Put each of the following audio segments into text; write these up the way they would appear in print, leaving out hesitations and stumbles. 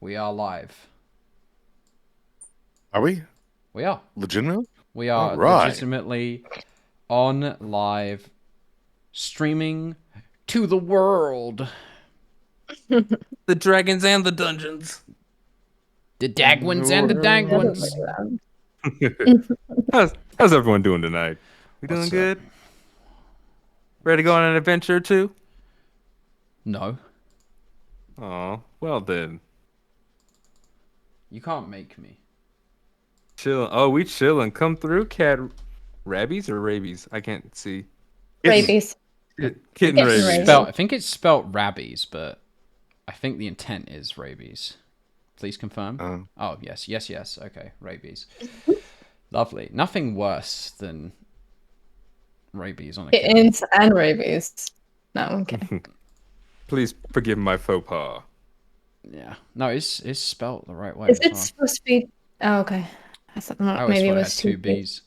We are live. Are we? We are. Legitimately? We are legitimately on live streaming to the world. The dragons and the dungeons. The Dagwins and the Dagwins. How's everyone doing tonight? We doing good? Ready to go on an adventure too? No. Oh, well then. You can't make me. Chillin'. Oh, we chillin'. Come through, cat. Rabbies or rabies? I can't see. Rabies. Kitten rabies. I think it's spelt rabbies, but I think the intent is rabies. Please confirm. Oh, yes. Okay, rabies. Lovely. Nothing worse than rabies on a kitten. Kittens and rabies. No, okay. Please forgive my faux pas. Yeah. No, it's spelt the right way. Is it supposed to be? Oh, okay. I thought maybe it was two B's.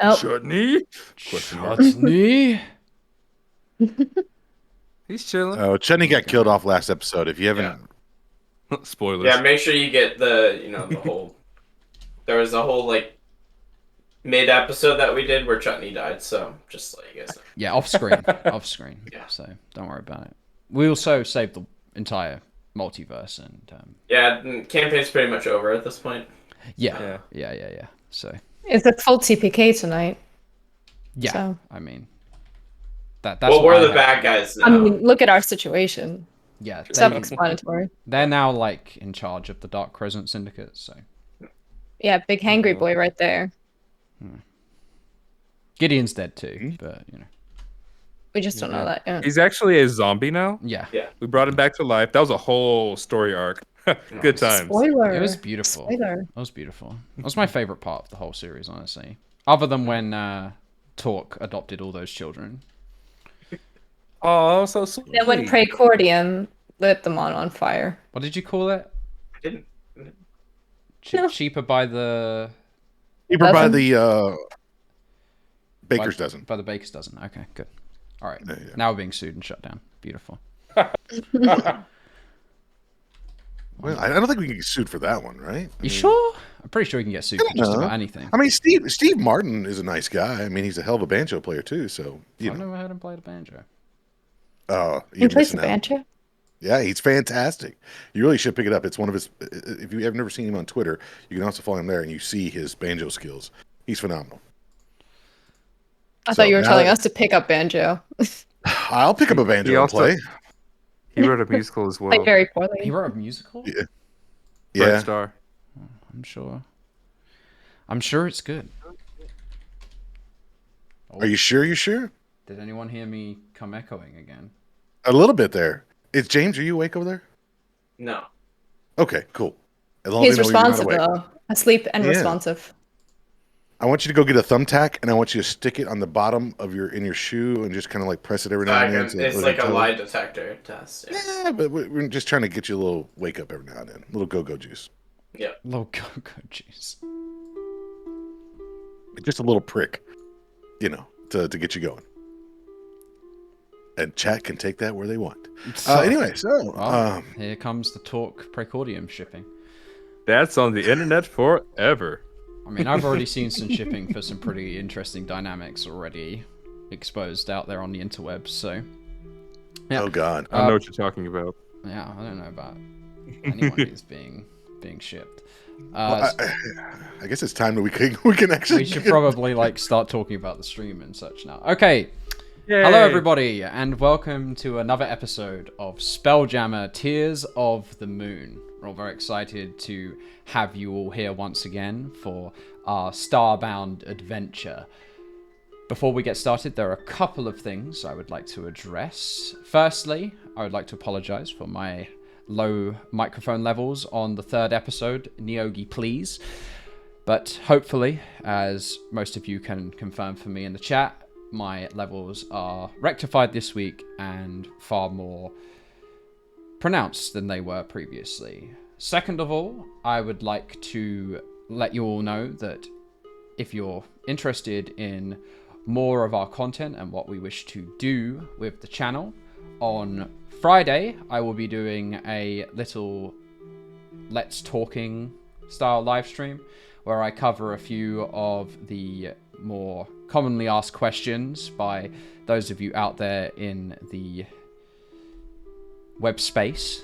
Oh. Chutney? Chutney? He's chilling. Oh, Chutney got killed off last episode. If you haven't... Yeah. Spoilers. Yeah, make sure you get the, the whole... There was a whole, mid-episode that we did where Chutney died, so just let you guys know. Yeah, off screen. Yeah. So don't worry about it. We also saved the entire multiverse and... Yeah, campaign's pretty much over at this point. Yeah. So... It's a full TPK tonight. Yeah, so. I mean... That's well, we're the bad guys now. I mean, look at our situation. Yeah, self-explanatory. They're now in charge of the Dark Crescent Syndicate. So, yeah, big hangry boy right there. Gideon's dead too, but we just don't know that. Yeah. He's actually a zombie now. Yeah. We brought him back to life. That was a whole story arc. Good times. Spoiler. It was beautiful. Spoiler. It was beautiful. That was my favorite part of the whole series, honestly. Other than when Torque adopted all those children. Oh, so sweet. Then when Precordium lit them on fire. What did you call it? I didn't. Cheaper by the... Cheaper by the baker's dozen. By the baker's dozen. Okay, good. All right. Yeah. Now we're being sued and shut down. Beautiful. Well, I don't think we can get sued for that one, right? You sure? I'm pretty sure we can get sued for just about anything. I mean, Steve Martin is a nice guy. I mean, he's a hell of a banjo player too. So I've never heard him play the banjo. He plays the banjo? Yeah, he's fantastic. You really should pick it up. It's one of his... If you have never seen him on Twitter, you can also follow him there, and you see his banjo skills. He's phenomenal. I thought you were telling us to pick up banjo. I'll pick up a banjo and play. He wrote a musical as well. Played very poorly. He wrote a musical? Yeah. Red Star. I'm sure it's good. Are you sure? You sure? Did anyone hear me come echoing again? A little bit there. Is James, are you awake over there? No. Okay, cool. He's responsive though. Asleep and responsive. I want you to go get a thumbtack and I want you to stick it on the bottom of in your shoe and just kind of press it every now and then. It's like a lie detector test. Yeah, but we're just trying to get you a little wake up every now and then. A little go-go juice. Yeah. Little go-go juice. Just a little prick, to get you going. And chat can take that where they want. Anyway, here comes the Torque Precordium shipping. That's on the internet forever. I mean, I've already seen some shipping for some pretty interesting dynamics already exposed out there on the interwebs, so... Yeah. Oh, God. I know what you're talking about. Yeah, I don't know about anyone who's being shipped. Well, I guess it's time that we can actually... We should probably, start talking about the stream and such now. Okay. Yay. Hello, everybody, and welcome to another episode of Spelljammer Tears of the Moon. We're all very excited to have you all here once again for our starbound adventure. Before we get started, there are a couple of things I would like to address. Firstly, I would like to apologize for my low microphone levels on the third episode, Neogi Please. But hopefully, as most of you can confirm for me in the chat, my levels are rectified this week and far more pronounced than they were previously. Second of all, I would like to let you all know that if you're interested in more of our content and what we wish to do with the channel, on Friday, I will be doing a little Let's Talking style live stream where I cover a few of the more commonly asked questions by those of you out there in the web space,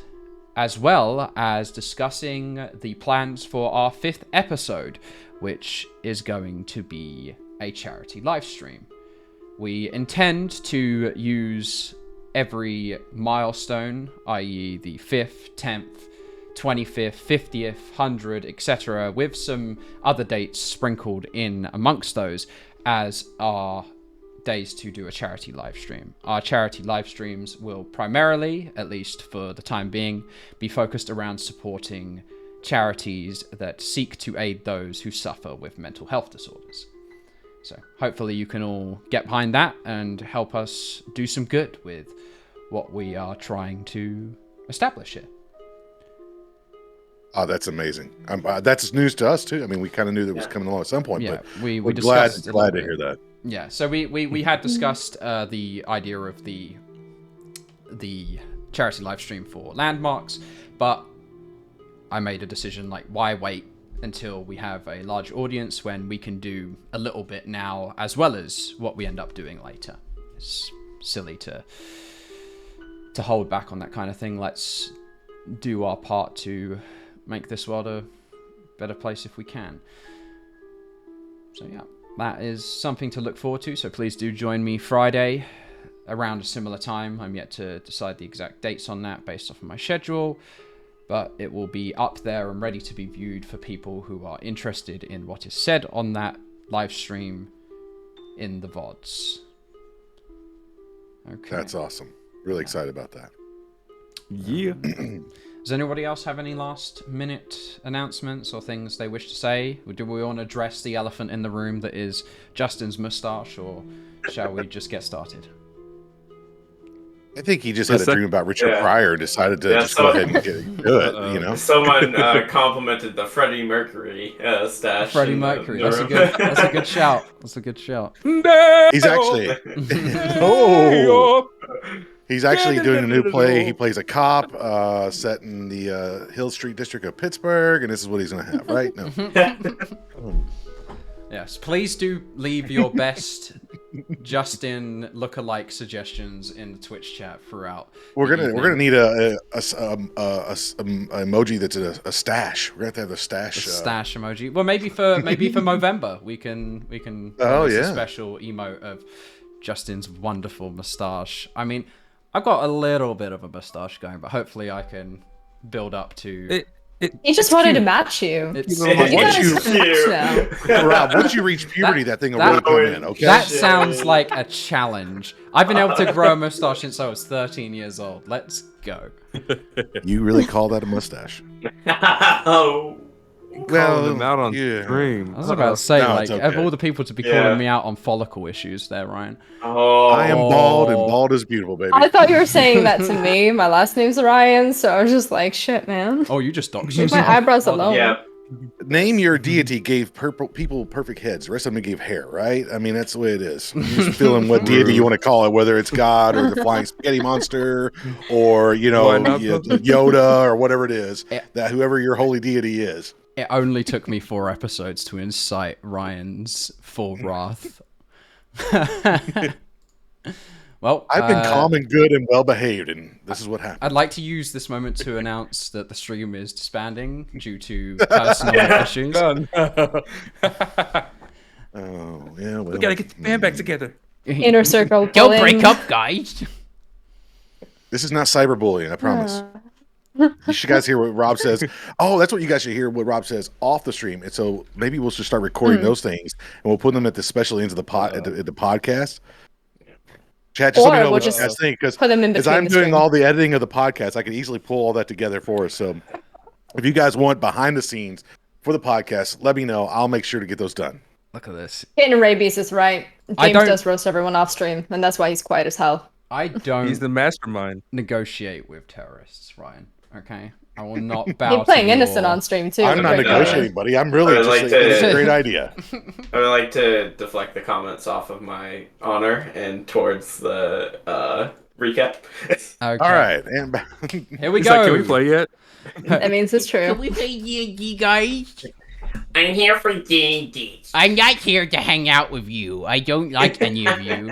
as well as discussing the plans for our 5th episode, which is going to be a charity live stream. We intend to use every milestone, i.e. the 5th, 10th, 25th, 50th, 100, etc., with some other dates sprinkled in amongst those as our days to do a charity live stream. Our charity live streams will primarily, at least for the time being, be focused around supporting charities that seek to aid those who suffer with mental health disorders. So hopefully you can all get behind that and help us do some good with what we are trying to establish here. Oh, that's amazing. That's news to us too. I mean, we kind of knew that was coming along at some point, but we we're discussed glad to hear that. Yeah, so we had discussed the idea of the charity live stream for landmarks, but I made a decision, like, why wait until we have a large audience when we can do a little bit now as well as what we end up doing later. It's silly to hold back on that kind of thing. Let's do our part to make this world a better place if we can. So yeah, that is something to look forward to. So please do join me Friday around a similar time. I'm yet to decide the exact dates on that based off of my schedule, but it will be up there and ready to be viewed for people who are interested in what is said on that live stream in the VODs. Okay. That's awesome. Really excited about that. Yeah. Does anybody else have any last minute announcements or things they wish to say? Or do we want to address the elephant in the room that is Justin's mustache, or shall we just get started? I think he just had a dream about Richard Pryor and decided to just go ahead and do it, you know? Someone complimented the Freddie Mercury stash. Freddie Mercury, that's a good shout. That's a good shout. He's actually he's actually doing a new play. He plays a cop set in the Hill Street district of Pittsburgh, and this is what he's gonna have, right? No. Yes, please do leave your best Justin lookalike suggestions in the Twitch chat throughout. We're gonna need a emoji that's a stash. We're gonna have to have a stash. A stash emoji. Well, maybe for Movember we can a special emote of Justin's wonderful mustache. I mean, I've got a little bit of a mustache going, but hopefully I can build up to. He just wanted to match you. Rob, once you reach puberty, that thing will really come in, okay? That sounds like a challenge. I've been able to grow a mustache since I was 13 years old. Let's go. You really call that a mustache? Oh. Calling them out on stream. I was about to say, of all the people to be calling me out on follicle issues there, Ryan. Oh. I am bald, and bald is beautiful, baby. I thought you were saying that to me. My last name's Ryan, so I was just like, shit, man. Oh, you just doxed Leave my eyebrows alone. Yeah. Name your deity gave people perfect heads. The rest of them gave hair, right? I mean, that's the way it is. You just fill in what deity you want to call it, whether it's God or the flying spaghetti monster or, Yoda or whatever it is, that whoever your holy deity is. It only took me 4 episodes to incite Ryan's full wrath. Well, I've been calm and good and well behaved, and this is what happened. I'd like to use this moment to announce that the stream is disbanding due to personal issues. Oh, yeah. Well, We gotta get the band back together. Inner circle. Don't break up, guys. This is not cyberbullying, I promise. You should guys hear what Rob says. Oh, that's what you guys should hear, what Rob says off the stream. And so maybe we'll just start recording those things, and we'll put them at the special ends of the podcast. Chat, just let me know what you guys think, because as I'm doing all the editing of the podcast, I can easily pull all that together for us. So if you guys want behind the scenes for the podcast, let me know. I'll make sure to get those done. Look at this. Hitting rabies is right. James does roast everyone off stream, and that's why he's quiet as hell. I don't. He's the mastermind. Negotiate with terrorists, Ryan. Okay, I will not bow. He's playing innocent on stream too. I'm not negotiating, buddy. I'm really just saying it's a great idea. I would like to deflect the comments off of my honor and towards the recap. Okay. All right, and Here we He's go. like, can we play yet? That means it's true. we play D&D, guys? I'm here for D&D. I'm not here to hang out with you. I don't like any of you.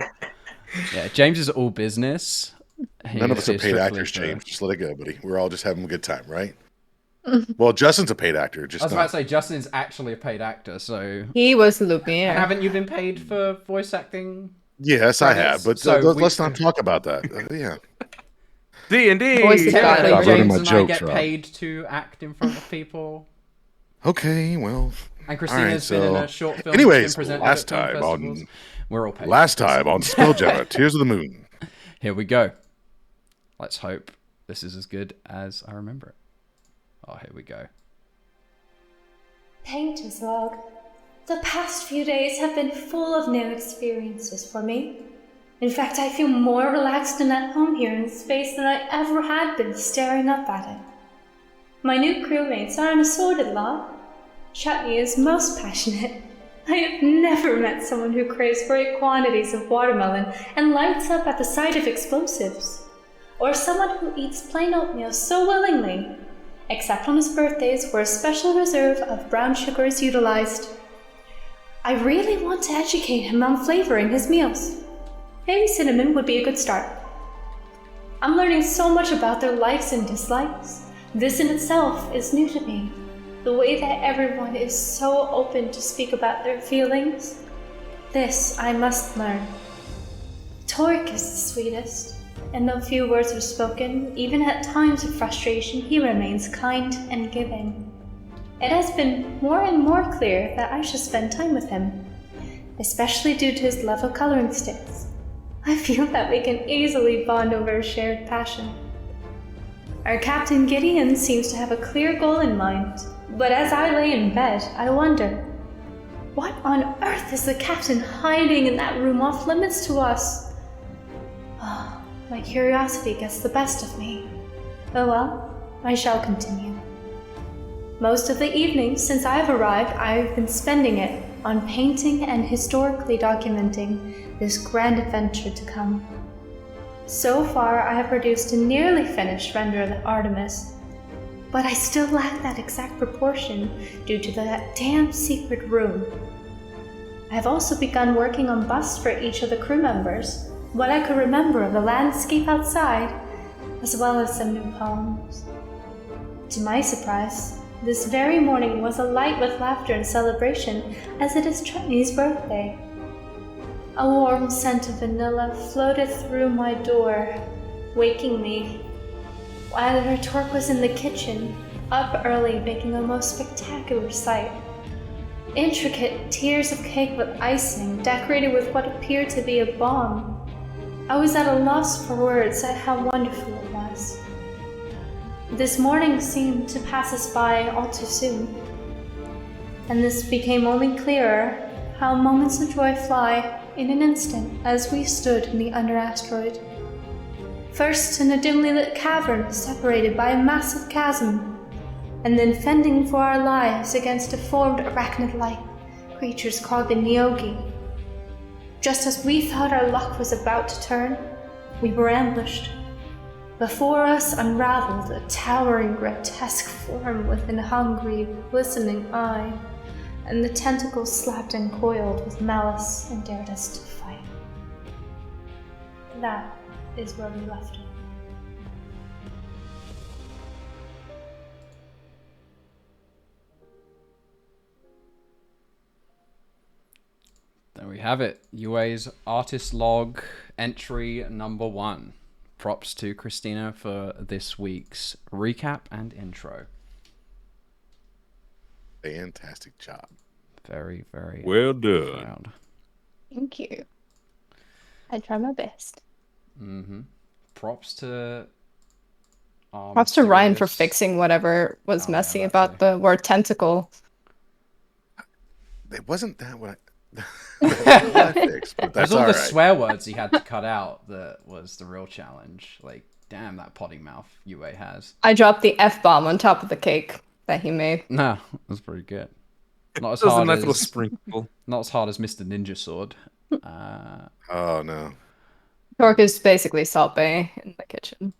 Yeah, James is all business. none of us are He's paid strictly actors, for- James. Just let it go, buddy. We're all just having a good time, right? Well, Justin's a paid actor. I Just was about not. to say, Justin's actually a paid actor, so... He was Lumiere. Haven't you been paid for voice acting? Yes, I credits? have, but So let's not talk about that. Yeah. D&D. Voices got Technically, it. Stop ruining James my and I jokes, get Rob. paid to act in front of people. Okay, well. And Christina's been in a short film. Anyways, that's been presented last at film time festivals. on We're all paid. last time on Spelljammer, Tears of the Moon. Here we go. Let's hope this is as good as I remember it. Oh, here we go. Painter's log. The past few days have been full of new experiences for me. In fact, I feel more relaxed and at home here in space than I ever had been staring up at it. My new crewmates are an assorted lot. Chutney is most passionate. I have never met someone who craves great quantities of watermelon and lights up at the sight of explosives, or someone who eats plain oatmeal so willingly, except on his birthdays where a special reserve of brown sugar is utilized. I really want to educate him on flavoring his meals. Maybe cinnamon would be a good start. I'm learning so much about their likes and dislikes. This in itself is new to me. The way that everyone is so open to speak about their feelings. This I must learn. Torek is the sweetest, and though few words are spoken, even at times of frustration he remains kind and giving. It has been more and more clear that I should spend time with him, especially due to his love of coloring sticks. I feel that we can easily bond over a shared passion. Our Captain Gideon seems to have a clear goal in mind, but as I lay in bed, I wonder, what on earth is the Captain hiding in that room off limits to us? Oh, my curiosity gets the best of me. Oh well, I shall continue. Most of the evenings since I've arrived, I've been spending it on painting and historically documenting this grand adventure to come. So far, I have produced a nearly finished render of the Artemis, but I still lack that exact proportion due to that damn secret room. I have also begun working on busts for each of the crew members, what I could remember of the landscape outside, as well as some new poems. To my surprise, this very morning was alight with laughter and celebration, as it is Chutney's birthday. A warm scent of vanilla floated through my door, waking me, while her Torque was in the kitchen, up early making a most spectacular sight. Intricate tiers of cake with icing, decorated with what appeared to be a bomb. I was at a loss for words at how wonderful it was. This morning seemed to pass us by all too soon, and this became only clearer, how moments of joy fly in an instant as we stood in the Underasteroid. First in a dimly lit cavern separated by a massive chasm, and then fending for our lives against deformed arachnid-like creatures called the Neogi. Just as we thought our luck was about to turn, we were ambushed. Before us unraveled a towering, grotesque form with an hungry, glistening eye, and the tentacles slapped and coiled with malice and dared us to fight. That is where we left it. There we have it. UA's artist log entry number 1. Props to Christina for this week's recap and intro. Fantastic job. Very, very Well done. proud. Thank you. I try my best. Mm-hmm. Props to Props to Ryan for serious- fixing whatever was Oh, yeah, messy that about too. the word tentacle. It wasn't that what I fixed, but There's that's all all the right. swear words he had to cut out that was the real challenge. Like, damn, that potty mouth UA has. I dropped the F-bomb on top of the cake that he made. No, that's pretty good. Not as That was a hard nice as little sprinkle. not as hard as Mr. Ninja Sword. Oh no. Torque is basically Salt Bae in the kitchen.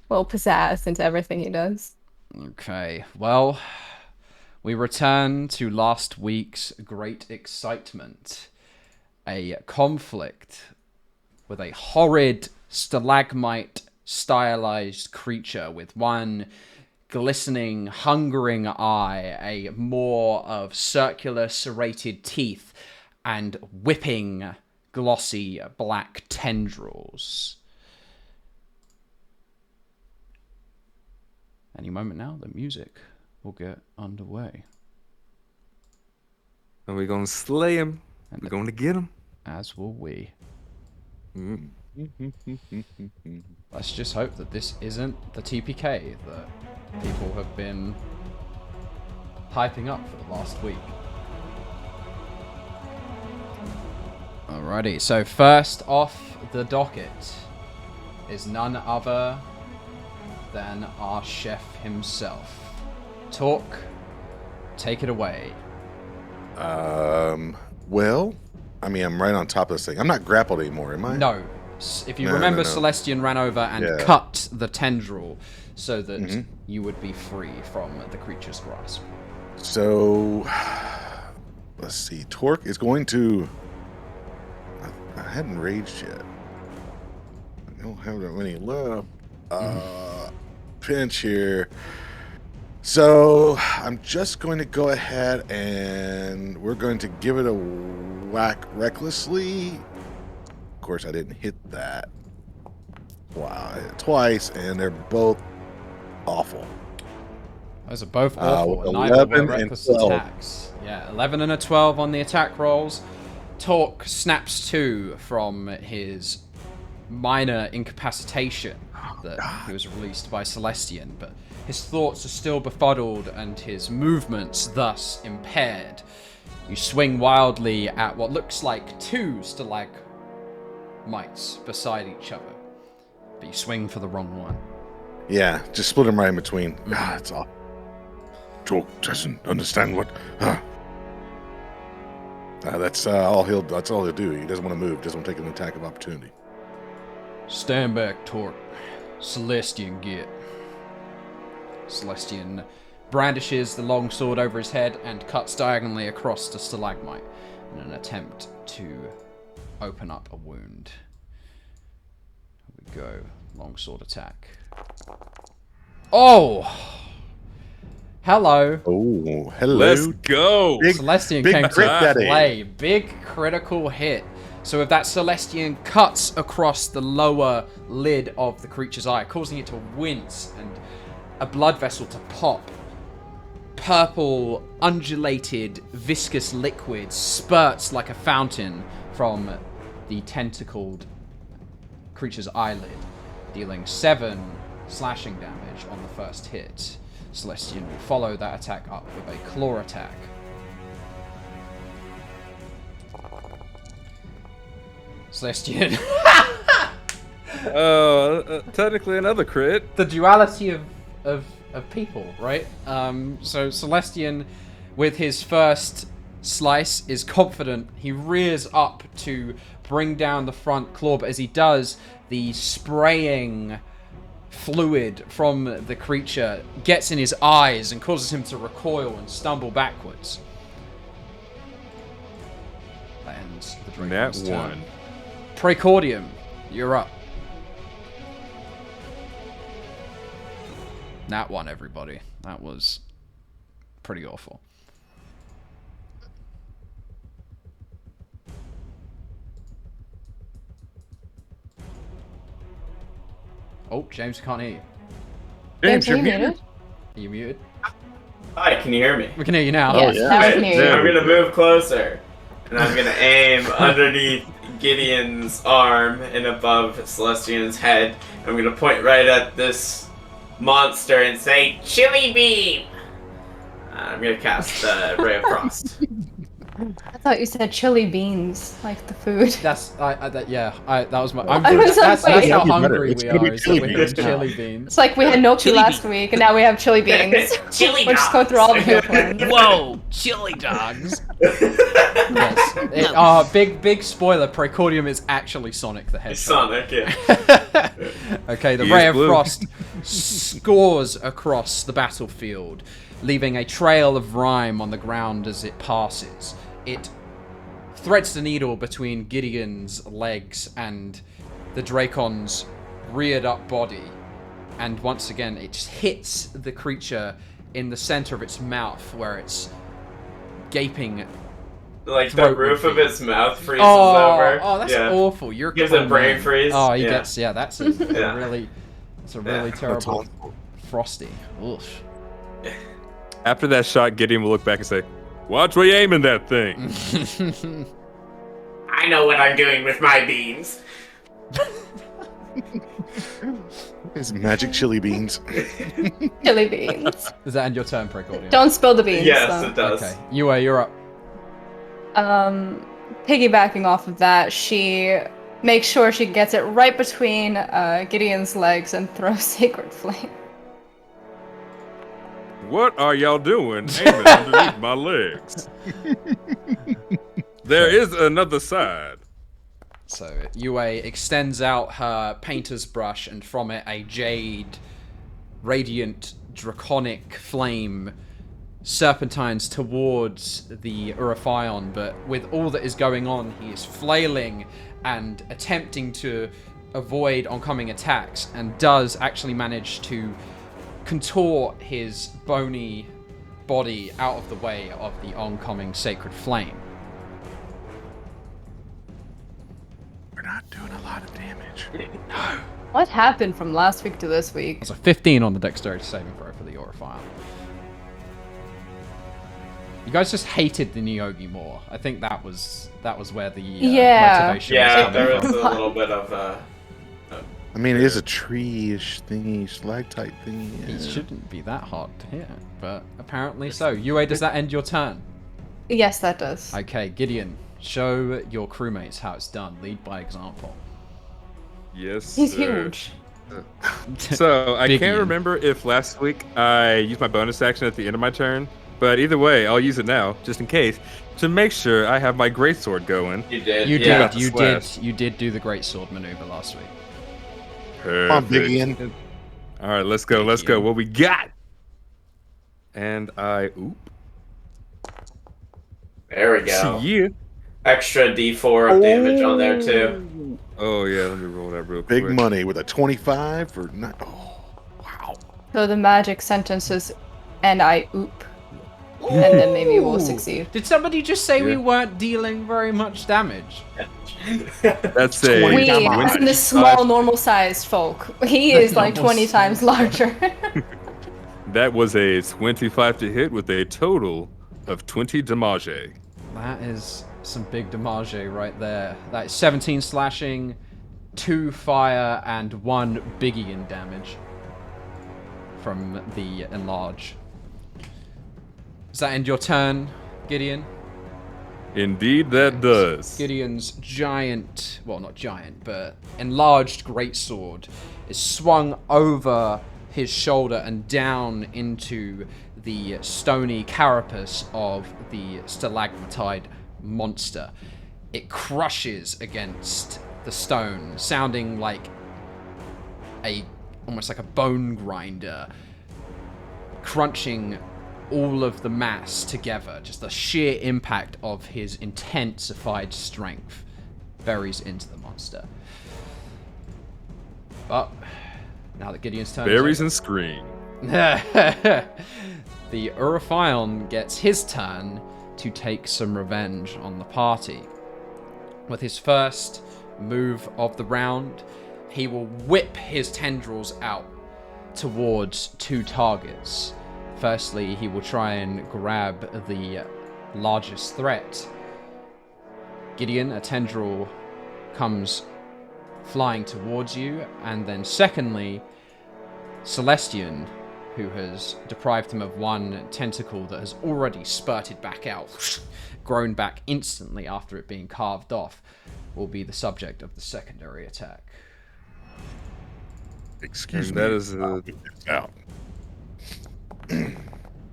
Well, pizzazz into everything he does. Okay, well, we return to last week's great excitement. A conflict with a horrid stalagmite stylized creature with one glistening, hungering eye, a maw of circular serrated teeth, and whipping, glossy black tendrils. Any moment now, the music will get underway. Are we gonna slay him? We're gonna get him. As will we. Mm. Let's just hope that this isn't the TPK that people have been hyping up for the last week. Alrighty, so first off the docket is none other than our chef himself. Talk, take it away. Well, I mean, I'm right on top of this thing. I'm not grappled anymore, am I? No. If you No, remember, no. Celestian ran over and cut the tendril so that you would be free from the creature's grasp. So, let's see. Torque is going to... I hadn't raged yet. I don't have that many left. Pinch here. So, I'm just going to go ahead and we're going to give it a whack recklessly. Of course, I didn't hit that. Wow, I hit it twice, and they're both awful. Those are both awful. 11 Neither were and reckless 12. attacks. Yeah, 11 and a 12 on the attack rolls. Torque snaps 2 from his minor incapacitation that he was released by Celestian, but his thoughts are still befuddled and his movements thus impaired. You swing wildly at what looks like 2 stalagmites beside each other, but you swing for the wrong one. Yeah, just split them right in between. It's all. Torque doesn't understand what. That's all he'll do. He doesn't want to move. Doesn't want to take an attack of opportunity. Stand back, Torque. Celestian get. Celestian brandishes the long sword over his head and cuts diagonally across the stalagmite in an attempt to open up a wound. Here we go. Long sword attack. Oh! Hello. Oh, hello. Let's go. Celestian big came crit to daddy. play. Big critical hit. So with that, Celestian cuts across the lower lid of the creature's eye, causing it to wince and a blood vessel to pop. Purple, undulated, viscous liquid spurts like a fountain from the tentacled creature's eyelid, dealing 7 slashing damage on the first hit. Celestian will follow that attack up with a claw attack. Celestian. Technically another crit. The duality of people, right? So Celestian, with his first slice, is confident. He rears up to bring down the front claw, but as he does, the spraying fluid from the creature gets in his eyes and causes him to recoil and stumble backwards. That ends the Dragon's Nat turn. 1. Precordium, you're up. Nat 1, everybody. That was pretty awful. Oh, James, can't hear you. James, are you you're muted? Are you muted? Hi, can you hear me? We can hear you now. Yes, yeah. now I Right, can hear so you. I'm gonna move closer, and I'm gonna aim underneath Gideon's arm and above Celestian's head. I'm gonna point right at this monster and say, "Chili beam!" I'm gonna cast Ray of Frost. thought you said chili beans, like the food. That was my. I was like, That's wait. how It'll be better. hungry It's we gonna be are. Is chili that we beans have now. chili beans. It's like we had gnocchi Chili last beans. week, and now we have chili beans. Chili We're just going through all the meal plans. Whoa, chili dogs. Yes. Big spoiler. Precordium is actually Sonic the Hedgehog. Sonic, yeah. Okay, the He ray is of blue. frost scores across the battlefield, leaving a trail of rime on the ground as it passes. It threads the needle between Gideon's legs and the Dracon's reared up body, and once again it just hits the creature in the center of its mouth where it's gaping. Like the Throat roof would of be- its mouth freezes over. Oh, that's yeah. awful. You're Gives it cool, brain man. freeze. Oh, he Yeah. gets that's a Yeah. really terrible frosty. Oof. After that shot, Gideon will look back and say, "Watch where you aiming that thing." I know what I'm doing with my beans. His magic chili beans. Chili beans. Does that end your turn, Precordium? Don't spill the beans. Yes, though. it does. Okay, you're up. Piggybacking off of that, she makes sure she gets it right between Gideon's legs and throws Sacred Flame. What are y'all doing aiming underneath my legs? There is another side. So Yue extends out her painter's brush, and from it a jade, radiant, draconic flame serpentines towards the Urophion, but with all that is going on, he is flailing and attempting to avoid oncoming attacks, and does actually manage to contort his bony body out of the way of the oncoming sacred flame. We're not doing a lot of damage. What happened from last week to this week? That's a 15 on the dexterity saving throw for the Urophion. You guys just hated the Nyogi more. I think that was where the motivation was Yeah, coming there from. was a little bit of I mean, it is a tree-ish thingy, stalactite thingy. It Yeah. shouldn't be that hard to hit, but apparently so. Yue, does that end your turn? Yes, that does. Okay, Gideon, show your crewmates how it's done. Lead by example. Yes, He's sir. huge. So I Big can't Ian. remember if last week I used my bonus action at the end of my turn, but either way, I'll use it now, just in case, to make sure I have my greatsword going. you did. You yeah. you did do the great sword maneuver last week. Perfect. Come on, Big Ian. All right, let's go. Let's go. What we got? And I There we go. Yeah. Extra D4 of damage on there too. Oh yeah, let me roll that real Big quick. money with a 25 for not. Oh, wow. So the magic sentence is, and I oop. And then maybe we'll succeed. Did somebody just say we Yeah. weren't dealing very much damage? That's a 20 We, Come on. as in the small, normal-sized folk. He is like 20 times larger. That was a 25 to hit with a total of 20 damage. That is some big damage right there. That's 17 slashing, 2 fire, and 1 biggie in damage from the enlarge. Does that end your turn, Gideon? Indeed, that does. Gideon's giant, well, not giant, but enlarged greatsword is swung over his shoulder and down into the stony carapace of the stalagmite monster. It crushes against the stone, sounding like almost like a bone grinder, crunching all of the mass together. Just the sheer impact of his intensified strength buries into the monster. But now that Gideon's turn, Berries and scream. the Urophion gets his turn to take some revenge on the party. With his first move of the round, he will whip his tendrils out towards 2 targets. Firstly, he will try and grab the largest threat. Gideon, a tendril comes flying towards you, and then secondly, Celestian, who has deprived him of 1 tentacle that has already spurted back out, grown back instantly after it being carved off, will be the subject of the secondary attack. Excuse And me. that is out.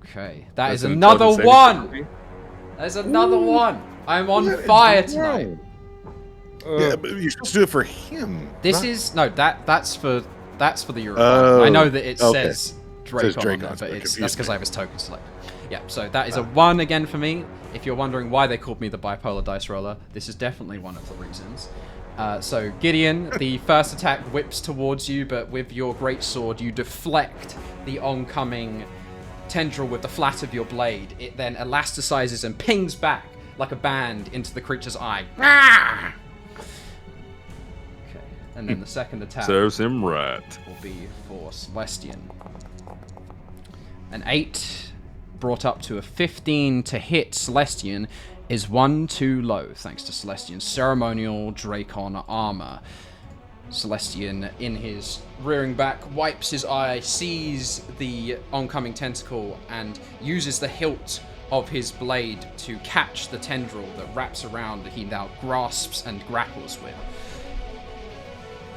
Okay, that That's is an another intelligence one! saving There's another one! I'm on fire tonight. Yeah, but you're supposed to do it for him. This not- is no that's for the Urophion. Oh, I know that it okay. says Dracon on Dracon, there, so but it that's confused because me. I have his token select. Yeah, so that is a 1 again for me. If you're wondering why they called me the bipolar dice roller, this is definitely one of the reasons. So Gideon, the first attack whips towards you, but with your greatsword you deflect the oncoming tendril with the flat of your blade. It then elasticizes and pings back like a band into the creature's eye. Okay, and then the second attack serves him right. will be for Celestian. An 8 brought up to a 15 to hit Celestian is 1 too low, thanks to Celestian's ceremonial Dracon armor. Celestian, in his rearing back, wipes his eye, sees the oncoming tentacle, and uses the hilt of his blade to catch the tendril that wraps around that he now grasps and grapples with.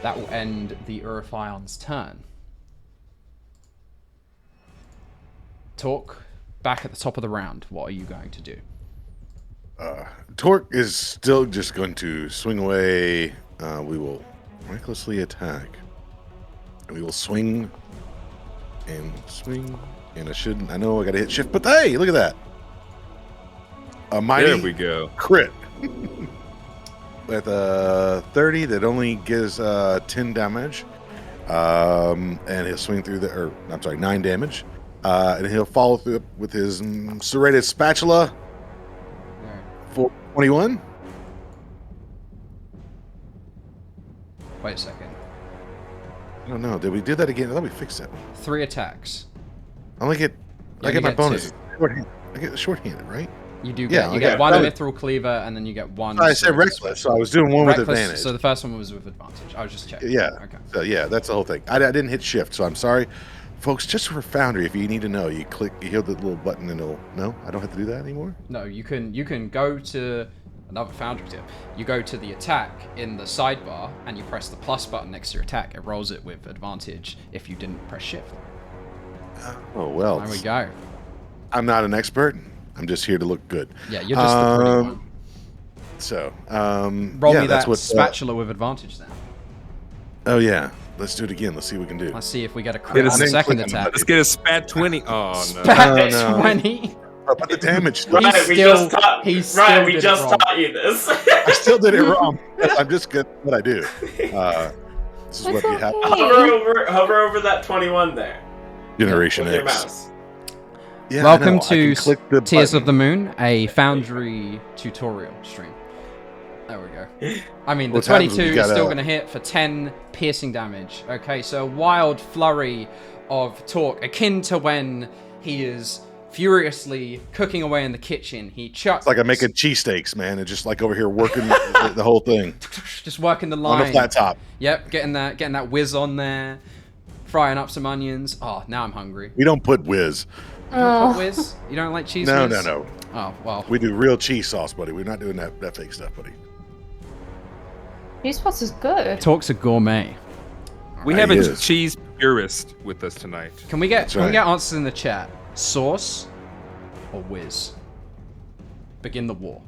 That will end the Urophion's turn. Talk, back at the top of the round. What are you going to do? Torque is still just going to swing away. We will recklessly attack. We will swing and swing. And I know I gotta hit shift, but hey, look at that. A mighty There we go. crit. With 30, that only gives 10 damage. And he'll swing through 9 damage. And he'll follow through with his serrated spatula for 21. Wait a second. I don't know. Did we do that again? I thought we fixed that. 3 attacks. I only get You I get only my get bonus. 2. I get short-handed, right? You do Yeah, get you I get got 1 both. mithril cleaver, and then you get 1. I said sword reckless, so I special. was doing one with Reckless, advantage. So the first one was with advantage. I was just checking. Yeah. Okay. So yeah, that's the whole thing. I didn't hit shift, so I'm sorry, folks. Just for Foundry, if you need to know, you hit the little button, and it'll. No, I don't have to do that anymore. No, you can go to another Foundry tip. You go to the attack in the sidebar, and you press the plus button next to your attack. It rolls it with advantage if you didn't press shift. Oh well. There we go. I'm not an expert. I'm just here to look good. Yeah, you're just the pretty one. So, Roll yeah, me that's that what. spatula with advantage then. Oh yeah, let's do it again. Let's see what we can do. Let's see if we get a crit Get on a the second click on the attack. Let's get a spat 20. Oh no. Spat no. 20. But the damage. He's Right, we still- just taught. he Right, still we did it just wrong. taught you this. I still did it wrong. I'm just good at what I do. This is what you have. hover over that 21 there. Generation With your X. mouse. Yeah, I Welcome know. I to can click the Tears button. of the Moon, a Foundry tutorial stream. There we go. I mean, the What's happened 22 is is you gotta- still going to hit for 10 piercing damage. Okay, so a wild flurry of talk, akin to when he is furiously cooking away in the kitchen. He chucks... It's like I'm making cheesesteaks, man, and just like over here working the whole thing Just working the on line. a flat top. Yep, getting that whiz on there. Frying up some onions. Oh, now I'm hungry. We don't put whiz. You don't put whiz? You don't like cheese No, whiz? no. Oh, well. We do real cheese sauce, buddy. We're not doing that fake stuff, buddy. Cheese sauce is good. Talk's a gourmet. We He have a is. cheese purist with us tonight. Can we get That's can we right. get answers in the chat? Sauce or whiz? Begin the war.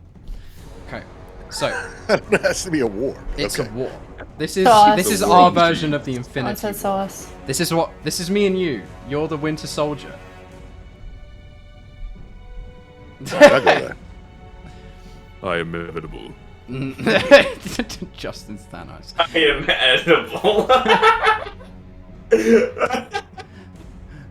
Okay. So It has to be a war. it's Okay. a war. This is Sauce. this is The our war. version of the I Infinity said War. sauce. This is me and you. You're the Winter Soldier. I'll go there. I am inevitable. Justin Thanos. I am edible.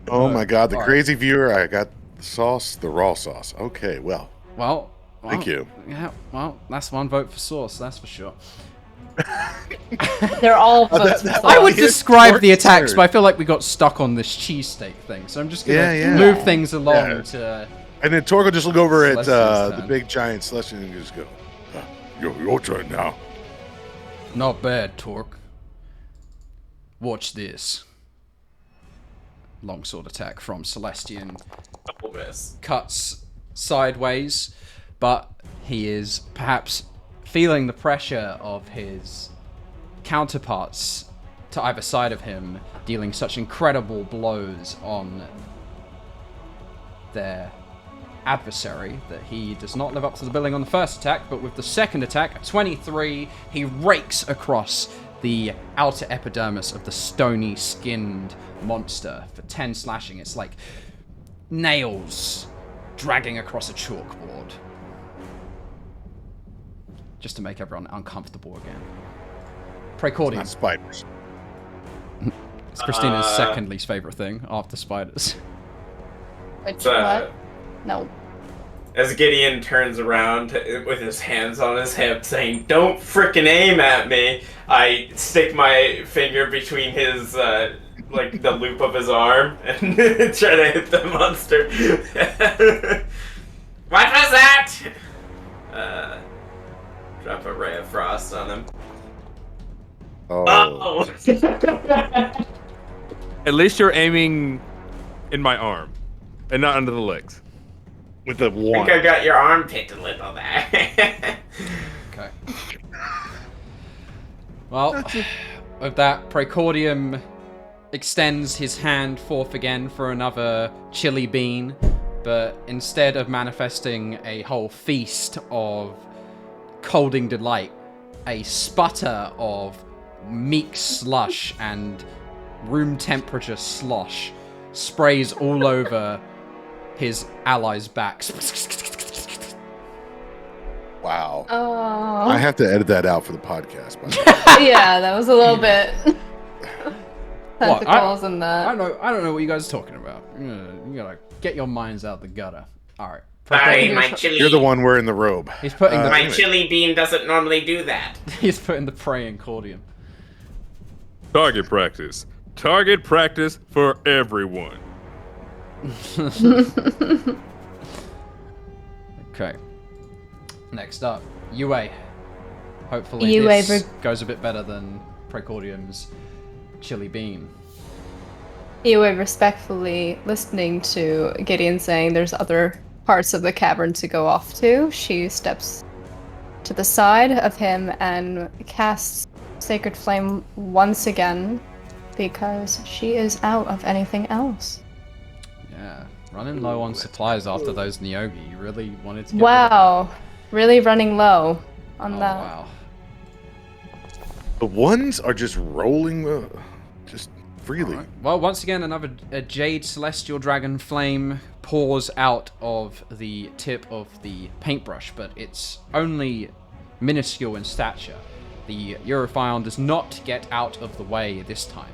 Oh my God, the All right. crazy viewer! I got the sauce, the raw sauce. Okay, well, Well, Thank you. Yeah, well, that's one vote for sauce, that's for sure. They're all votes for that- sauce. I would he is describe the short attacks, sword. but I feel like we got stuck on this cheesesteak thing, so I'm just gonna Yeah, yeah. move things along Yeah. to. and then Torg will just look over at Celestial's the turn. big giant celestial and just go, your turn now. Not bad, Torque. Watch this. Longsword attack from Celestian. Double miss. Cuts sideways, but he is perhaps feeling the pressure of his counterparts to either side of him, dealing such incredible blows on their adversary that he does not live up to the billing on the first attack, but with the second attack, 23, he rakes across the outer epidermis of the stony skinned monster for 10 slashing. It's like nails dragging across a chalkboard. Just to make everyone uncomfortable again. Precordium. Not spiders. It's Christina's second least favorite thing after spiders. Which what? No. As Gideon turns around with his hands on his hip saying, "Don't frickin' aim at me," I stick my finger between his, like, the loop of his arm and try to hit the monster. What was that? Drop a ray of frost on him. Oh. At least you're aiming in my arm and not under the legs. With the I one. think I got your armpit a little there. Okay. Well, with that, Precordium extends his hand forth again for another chili bean, but instead of manifesting a whole feast of colding delight, a sputter of meek slush and room temperature slosh sprays all over his allies' backs. Wow. Oh. I have to edit that out for the podcast. By the way. Yeah, that was a little bit. What? Tentacles and that. I don't know what you guys are talking about. You gotta get your minds out the gutter. All right. Sorry, my chili. You're the one wearing the robe. He's putting the My chili bean doesn't normally do that. he's putting the prey in Cordium. Target practice. Target practice for everyone. Okay. Next up, Yue. Hopefully Yue this goes a bit better than Precordium's chili bean. You were respectfully listening to Gideon saying there's other parts of the cavern to go off to. She steps to the side of him and casts Sacred Flame once again because she is out of anything else. Yeah, running low on supplies after those Nyogi. You really wanted to get Wow, really running low on rid of them? Oh, that. wow. The ones are just rolling, just freely. Alright. Well, once again, another Jade Celestial Dragon Flame pours out of the tip of the paintbrush, but it's only minuscule in stature. The Urophion does not get out of the way this time,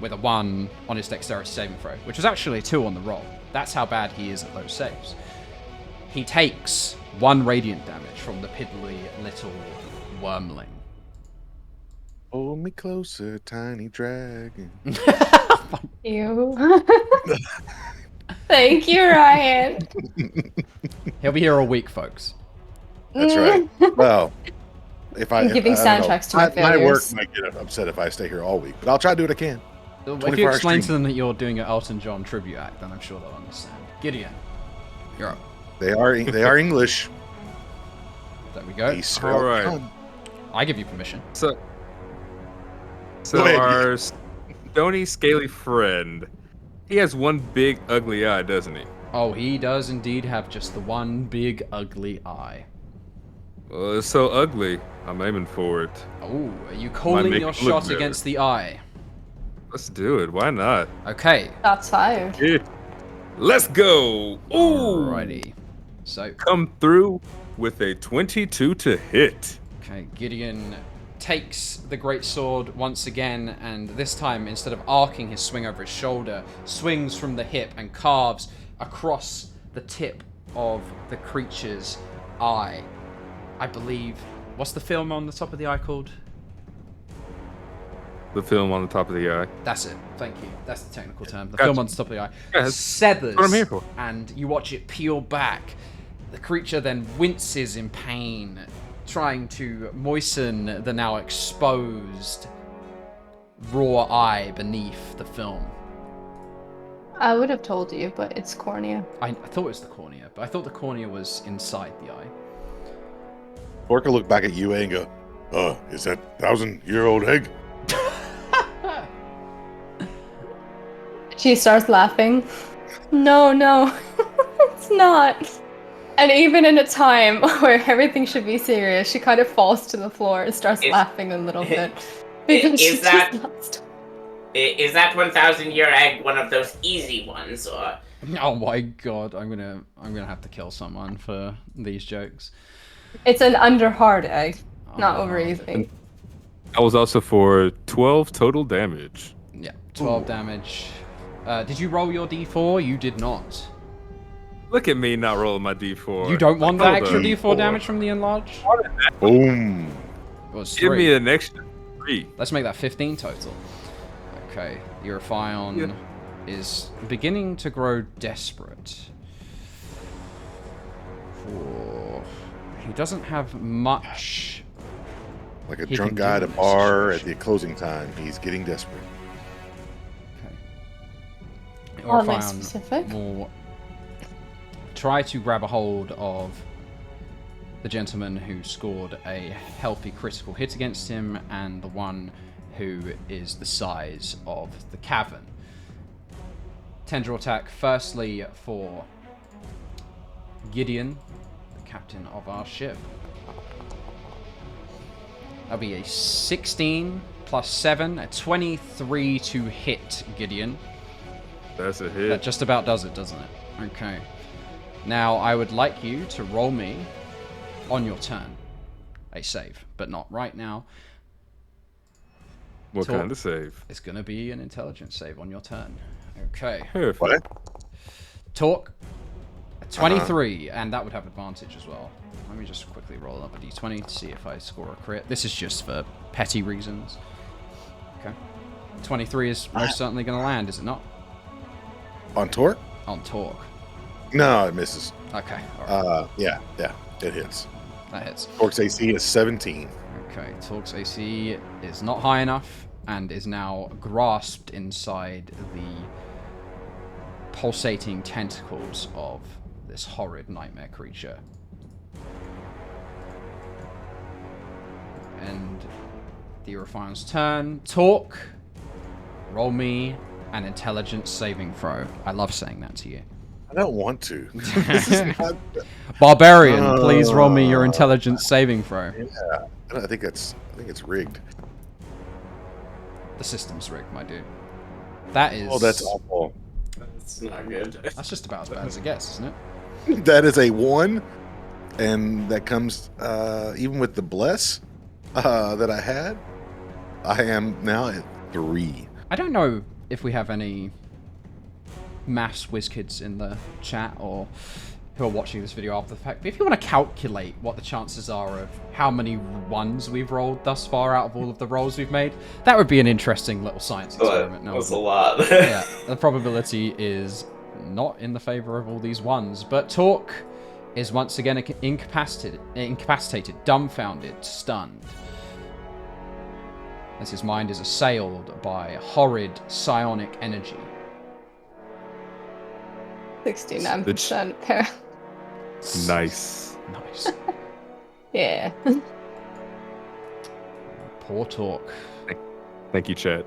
with a 1 on his dexterity saving throw, which was actually a 2 on the roll. That's how bad he is at those saves. He takes 1 radiant damage from the piddly little wormling. Hold me closer, tiny dragon. You. Thank you, Ryan. He'll be here all week, folks. That's right. Well, if I Giving I don't know. soundtracks to my my work failures. might get upset if I stay here all week, but I'll try to do what I can. If you 24-hour explain to stream. them that you're doing an Elton John tribute act, then I'm sure they'll understand. Gideon, you're up. They are English. There we go. They sure All right. come. I give you permission. So Go ahead. our stony, scaly friend, he has one big, ugly eye, doesn't he? Oh, he does indeed have just the one big ugly eye. Well, it's so ugly, I'm aiming for it. Oh, are you calling make your it look shot better. against the eye? Let's do it. Why not? Okay. That's fired. Yeah. Let's go. Ooh. Alrighty. So, Come through with a 22 to hit. okay, Gideon takes the great sword once again, and this time, instead of arcing his swing over his shoulder, swings from the hip and carves across the tip of the creature's eye. I believe. What's the film on the top of the eye called? The film on the top of the eye. That's it. Thank you. That's the technical term. The Gotcha. film on the top of the eye. Yeah, that's Seethers. what I'm here for. And you watch it peel back. The creature then winces in pain, trying to moisten the now exposed raw eye beneath the film. I would have told you, but it's cornea. I thought it was the cornea, but I thought the cornea was inside the eye. Orca look back at Yue and go, is that 1,000-year-old egg? She starts laughing. No, it's not. And even in a time where everything should be serious, she kind of falls to the floor and starts laughing a little bit. Because she's just lost. Is that 1,000-year egg one of those easy ones, or? Oh my god, I'm gonna have to kill someone for these jokes. It's an under hard egg, not over easy. That was also for 12 total damage. Yeah, 12 damage. Did you roll your d4? You did not. Look at me not rolling my d4. You don't want that extra D4. d4 damage from the enlarge? Boom. It was Give 3. me an extra 3. Let's make that 15 total. Okay, Urophion is beginning to grow desperate. He doesn't have much. Like a He drunk can guy at do a in this bar at situation. the closing time. He's getting desperate. Okay. Oddly specific. Will try to grab a hold of the gentleman who scored a healthy critical hit against him and the one who is the size of the cavern. Tendril attack firstly for Gideon, the captain of our ship. That'll be a 16 plus 7, a 23 to hit Gideon. That's a hit. That just about does it, doesn't it? Okay. Now, I would like you to roll me, on your turn, a save, but not right now. What Talk. kind of save? It's going to be an intelligence save on your turn. Okay. Perfect. What? Talk. 23, and that would have advantage as well. Let me just quickly roll up a d20 to see if I score a crit. This is just for petty reasons. Okay. 23 is most certainly going to land, is it not? On Torque? On Talk. No, it misses. Okay. All right. Yeah, it hits. That hits. Torque's AC is 17. Okay, Talk's AC is not high enough and is now grasped inside the pulsating tentacles of this horrid nightmare creature. And the Urophion's turn. Talk. Roll me an intelligence saving throw. I love saying that to you. I don't want to. This is not, Barbarian, please roll me your intelligence saving throw. yeah, I think it's rigged. The system's rigged, my dude. That is... Oh, that's awful. That's not good. That's just about as bad as it gets, isn't it? That is a 1, and that comes even with the bless that I had. I am now at 3. I don't know if we have any maths whiz kids in the chat or who are watching this video after the fact, but if you want to calculate what the chances are of how many 1s we've rolled thus far out of all of the rolls we've made, that would be an interesting little science experiment. That's a lot. Yeah, the probability is not in the favor of all these 1s, but Talk is once again incapacitated, dumbfounded, stunned, as his mind is assailed by horrid psionic energy. 69% pair. Nice. Nice. Yeah. Poor Talk. Thank you, chat.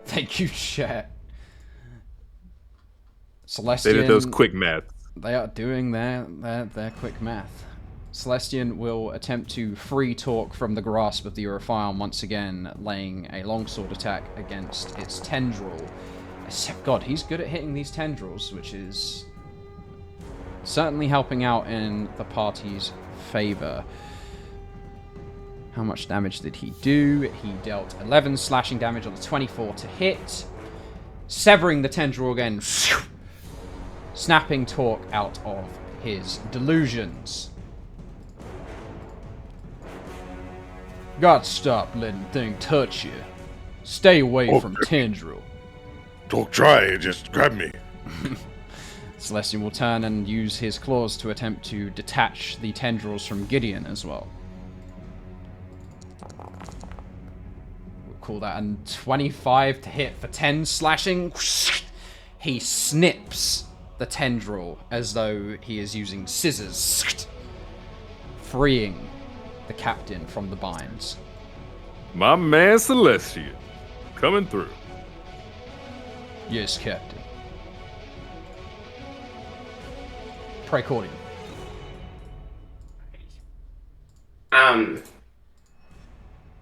Thank you, chat. They Celestian... did those quick math. They are doing their quick math. Celestian will attempt to free Talk from the grasp of the Urophion once again, laying a longsword attack against its tendril. God, he's good at hitting these tendrils, which is certainly helping out in the party's favor. How much damage did he do? He dealt 11 slashing damage on the 24 to hit, severing the tendril again, snapping Talk out of his delusions. Gotta stop letting thing touch you. Stay away from tendril. Don't try, just grab me. Celestian will turn and use his claws to attempt to detach the tendrils from Gideon as well. We'll call that a 25 to hit for 10 slashing. he snips the tendril as though he is using scissors, freeing the captain from the binds. My man Celestian, coming through. Yes, Captain. Precordium.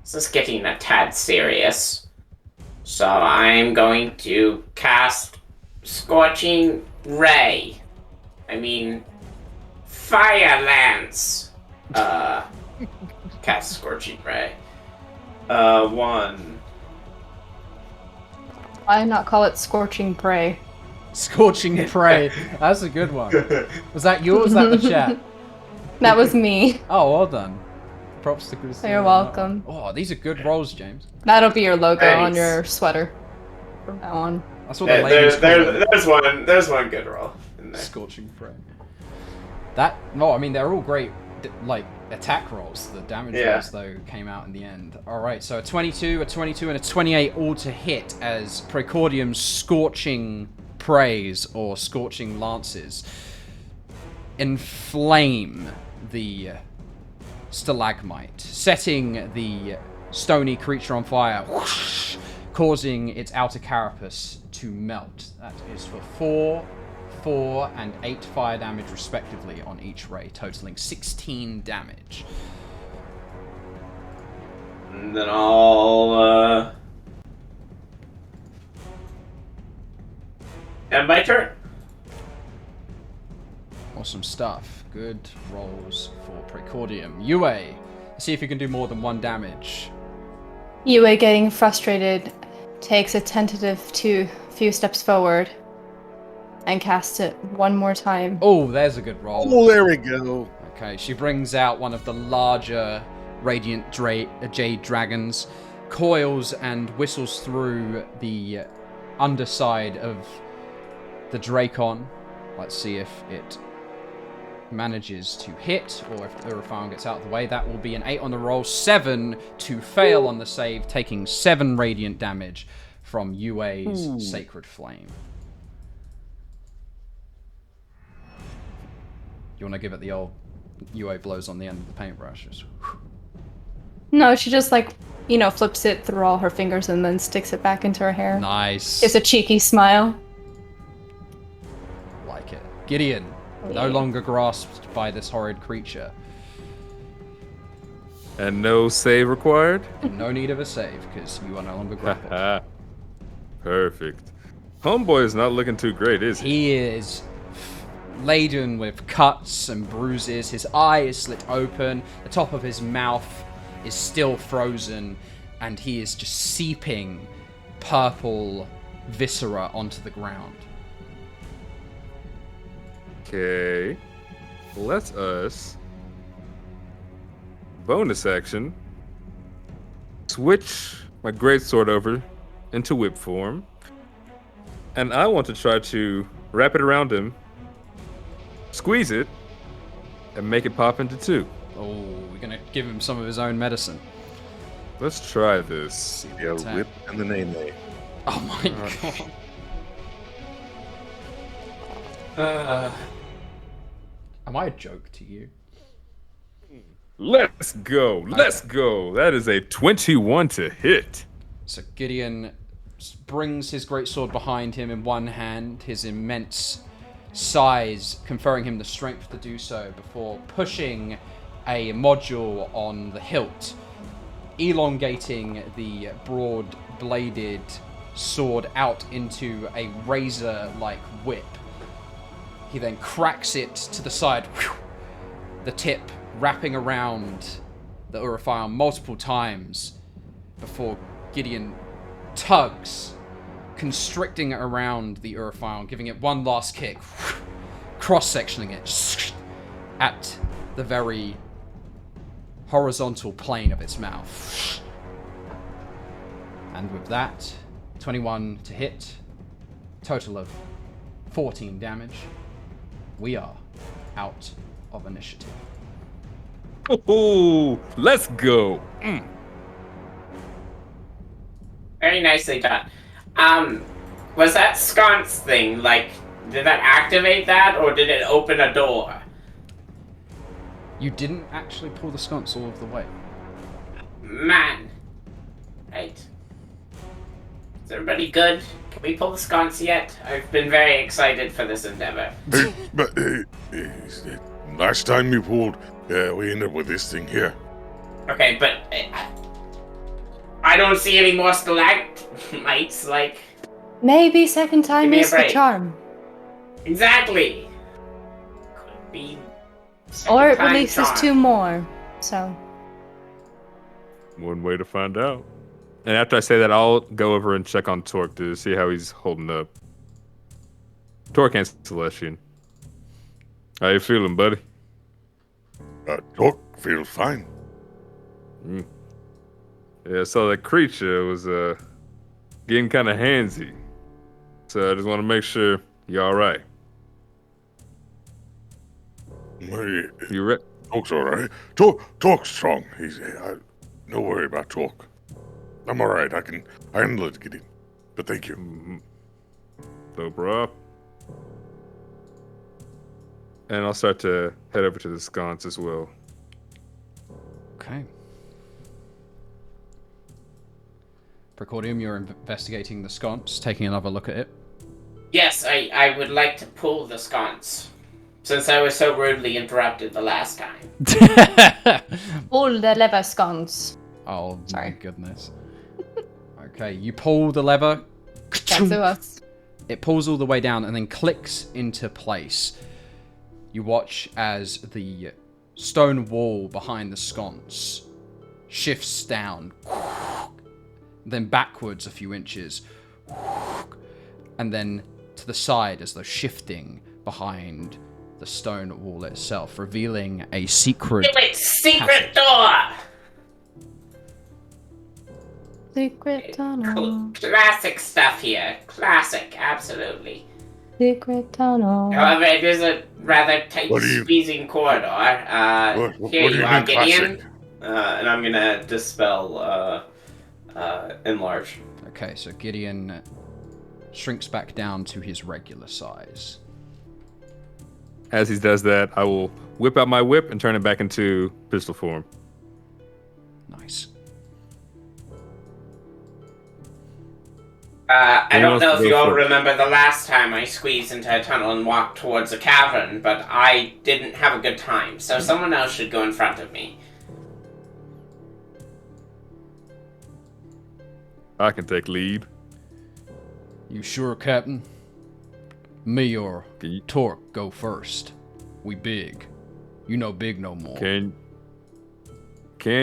This is getting a tad serious. So I'm going to cast Scorching Ray. I mean, Fire Lance. Cast Scorching Ray. 1. Why not call it Scorching Prey? Scorching Prey. That's a good one. Was that you or was that the chat? That was me. Oh, well done. Props to Christine. You're welcome. Oh, these are good rolls, James. That'll be your logo on Thanks. your sweater from now on. That's what the ladies call it. There's one good roll in there. Scorching Prey. That, no, I mean, they're all great, like, attack rolls. The damage rolls, though, came out in the end. Alright, so a 22, a 22, and a 28 all to hit as Precordium's Scorching Prays, or Scorching Lances, inflame the stalagmite, setting the stony creature on fire, whoosh, causing its outer carapace to melt. That is for 4, and 8 fire damage respectively on each ray, totaling 16 damage. And then I'll end my turn. Awesome stuff. Good rolls for Precordium. Yue, see if you can do more than 1 damage. Yue, getting frustrated, takes a tentative few steps forward and casts it one more time. Oh, there's a good roll. Oh, there we go. Okay, she brings out one of the larger radiant jade dragons, coils and whistles through the underside of the Dracon. Let's see if it manages to hit, or if Urophion gets out of the way. That will be an 8 on the roll, 7 to fail on the save, taking 7 radiant damage from Yue's Sacred Flame. You want to give it the old Yue blows on the end of the paintbrushes? No, she just flips it through all her fingers and then sticks it back into her hair. Nice. It's a cheeky smile. Like it. Gideon, no longer grasped by this horrid creature. And no save required? No need of a save, because you are no longer grappled. Perfect. Homeboy is not looking too great, is he? He is laden with cuts and bruises. His eye is slit open. The top of his mouth is still frozen. And he is just seeping purple viscera onto the ground. Okay. Let us bonus action switch my greatsword over into whip form. And I want to try to wrap it around him, squeeze it, and make it pop into 2. Oh, we're going to give him some of his own medicine. Let's try this. Yeah, whip and the nay-nay. Oh my god. Am I a joke to you? Let's go. Let's go. That is a 21 to hit. So Gideon brings his greatsword behind him in one hand, his immense size conferring him the strength to do so, before pushing a module on the hilt, elongating the broad-bladed sword out into a razor-like whip. He then cracks it to the side, the tip wrapping around the Urophion multiple times before Gideon tugs, constricting it around the Urophion, giving it one last kick, cross-sectioning it at the very horizontal plane of its mouth. And with that, 21 to hit, total of 14 damage. We are out of initiative. Oh, let's go. Very nicely done. was that sconce thing, like, did that activate that, or did it open a door? You didn't actually pull the sconce all of the way. Man. Right. Is everybody good? Can we pull the sconce yet? I've been very excited for this endeavor. Last time you pulled, we ended up with this thing here. Okay, but I don't see any more stalagmites, like... Maybe second time Give me a is the break. charm. Exactly! Could be... Or it second time releases charm. 2 more. So, One way to find out. And after I say that, I'll go over and check on Torque to see how he's holding up. Torque and Celestian. How you feeling, buddy? Torque feels fine. Yeah, so that creature was getting kind of handsy. So I just want to make sure you're all right. You ready? Torque's all right. Torque's strong. No worry about Torque. I'm all right. I can handle it, Gideon. But thank you. So, bro. And I'll start to head over to the sconce as well. Okay. Precordium, you're investigating the sconce, taking another look at it. Yes, I would like to pull the sconce. Since I was so rudely interrupted the last time. pull the lever sconce. Oh, Sorry. my goodness. Okay, you pull the lever. That's us. It pulls all the way down and then clicks into place. You watch as the stone wall behind the sconce shifts down, then backwards a few inches, and then to the side as though shifting behind the stone wall itself, revealing a secret Secret door! Secret tunnel. Classic stuff here. Classic, absolutely. Secret tunnel. However, it is a rather tight What do you- squeezing corridor. What Here do you you are, mean Gideon. classic? And I'm gonna dispel enlarge. Okay, so Gideon shrinks back down to his regular size. As he does that, I will whip out my whip and turn it back into pistol form. Nice. I don't know if you all Go for it. remember the last time I squeezed into a tunnel and walked towards a cavern, but I didn't have a good time, so someone else should go in front of me. I can take lead. You sure, Captain? Me or Can you, Torque go first. We big. You no big no more. can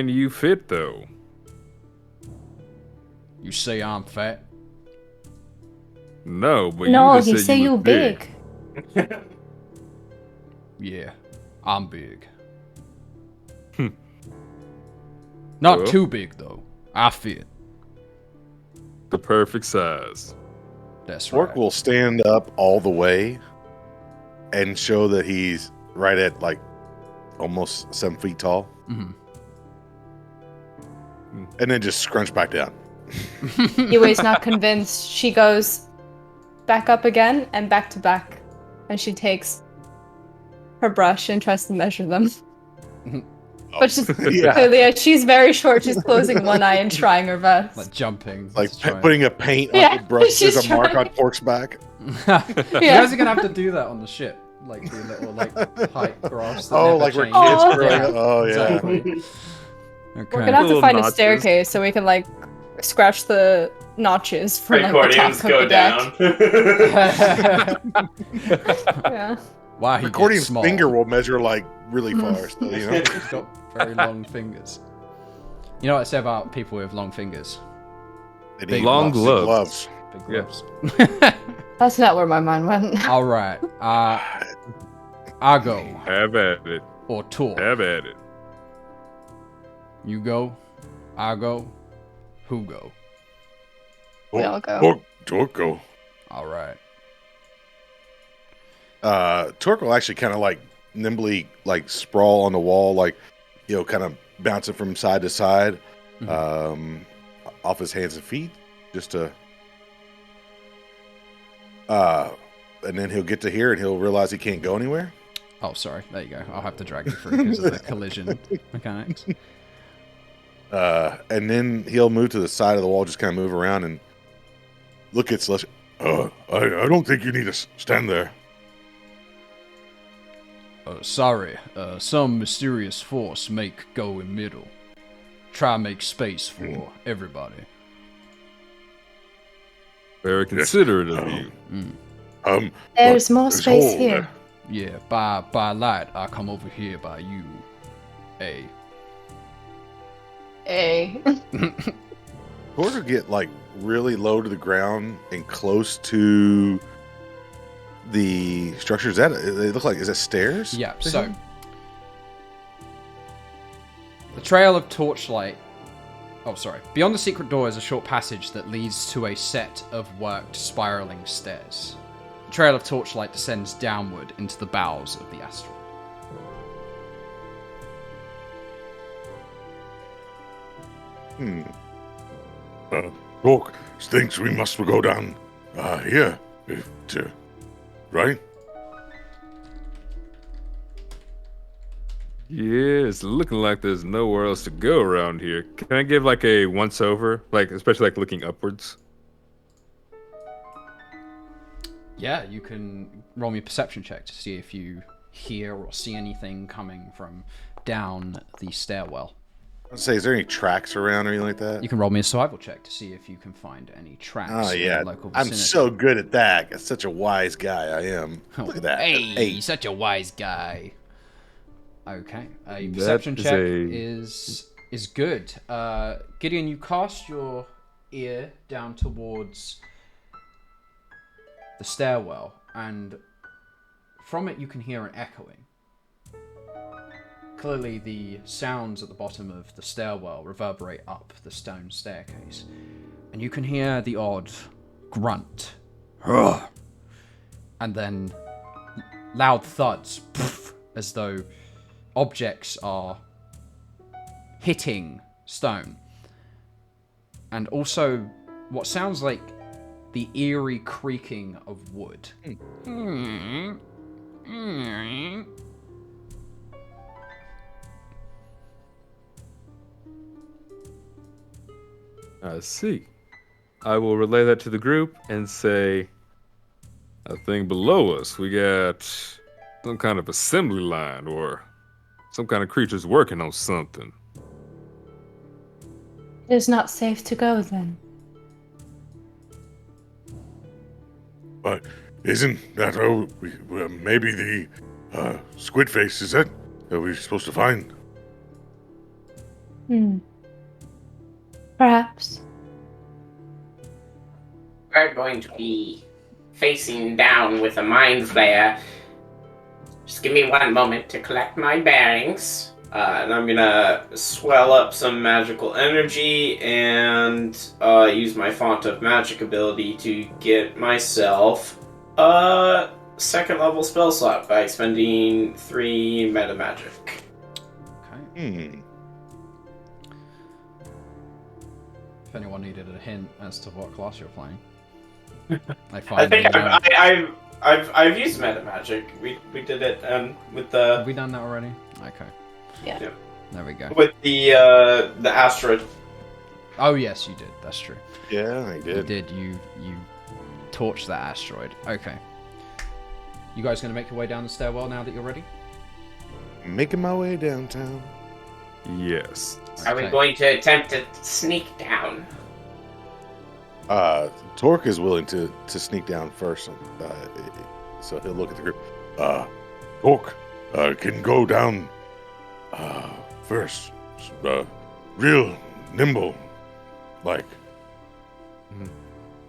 you fit though? You say I'm fat? No, but No, you just he said say you was big. Yeah, I'm big. Not Well. too big though. I fit. The perfect size. That's Torque right. will stand up all the way and show that he's right at like almost 7 feet tall, Mhm. and then just scrunch back down. Yui's not convinced. She goes back up again and back to back. And she takes her brush and tries to measure them. But she's Yeah. clearly, she's very short. She's closing one eye and trying her best. Like jumping. Like just trying- putting a paint on Yeah, the brush. she's There's a mark trying. on Torque's back. You guys are gonna have to do that on the ship, like the little like height graphs. That Oh, never like we're change. kids Aw. growing up. Oh, yeah. Exactly. We're Okay. gonna have to Little find a notches. staircase so we can like scratch the notches from like the Precordiums top go of the down. deck. Yeah. Wow, he gets Recording's small. finger will measure like really far. So, you know? He's got very long fingers. You know what I say about people with long fingers? They Big need long gloves. Big Yeah. gloves. That's not where my mind went. All right. I go Have at it. or Torque. Have at it. You go. I go. Who go? We all go. Torque go. All right. Torque will actually kind of like nimbly like sprawl on the wall, like, you know, kind of bouncing from side to side, off his hands and feet, just to And then he'll get to here and he'll realize he can't go anywhere. Oh, sorry. There you go. I'll have to drag you through because of the collision mechanics. And then he'll move to the side of the wall, just kind of move around and look at Celestia. I don't think you need to stand there. Sorry. Some mysterious force make go in middle. Try make space for everybody. Very considerate of you. There's more space here. Yeah, by light, I come over here by you. A. Torque will get like really low to the ground and close to the structure. Is that? They look like. Is that stairs? Yeah. So the trail of torchlight. Oh, sorry. Beyond the secret door is a short passage that leads to a set of worked spiraling stairs. The trail of torchlight descends downward into the bowels of the asteroid. Torque thinks we must go down here, right? Yeah, it's looking like there's nowhere else to go around here. Can I give like a once over, like especially like looking upwards? Yeah, you can roll me a perception check to see if you hear or see anything coming from down the stairwell. I'd say, is there any tracks around or anything like that? You can roll me a survival check to see if you can find any tracks Oh yeah, in the local I'm vicinity. so good at that. I'm such a wise guy. I am. Look at that. Hey, such a wise guy. Okay, a perception is check a- is good. Gideon, you cast your ear down towards the stairwell, and from it you can hear an echoing. Clearly, the sounds at the bottom of the stairwell reverberate up the stone staircase, and you can hear the odd grunt, and then loud thuds, as though objects are hitting stone. And also what sounds like the eerie creaking of wood. I see. I will relay that to the group and say, I think below us we got some kind of assembly line or some kind of creatures working on something. It is not safe to go then. But isn't that maybe the squid face? Is that we're supposed to find? Perhaps. We're going to be facing down with a mind flayer. Just give me one moment to collect my bearings. And I'm gonna swell up some magical energy and use my Font of Magic ability to get myself a second level spell slot by spending 3 meta magic. Okay. If anyone needed a hint as to what class you're playing, I find think the, I've used meta magic. We did it with the have we done that already? Okay. Yeah. There we go. with the asteroid. Oh yes, you did. That's true. Yeah, I You did. did. You torched that asteroid. Okay. You guys gonna make your way down the stairwell now that you're ready? Making my way downtown. Yes. Are we Okay. going to attempt to sneak down? Torque is willing to sneak down first, so he'll look at the group. Torque can go down first. Real nimble, like.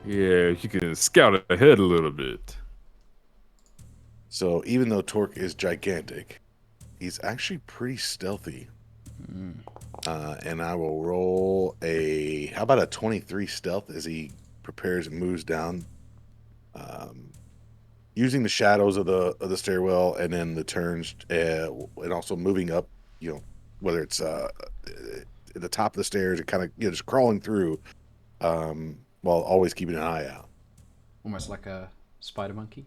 Yeah, you can scout ahead a little bit. So even though Torque is gigantic, he's actually pretty stealthy. And I will roll how about a 23 stealth as he prepares and moves down, using the shadows of the stairwell and then the turns, and also moving up. Whether it's at the top of the stairs, and kind of just crawling through, while always keeping an eye out. Almost like a Spider monkey?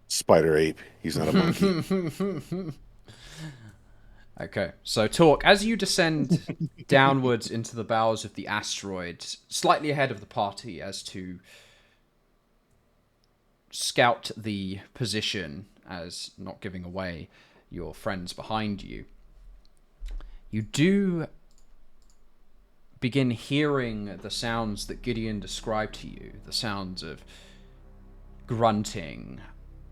Spider ape. He's not a monkey. Okay, so Torque, as you descend downwards into the bowels of the asteroid, slightly ahead of the party as to scout the position as not giving away your friends behind you, you do begin hearing the sounds that Gideon described to you, the sounds of grunting,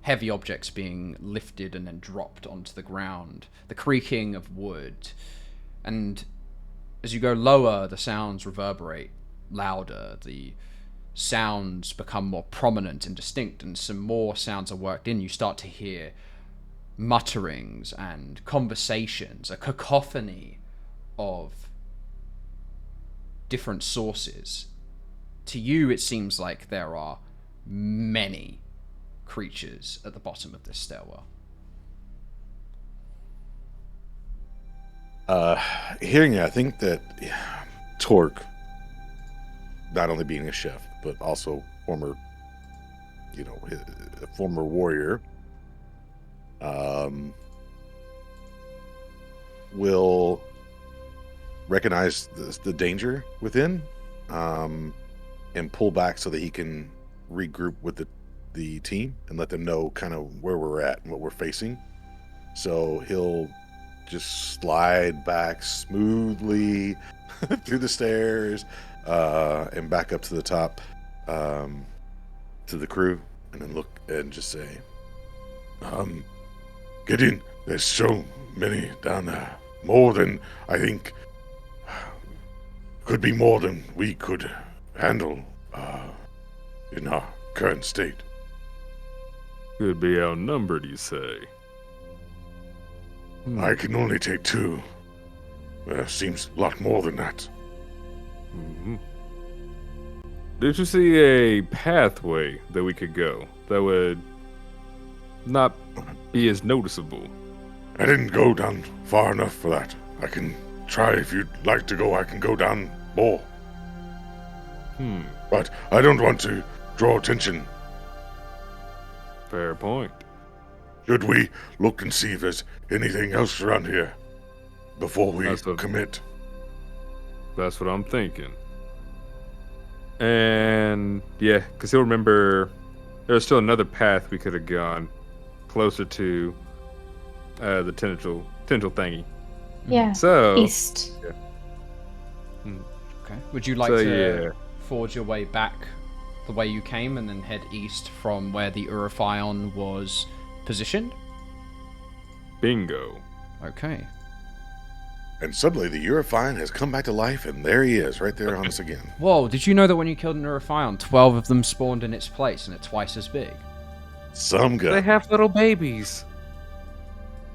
heavy objects being lifted and then dropped onto the ground, the creaking of wood, and as you go lower, the sounds reverberate louder, the sounds become more prominent and distinct, and some more sounds are worked in. You start to hear mutterings and conversations, a cacophony of different sources. To you, it seems like there are many creatures at the bottom of this stairwell. Hearing it, I think that Torque, not only being a chef, but also former, a former warrior, will recognize the danger within, and pull back so that he can regroup with the team and let them know kind of where we're at and what we're facing. So he'll just slide back smoothly through the stairs and back up to the top, to the crew, and then look and just say, Gideon, there's so many down there. More than, I think, could be more than we could handle in our current state. Could be outnumbered, you say? I can only take 2. Seems a lot more than that. Mm-hmm. Did you see a pathway that we could go that would not be as noticeable? I didn't go down far enough for that. I can try if you'd like to go. I can go down more. But I don't want to draw attention. Fair point. Should we look and see if there's anything else around here before we commit? That's what I'm thinking. And yeah, because he'll remember there was still another path we could have gone closer to the tentacle thingy. Yeah. So East. Yeah. Okay. Would you like to forge your way back the way you came and then head east from where the Urophion was positioned? Bingo. Okay. and suddenly the Urophion has come back to life, and there he is, right there on us again. Whoa, did you know that when you killed an Urophion, 12 of them spawned in its place, and it's twice as big? Some good. They have little babies.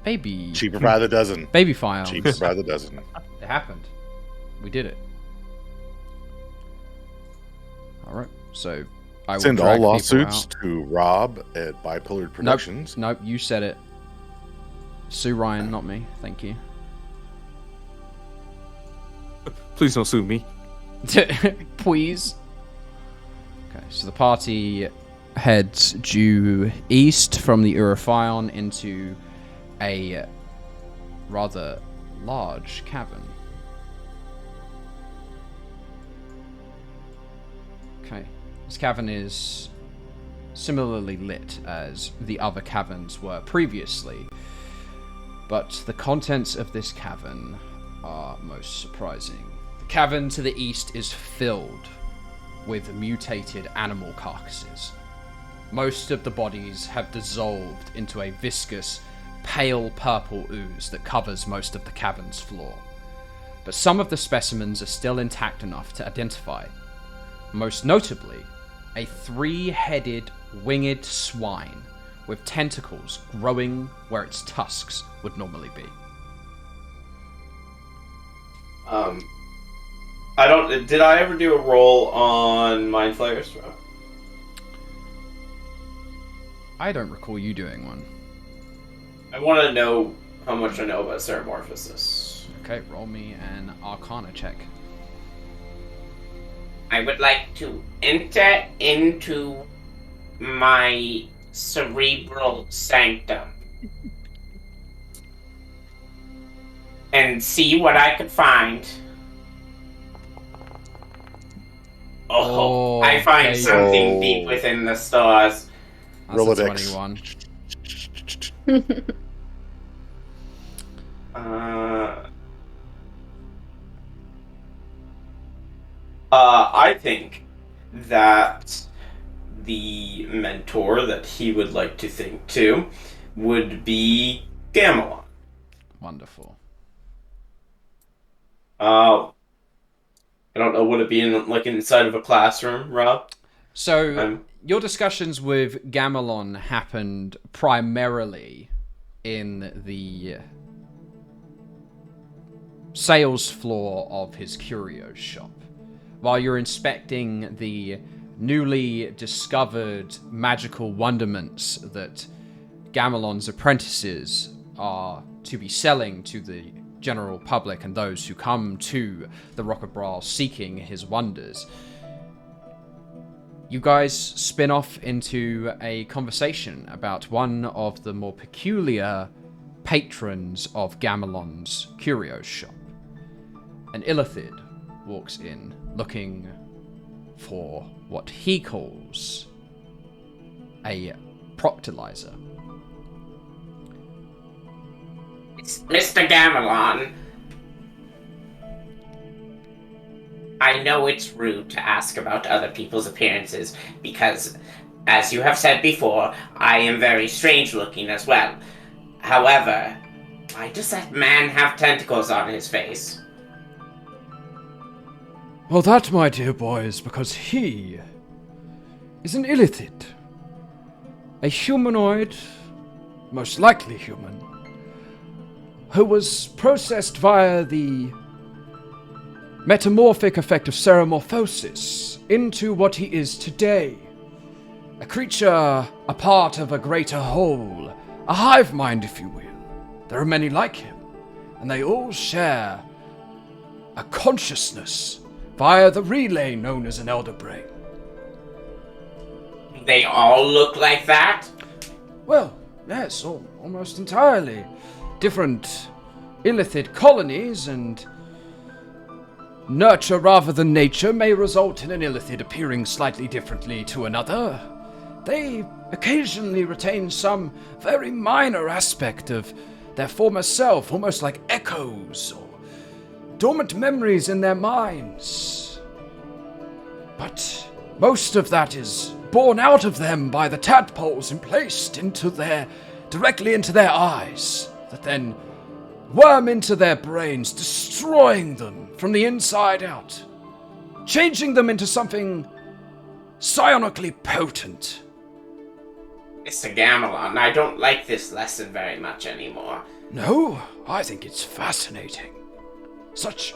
Baby. Cheaper by the dozen. Baby Phions. Cheaper by the dozen. It happened. We did it. Alright, so I will Send all drag people lawsuits out. to Rob at Bipolar Productions. Nope, you said it. Sue Ryan, not me. Thank you. Please don't sue me. Please. Okay, so the party heads due east from the Urophion into a rather large cavern. Okay, this cavern is similarly lit as the other caverns were previously, but the contents of this cavern are most surprising. The cavern to the east is filled with mutated animal carcasses. Most of the bodies have dissolved into a viscous, pale purple ooze that covers most of the cavern's floor. But some of the specimens are still intact enough to identify. Most notably, a 3-headed winged swine with tentacles growing where its tusks would normally be. Did I ever do a roll on Mind Flayers? I don't recall you doing one. I want to know how much I know about Ceramorphosis. Okay, roll me an Arcana check. I would like to enter into my cerebral sanctum and see what I could find. Oh, I find okay. something deep within the stars. That's a Rolodex. 21. I think that the mentor that he would like to think to would be Gamelon. Wonderful. I don't know, would it be in like inside of a classroom, Rob? So your discussions with Gamelon happened primarily in the sales floor of his curio shop. While you're inspecting the newly discovered magical wonderments that Gamelon's apprentices are to be selling to the general public and those who come to the Rock of Brawl seeking his wonders, you guys spin off into a conversation about one of the more peculiar patrons of Gamelon's curio shop. An Illithid walks in, looking for what he calls a proctylizer. It's Mr. Gamelon. I know it's rude to ask about other people's appearances because, as you have said before, I am very strange looking as well. However, why does that man have tentacles on his face? Well, that, my dear boy, is because he is an Illithid. A humanoid, most likely human, who was processed via the metamorphic effect of ceremorphosis into what he is today. A creature, a part of a greater whole, a hive mind, if you will. There are many like him, and they all share a consciousness via the relay known as an elder brain. They all look like that? Well, yes, almost entirely. Different Illithid colonies and nurture rather than nature may result in an Illithid appearing slightly differently to another. They occasionally retain some very minor aspect of their former self, almost like echoes or dormant memories in their minds. But most of that is born out of them by the tadpoles and placed directly into their eyes, that then worm into their brains, destroying them from the inside out, changing them into something psionically potent. Mr. Gamelon, I don't like this lesson very much anymore. No, I think it's fascinating. Such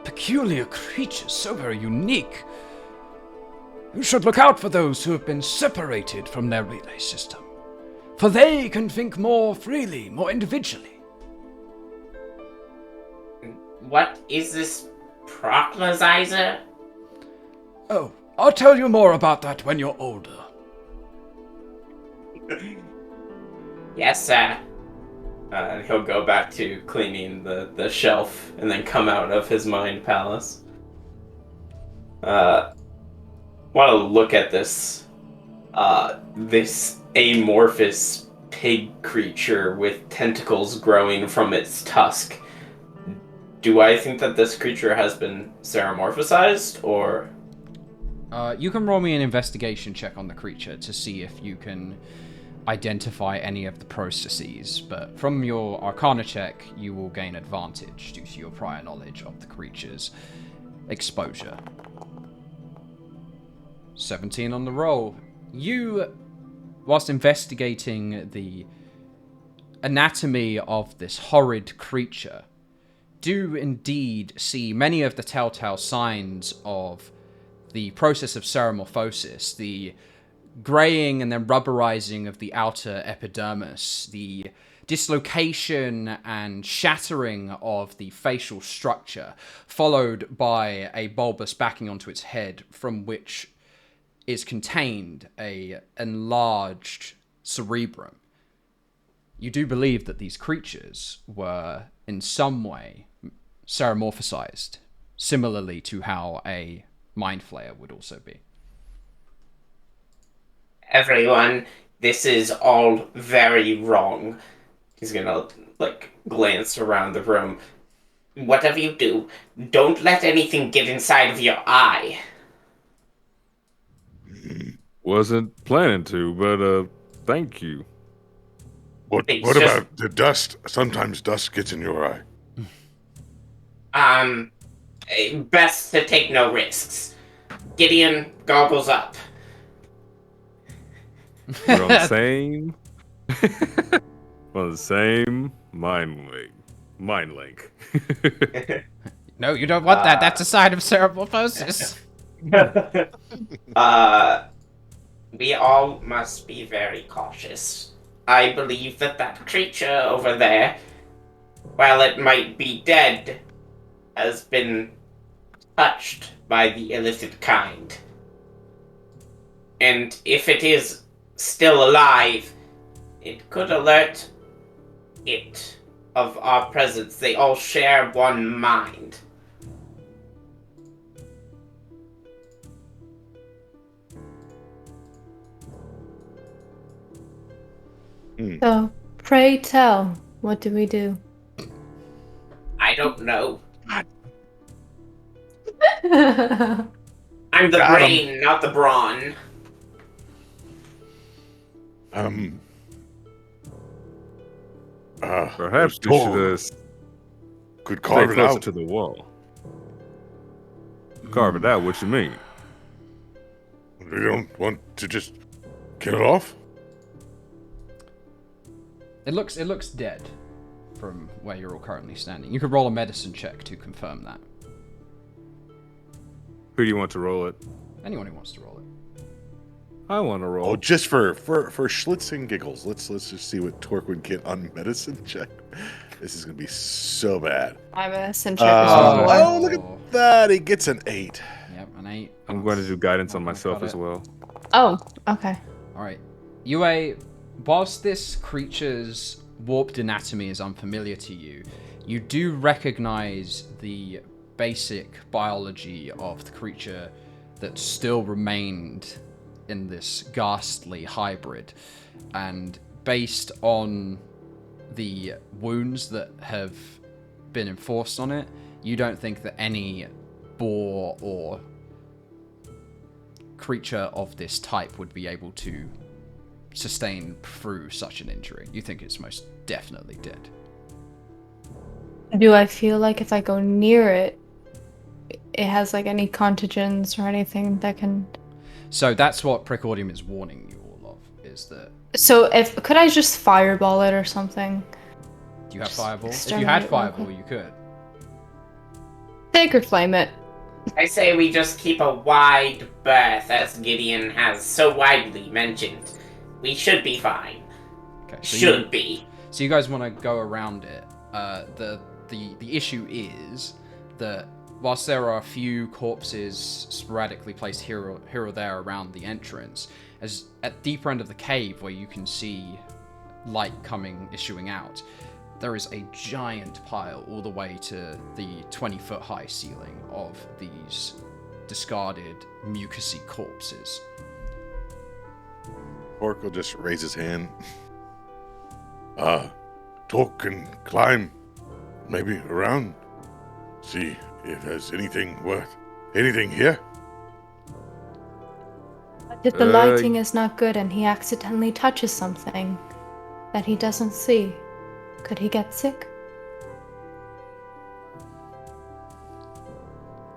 peculiar creatures, so very unique. You should look out for those who have been separated from their relay system, for they can think more freely, more individually. What is this proctylizer? Oh, I'll tell you more about that when you're older. Yes, sir. He'll go back to cleaning the shelf and then come out of his mind palace. Want to look at this this amorphous pig creature with tentacles growing from its tusk. Do I think that this creature has been ceremorphosized, or? You can roll me an investigation check on the creature to see if you can identify any of the processes, but from your Arcana check, you will gain advantage due to your prior knowledge of the creature's exposure. 17 on the roll. You, whilst investigating the anatomy of this horrid creature, do indeed see many of the telltale signs of the process of ceremorphosis, the graying and then rubberizing of the outer epidermis, the dislocation and shattering of the facial structure, followed by a bulbous backing onto its head, from which is contained a enlarged cerebrum. You do believe that these creatures were in some way ceramorphosized, similarly to how a mind flayer would also be. Everyone, this is all very wrong. He's gonna, glance around the room. Whatever you do, don't let anything get inside of your eye. Wasn't planning to, but thank you. What about the dust? Sometimes dust gets in your eye. Best to take no risks. Gideon, goggles up. We're on the same. We're on the same mind link. No, you don't want that. That's a sign of ceramorphosis. We all must be very cautious. I believe that creature over there, while it might be dead, has been touched by the illicit kind. And if it is still alive, it could alert it of our presence. They all share one mind. So, pray tell, what do we do? I don't know. Got I'm the brain, not the brawn. Perhaps you should could stay carve it closer out. to the wall. Carve it out. What you mean? We don't want to just kill it off. It looks dead from where you're all currently standing. You could roll a medicine check to confirm that. Who do you want to roll it? Anyone who wants to roll it. I want to roll. Oh, just for schlitz and giggles. Let's just see what Torque would get on medicine check. This is gonna be so bad. My medicine check is a 4. Oh, look at that! He gets an 8. Yep, an 8. I'm going to do guidance on myself as well. Oh, okay. Alright. Yue, whilst this creature's warped anatomy is unfamiliar to you, you do recognize the basic biology of the creature that still remained in this ghastly hybrid. And based on the wounds that have been enforced on it, you don't think that any boar or creature of this type would be able to sustain through such an injury. You think it's most definitely dead. Do I feel like if I go near it, it has like any contagions or anything that can... So that's what Precordium is warning you all of, is that... So could I just fireball it or something? Do you have fireball? If you exterminate had it fireball, real you could. Sacred flame it. I say we just keep a wide berth, as Gideon has so widely mentioned. We should be fine. Okay, Should be. So you guys want to go around it. The issue is that whilst there are a few corpses sporadically placed here or there around the entrance, as at the deeper end of the cave where you can see light issuing out, there is a giant pile all the way to the 20-foot high ceiling of these discarded mucousy corpses. Torque will just raise his hand. Torque can climb, maybe around, see if there's anything here. If the lighting is not good and he accidentally touches something that he doesn't see, could he get sick?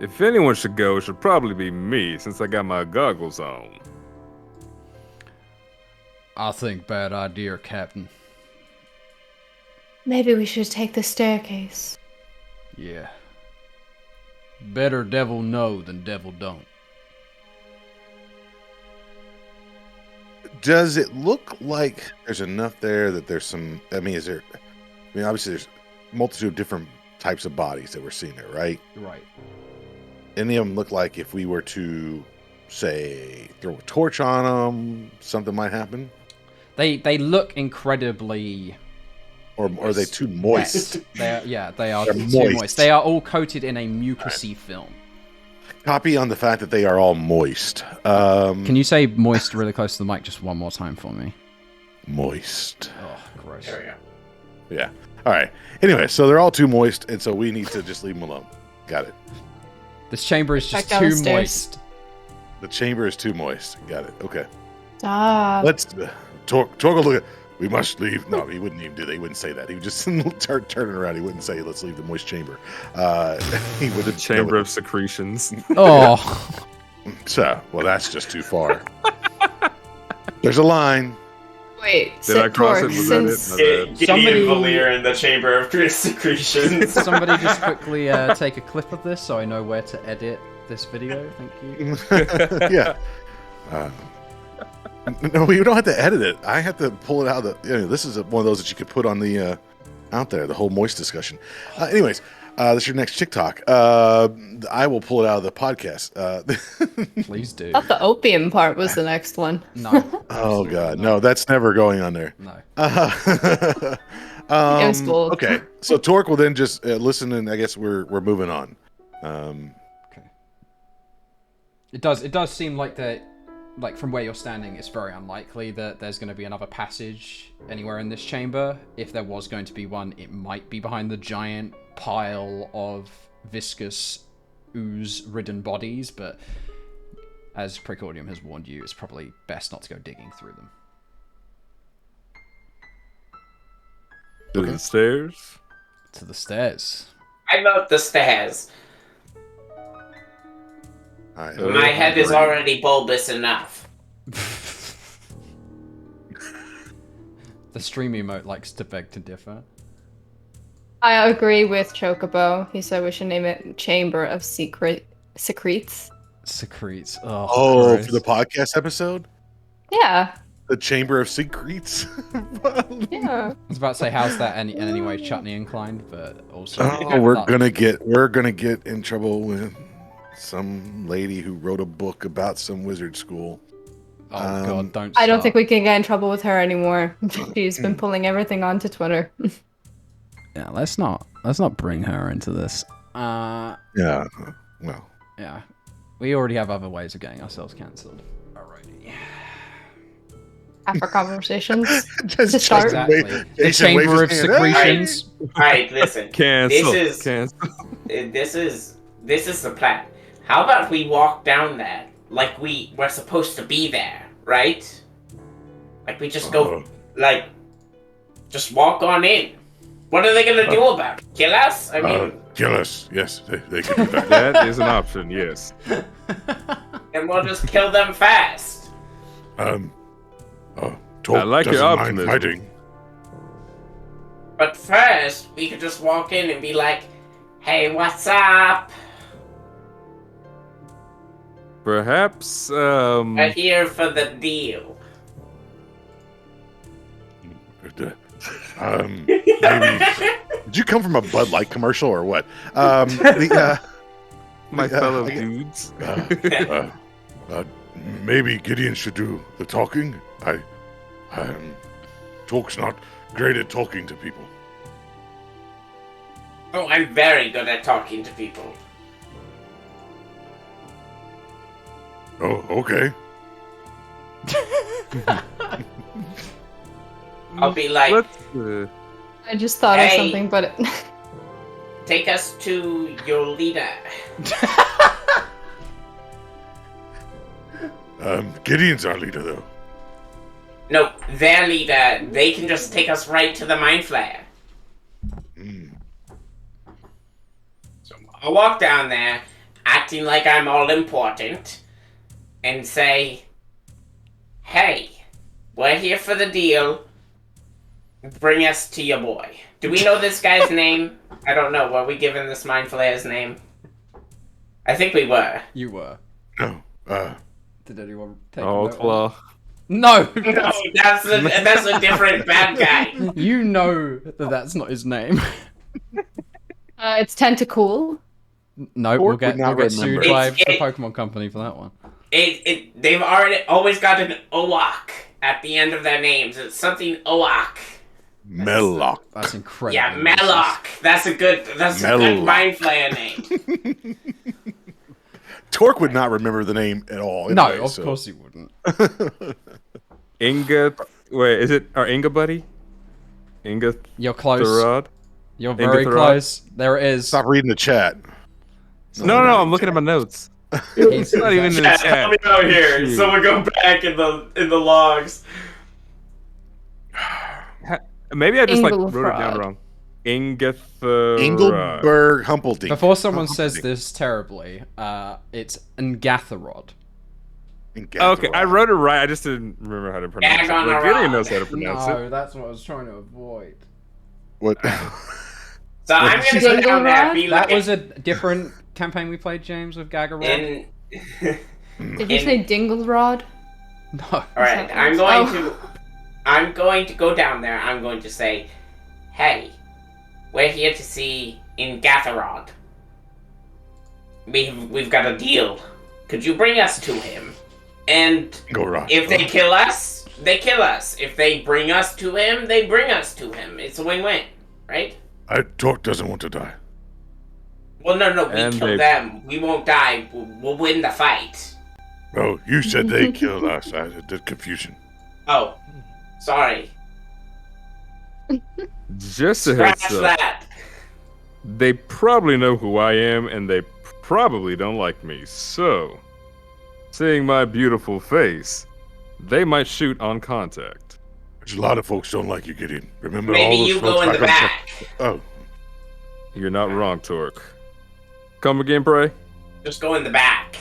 If anyone should go, it should probably be me, since I got my goggles on. I think bad idea, Captain. Maybe we should take the staircase. Yeah. Better devil know than devil don't. Does it look like there's enough there that there's some... obviously there's a multitude of different types of bodies that we're seeing there, right? Right. Any of them look like if we were to say, throw a torch on them, something might happen? They look incredibly. Or are they too moist? They are They're too moist. moist. They are all coated in a mucousy film. Copy on the fact that they are all moist. Can you say moist really close to the mic just one more time for me? Moist. Oh, gross. There we go. Yeah. All right. Anyway, so they're all too moist, and so we need to just leave them alone. Got it. This chamber is just Back down the too stairs. moist. The chamber is too moist. Got it. Okay. Stop. Let's Torque will look at. We must leave. No, he wouldn't even do that. He wouldn't say that. He would just turn it around. He wouldn't say, "Let's leave the moist chamber." He would The chamber of secretions. Oh, So, well, that's just too far. There's a line. Wait, Did I cross it? Was that it? since My bad. Gideon Somebody- Valir in the chamber of secretions. somebody just quickly take a clip of this so I know where to edit this video. Thank you. Yeah. No, you don't have to edit it. I have to pull it out of the. This is one of those that you could put on the out there. The whole moist discussion. Anyways, this is your next TikTok. I will pull it out of the podcast. Please do. I thought the opium part was the next one. No. Oh absolutely God, not. no, that's never going on there. No. was bold. Okay, so Torque will then just listen, and I guess we're moving on. Okay. It does seem like like from where you're standing, it's very unlikely that there's going to be another passage anywhere in this chamber. If there was going to be one, it might be behind the giant pile of viscous ooze-ridden bodies, but as Precordium has warned you, it's probably best not to go digging through them. To the stairs. To the stairs. I'm up the stairs. All right. My head is already bulbous enough. The stream emote likes to beg to differ. I agree with Chocobo. He said we should name it Chamber of Secretes. Secretes. Oh, Christ. for the podcast episode, Yeah, the Chamber of Secrets. yeah. I was about to say, how's that in any way chutney inclined, but also. Oh, we're gonna get in trouble with some lady who wrote a book about some wizard school. Oh God, don't. I don't start. think we can get in trouble with her anymore. She's been pulling everything onto Twitter. Yeah, let's not bring her into this. Yeah. Well. Yeah, we already have other ways of getting ourselves cancelled. Alrighty. After conversations. Just To start. Exactly. The Jason waves chamber of his hand. Hey! secretions. Alright, listen. Cancel. This is- Cancel. This is the plan. How about we walk down there like we're supposed to be there, right? Like we just go, just walk on in. What are they gonna do about it? Kill us? I mean, Kill us. Yes, they can do that. That is an option. Yes. and we'll just kill them fast. Torque I like your doesn't mind optimism. fighting. But first, we could just walk in and be like, "Hey, what's up? Perhaps. We're here for the deal." Maybe. Did you come from a Bud Light commercial or what? My Yeah, fellow I get- dudes. Maybe Gideon should do the talking. Torque's not great at talking to people. Oh, I'm very good at talking to people. Oh, okay. I'll be like, Let's. I just thought of Hey. something, but "Take us to your leader." Gideon's our leader, though. No, their leader. They can just take us right to the mind flare. So I'll walk down there, acting like I'm all important, and say, "Hey, we're here for the deal. Bring us to your boy." Do we know this guy's name? I don't know. Were we given this mind flayer's name? I think we were. You were. No. Did anyone take Oh, a note on claw. that? No. No, that's a different bad guy. You know that that's not his name. it's Tentacool. No, Torque would not we'll get sued remember. by It's- the it- Pokemon Company for that one. They've always got an Owak at the end of their names. It's something Owak. Melloc. That's incredible. Yeah, Melloc. That's a good mind flayer name. Torque would not remember the name at all. No, Anyway, of so. course he wouldn't. Inga. Wait, is it our Inga buddy? Inga. You're close. Tharad? You're very Tharad? close. There it is. Stop reading the chat. No, I'm looking at my notes. It's not even in the Help chat. me out here. Shoot. Someone go back in the logs. Maybe I just wrote it Inglefrod. down wrong. Ingatharad. Engelberg Humpelty. Before someone says this terribly, it's Ngatharod. Okay, I wrote it right. I just didn't remember how to pronounce it. But Gideon knows how to pronounce No, it. that's what I was trying to avoid. What? So I'm gonna go down there. Be That like was a different campaign we played, James, with Gagarod. Did you say Dinglesrod? No. All right, I'm going to go down there. I'm going to say, "Hey, we're here to see Ingatharod. We've got a deal. Could you bring us to him? And Go right. if they kill us, they kill us. If they bring us to him, they bring us to him. It's a win-win, right?" Torque doesn't want to die. Well, no, we And kill them. We won't die. We'll win the fight. Oh, you said they killed us. I did confusion. Oh, sorry. Just a Scratch heads up. that. They probably know who I am, and they probably don't like me. So, seeing my beautiful face, they might shoot on contact. There's a lot of folks don't like you, Gideon. Remember Maybe all those you folks go in the on back. Oh, You're not wrong, Torque. Come again, Prey? Just go in the back.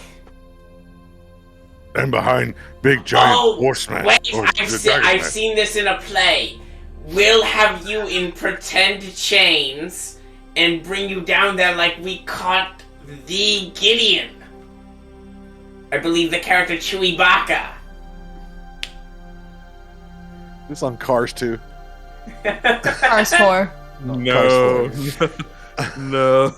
and behind big giant Oh, horseman. wait, or I've the dragon man. seen this in a play. We'll have you in pretend chains and bring you down there like we caught the Gideon. I believe the character Chewbacca. This on Cars 2. Cars 4. No. No.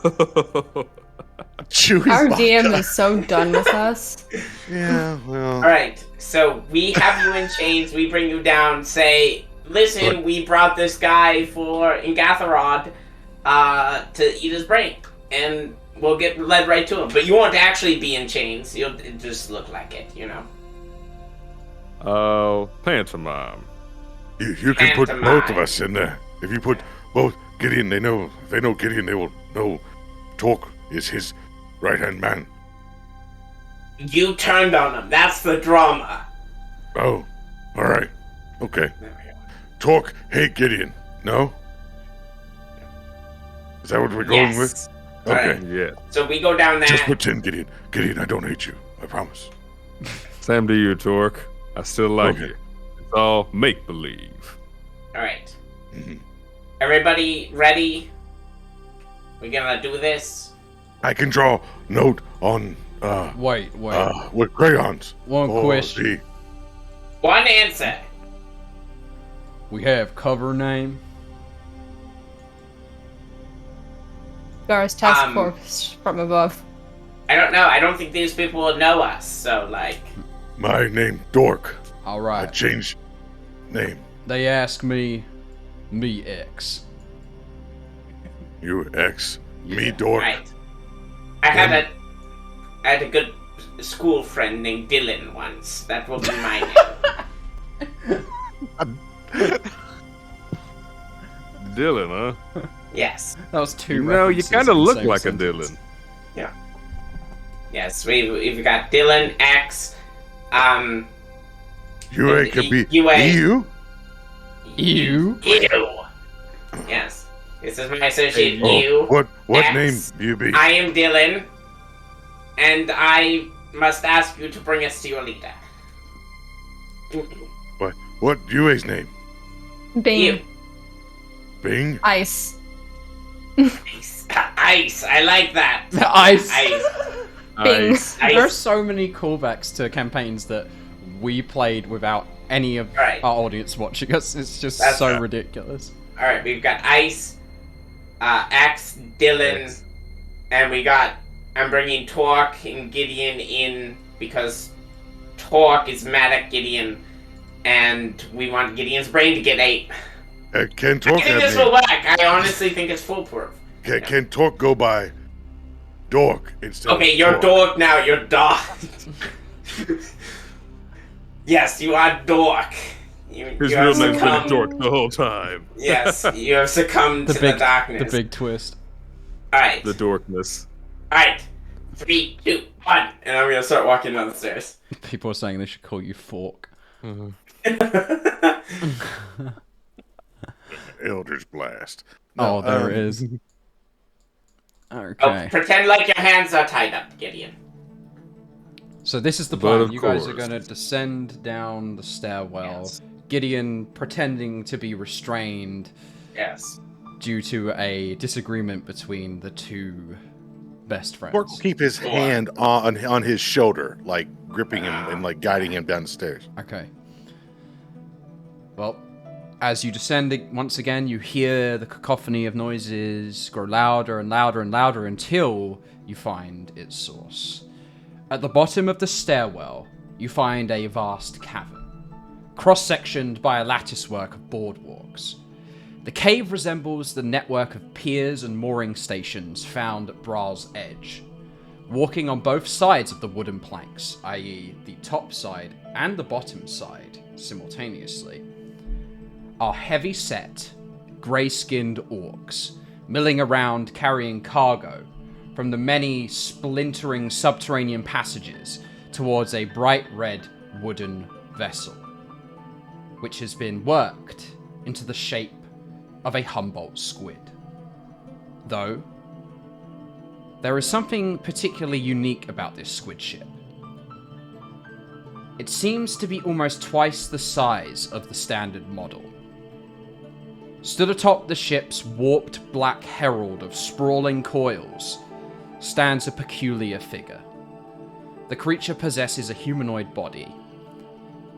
Chewy Our vodka. DM is so done with us. Yeah, well. Alright, so we have you in chains, we bring you down, say, listen, Good. we brought this guy for Ingatharod to eat his brain. And we'll get led right to him. But you won't actually be in chains, you'll just look like it, you know? Oh, pantomime. You can put Pantomime. both of us in there. If you put both Gideon, if they know Gideon, they will know Torque is his right-hand man. You turned on him, that's the drama. Oh, all right. Okay. There we go. Torque, hate Gideon. No? Is that what we're going with? Yes. Okay. Alright. Yeah. So we go down there. Just pretend, Gideon. Gideon, I don't hate you. I promise. Same to you, Torque. I still like Okay. you. It's all make-believe. Alright. Mhm. Everybody ready? We're gonna do this? I can draw note on Wait. with crayons. One or question. the- One answer. We have cover name. Gar's task Um, force from above. I don't know. I don't think these people will know us. So, like, My name Dork. All I right. changed name. They ask me X. You X. Me Dork. right. I had a good school friend named Dillon once. That will be my name. Dillon, huh? Yes. That was two. No, you references kind of in the look same like a sentence. Dillon. Yes. We've got Dillon X. UA could be UA. EU. You? Ew. Yes. This is my associate Oh, you. what X. name do you be? I am Dillon, and I must ask you to bring us to your leader. What UA's name? Bing. You. Bing. Ice. Ice. Ice. I like that. Ice. Ice. Bing. Ice. There are Ice. so many callbacks to campaigns that we played without any of Right. our audience watching us. It's just That's so right. ridiculous. All right, we've got Ice, X, Dillon, X. and I'm bringing Torque and Gideon in because Torque is mad at Gideon, and we want Gideon's brain to get ate. Can I Torque think have this me? will work. I honestly think it's foolproof. Can Torque go by Dork instead Okay, of you're Torque? Dork now. You're Dog. Yes, you are Dork. His you real have name's been succumbed- Dork the whole time. Yes, you have succumbed to the darkness. The big twist. Alright. The Dorkness. Alright. 3, 2, 1. And I'm gonna start walking down the stairs. People are saying they should call you Fork. Elder's Blast. Oh, there it is. Okay. Oh, pretend like your hands are tied up, Gideon. So this is the But plan. of You guys are course. going to descend down the stairwell. Yes. Gideon pretending to be restrained Yes. due to a disagreement between the two best friends. Torque will keep his hand on his shoulder, like gripping him and like guiding him down the stairs. Okay. Well, as you descend once again, you hear the cacophony of noises grow louder and louder and louder until you find its source. At the bottom of the stairwell, you find a vast cavern, cross-sectioned by a latticework of boardwalks. The cave resembles the network of piers and mooring stations found at Bra's edge. Walking on both sides of the wooden planks, i.e. the top side and the bottom side, simultaneously, are heavy-set, grey-skinned orcs, milling around carrying cargo from the many splintering subterranean passages towards a bright red wooden vessel, which has been worked into the shape of a Humboldt squid. Though, there is something particularly unique about this squid ship. It seems to be almost twice the size of the standard model. Stood atop the ship's warped black herald of sprawling coils stands a peculiar figure. The creature possesses a humanoid body.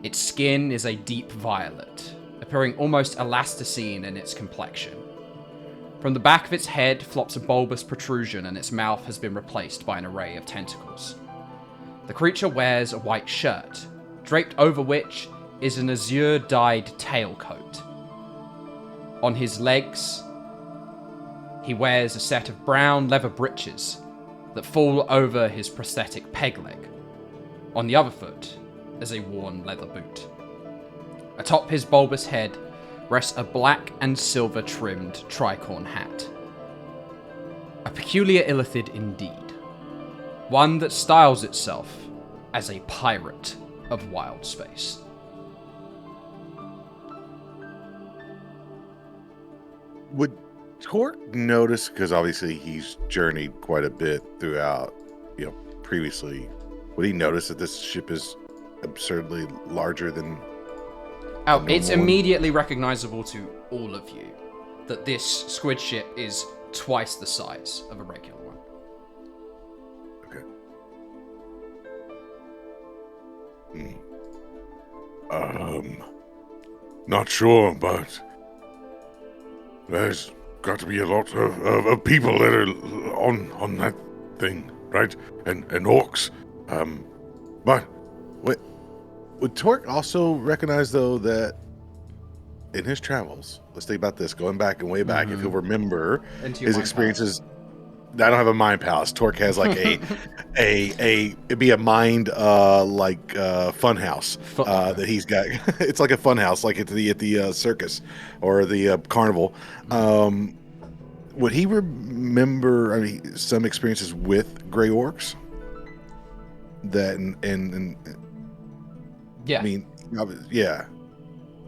Its skin is a deep violet, appearing almost elasticine in its complexion. From the back of its head flops a bulbous protrusion, and its mouth has been replaced by an array of tentacles. The creature wears a white shirt, draped over which is an azure-dyed tailcoat. On his legs, he wears a set of brown leather breeches that fall over his prosthetic peg leg. On the other foot is a worn leather boot. Atop his bulbous head rests a black and silver trimmed tricorn hat. A peculiar illithid indeed. One that styles itself as a pirate of wild space. Would Torque notice, because obviously he's journeyed quite a bit throughout, previously, would he notice that this ship is absurdly larger than... Oh, it's normal one? immediately recognizable to all of you that this squid ship is twice the size of a regular one. Okay. Not sure, but there's got to be a lot of people that are on that thing, right? And orcs. But Would Torque also recognize, though, that in his travels, let's think about this, going back and way back, if you'll remember Into your his mind experiences... I don't have a mind palace. Torque has like it'd be a mind fun house that he's got. It's like a fun house, like at the circus or the carnival. Would he remember some experiences with gray orcs? That and Yeah. I mean, yeah,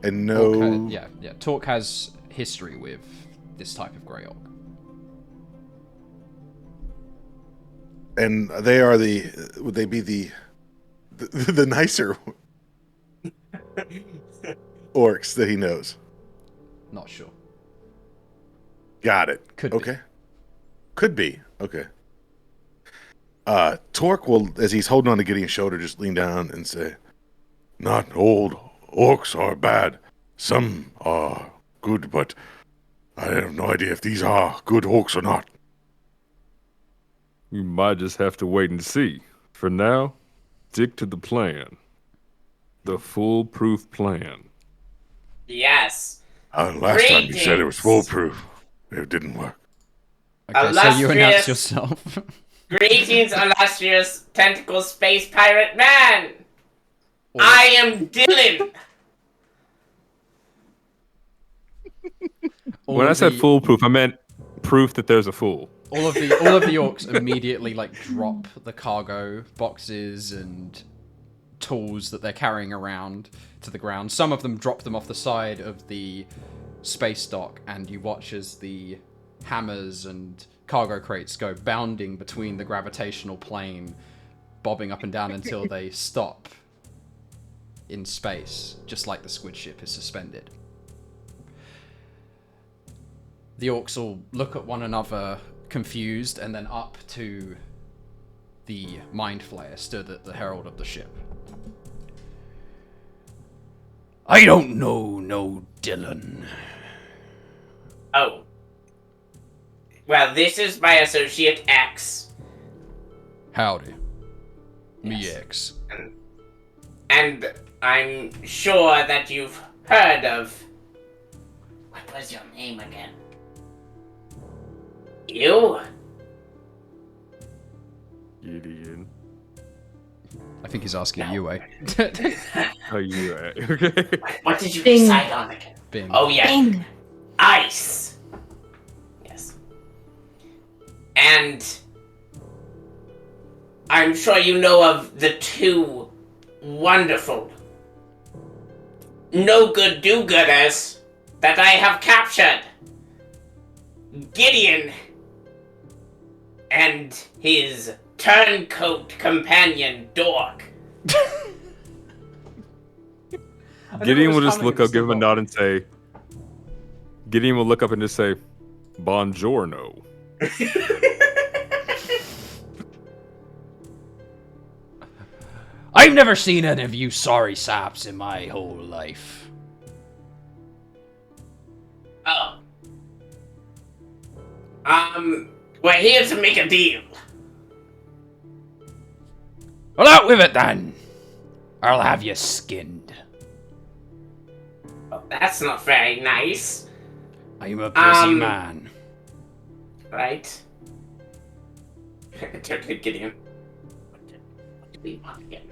and no, Torque has history with this type of grey orc. and they are would they be the nicer orcs that he knows? Not sure. Got it. Could be. Okay. Could be. Okay. Torque will, as he's holding on to Gideon's shoulder, just lean down and say, not all orcs are bad. Some are good, but I have no idea if these are good orcs or not. You might just have to wait and see. For now, stick to the plan. The foolproof plan. Yes. Last time you said it was Greetings. foolproof. It didn't work. Okay, so you announce Illustrious- yourself. Greetings, illustrious tentacle space pirate man! I am Dillon! When I said foolproof, I meant proof that there's a fool. all of the orcs immediately like drop the cargo boxes and tools that they're carrying around to the ground. Some of them drop them off the side of the space dock, and you watch as the hammers and cargo crates go bounding between the gravitational plane, bobbing up and down until they stop in space, just like the squid ship is suspended. The orcs all look at one another, confused, and then up to the Mind Flayer stood at the herald of the ship. I don't know no Dillon. Oh. Well, this is my associate X. Howdy. Me Yes. X. And I'm sure that you've heard of... What was your name again? You? Gideon. I think he's asking you, eh? How you at? Okay. What did you Bing. decide on again? Bing. Oh, yes. Bing. Ice. Yes. And I'm sure you know of the two wonderful no-good do-gooders that I have captured. Gideon and his turncoat companion, Dork. Gideon will just look up, give him a nod, and say. Gideon will look up and just say, "Buongiorno." I've never seen any of you sorry saps in my whole life. Oh. We're here to make a deal. Well, out with it then. I'll have you skinned. Well, that's not very nice, I'm a busy Um, man. right? Turn to Gideon. What do we want again?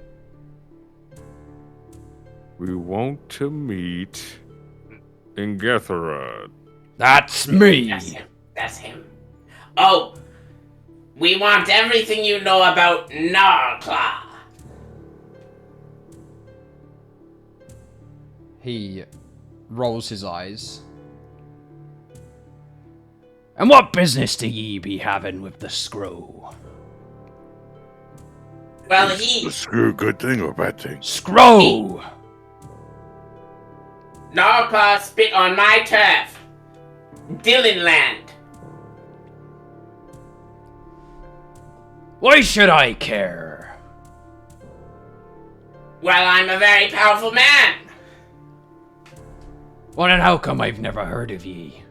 We want to meet in Getherod. That's me. That's him. That's him. Oh, we want everything you know about Gnarlclaw. He rolls his eyes. And what business do ye be having with the screw? Well, Is he the screw good thing or bad thing? Screw! Gnarlclaw spit on my turf, Dillon land. Why should I care? Well, I'm a very powerful man. Well, then how come I've never heard of ye?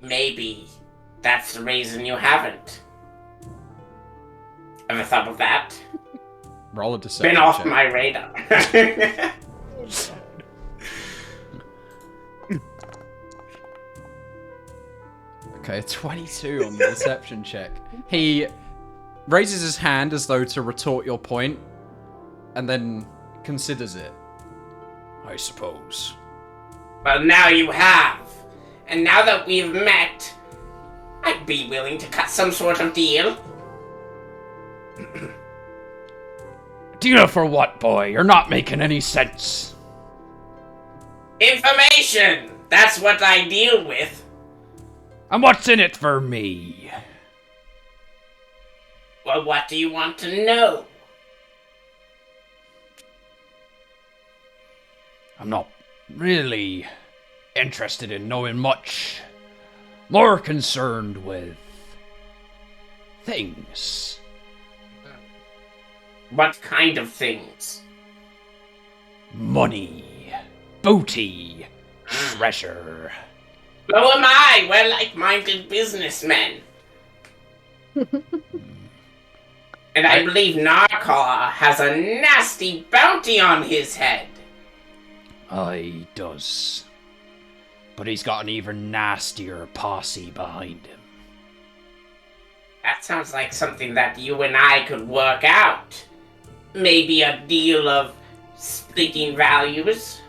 Maybe that's the reason you haven't. Ever thought of that? Roll a deception Been off check. my radar. Okay, 22 on the deception check. He raises his hand as though to retort your point, and then considers it. I suppose. Well, now you have. And now that we've met, I'd be willing to cut some sort of deal. Deal for what, boy? You're not making any sense. Information! That's what I deal with. And what's in it for me? Well, what do you want to know? I'm not really interested in knowing much. More concerned with things. What kind of things? Money, booty, treasure. So am I. We're like-minded businessmen. And I believe Gnarlclaw has a nasty bounty on his head. He does. But he's got an even nastier posse behind him. That sounds like something that you and I could work out. Maybe a deal of splitting values.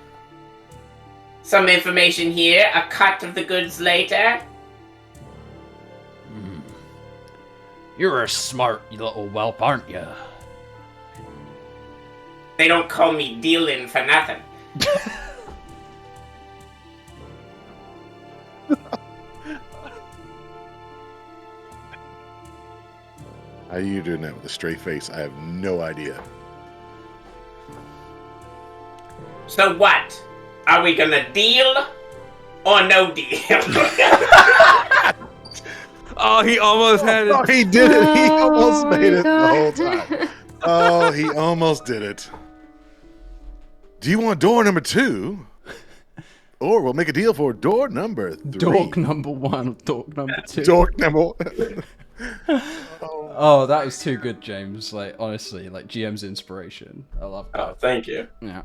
Some information here, a cut of the goods later. You're a smart little whelp, aren't you? They don't call me Dillon for nothing. How are you doing that with a straight face? I have no idea. So what? Are we gonna deal or no deal? Oh, he almost had it. Oh, he did it. He almost made it the God. whole time. Oh, he almost did it. Do you want door number 2? Or we'll make a deal for door number 3. Dork number 1, dork number 2. Dork number Oh, that was too good, James. Like, honestly, like GM's inspiration. I love that. Oh, thank you. Yeah.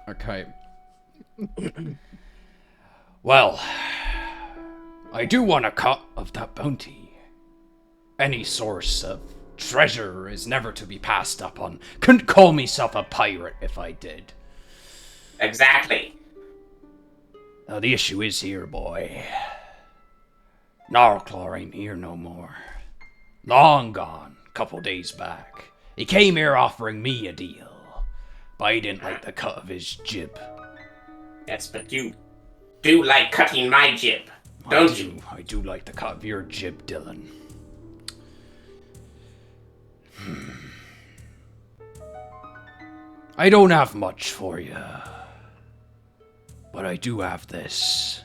Okay. Well, I do want a cut of that bounty. Any source of treasure is never to be passed up on. Couldn't call myself a pirate if I did. Exactly. Now the issue is here, boy. Gnarlclaw ain't here no more. Long gone, couple days back. He came here offering me a deal, but I didn't like the cut of his jib. Yes, but you do like cutting my jib, don't you? I do like the cut of your jib, Dillon. I don't have much for you, but I do have this.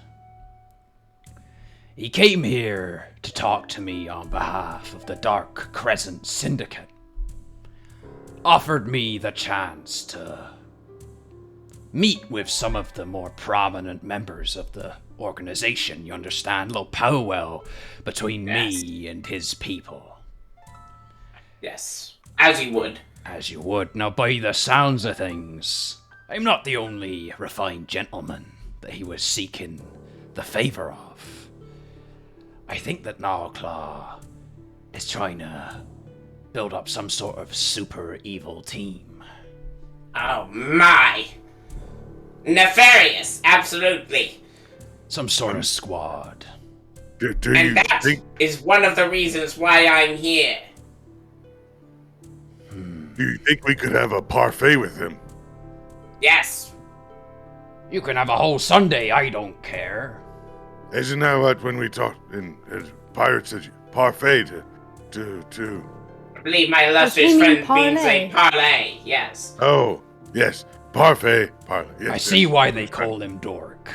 He came here to talk to me on behalf of the Dark Crescent Syndicate. Offered me the chance to meet with some of the more prominent members of the organization, you understand? A little powwow between me and his people. Yes, as you would. As you would. Now, by the sounds of things, I'm not the only refined gentleman that he was seeking the favor of. I think that Gnarlclaw is trying to build up some sort of super evil team. Oh my! Nefarious, absolutely. Some sort of squad. Do And you that think? is one of the reasons why I'm here. Do you think we could have a parfait with him? Yes. You can have a whole Sunday, I don't care. Isn't that what when we talked in pirates said parfait to? I believe my illustrious you friend mean means a parlay? parlay, yes. Oh yes, parfait. Yes, I see yes. why they call him Dork.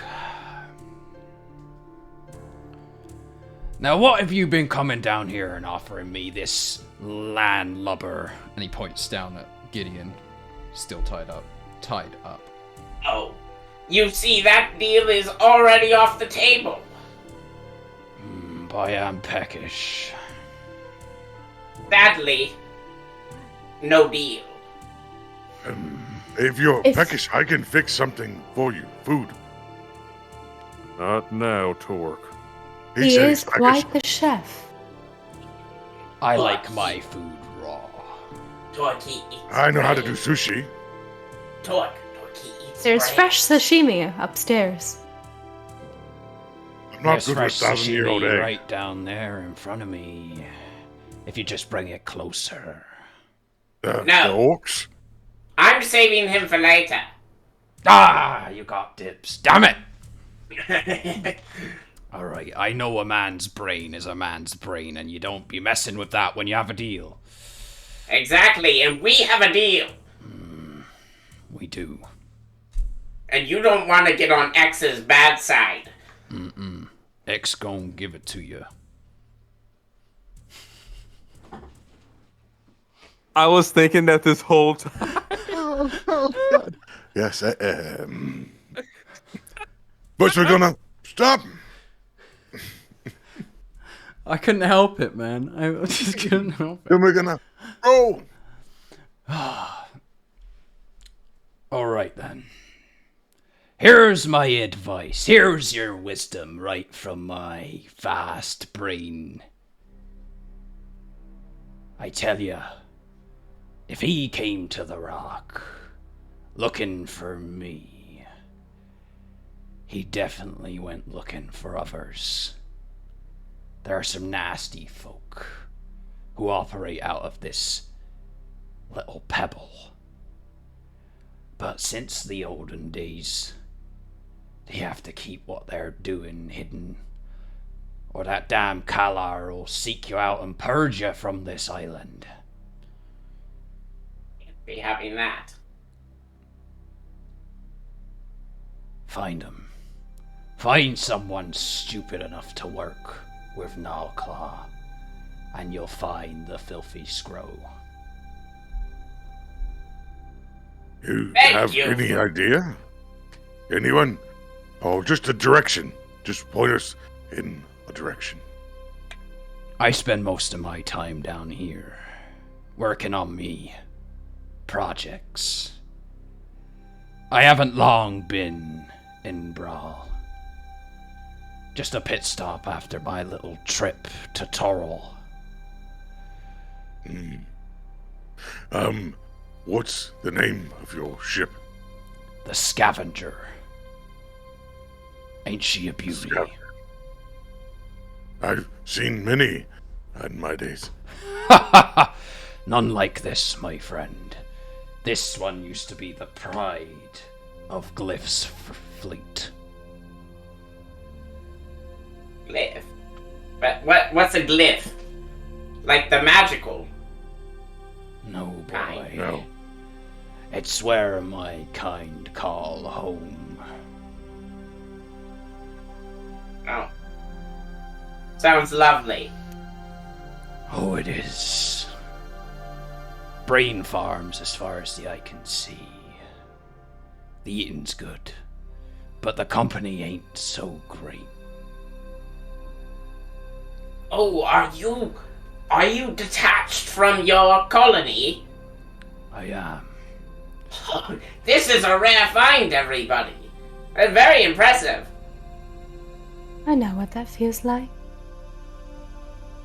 Now, what have you been coming down here and offering me this landlubber? And he points down at Gideon, still tied up. Oh, you see that deal is already off the table. I am peckish. Sadly, no deal. If you're If- peckish, I can fix something for you. Food. Not now, Torque. He He said is he's peckish. quite the chef. I like my food raw. Torque, he eats I know how to brain. do sushi. Torque, he eats There's brain. fresh sashimi upstairs. I'm not There's good with fresh 1,000-year-old sashimi egg. right down there in front of me. If you just bring it closer. The No. orcs. I'm saving him for later. Ah, you got dibs. Damn it! Alright, I know a man's brain is a man's brain, and you don't be messing with that when you have a deal. Exactly, and we have a deal. We do. And you don't want to get on X's bad side. X gon' give it to you. I was thinking that this whole time. Yes. But we're gonna stop. I couldn't help it, man. I just couldn't help it. Then we're gonna bro. All right, then. Here's my advice. Here's your wisdom right from my vast brain. I tell ya, if he came to the rock looking for me, he definitely went looking for others. There are some nasty folk who operate out of this little pebble. But since the olden days, they have to keep what they're doing hidden, or that damn Kalar will seek you out and purge you from this island. Can't be having that. Find him. Find someone stupid enough to work with Gnarlclaw, and you'll find the filthy scroll. You Thank have you. any idea? Anyone? Oh, just a direction. Just point us in a direction. I spend most of my time down here, working on me projects. I haven't long been in Brawl. Just a pit stop after my little trip to Toril. What's the name of your ship? The Scavenger. Ain't she a beauty? I've seen many in my days. None like this, my friend. This one used to be the pride of Glyph's fleet. Glyph? But what's a glyph? Like the magical? No, boy. Kind. No. It's where my kind call home. Oh. Sounds lovely. Oh, it is. Brain farms as far as the eye can see. The eating's good, but the company ain't so great. Oh, are you detached from your colony? I am. This is a rare find, everybody. Very impressive. I know what that feels like.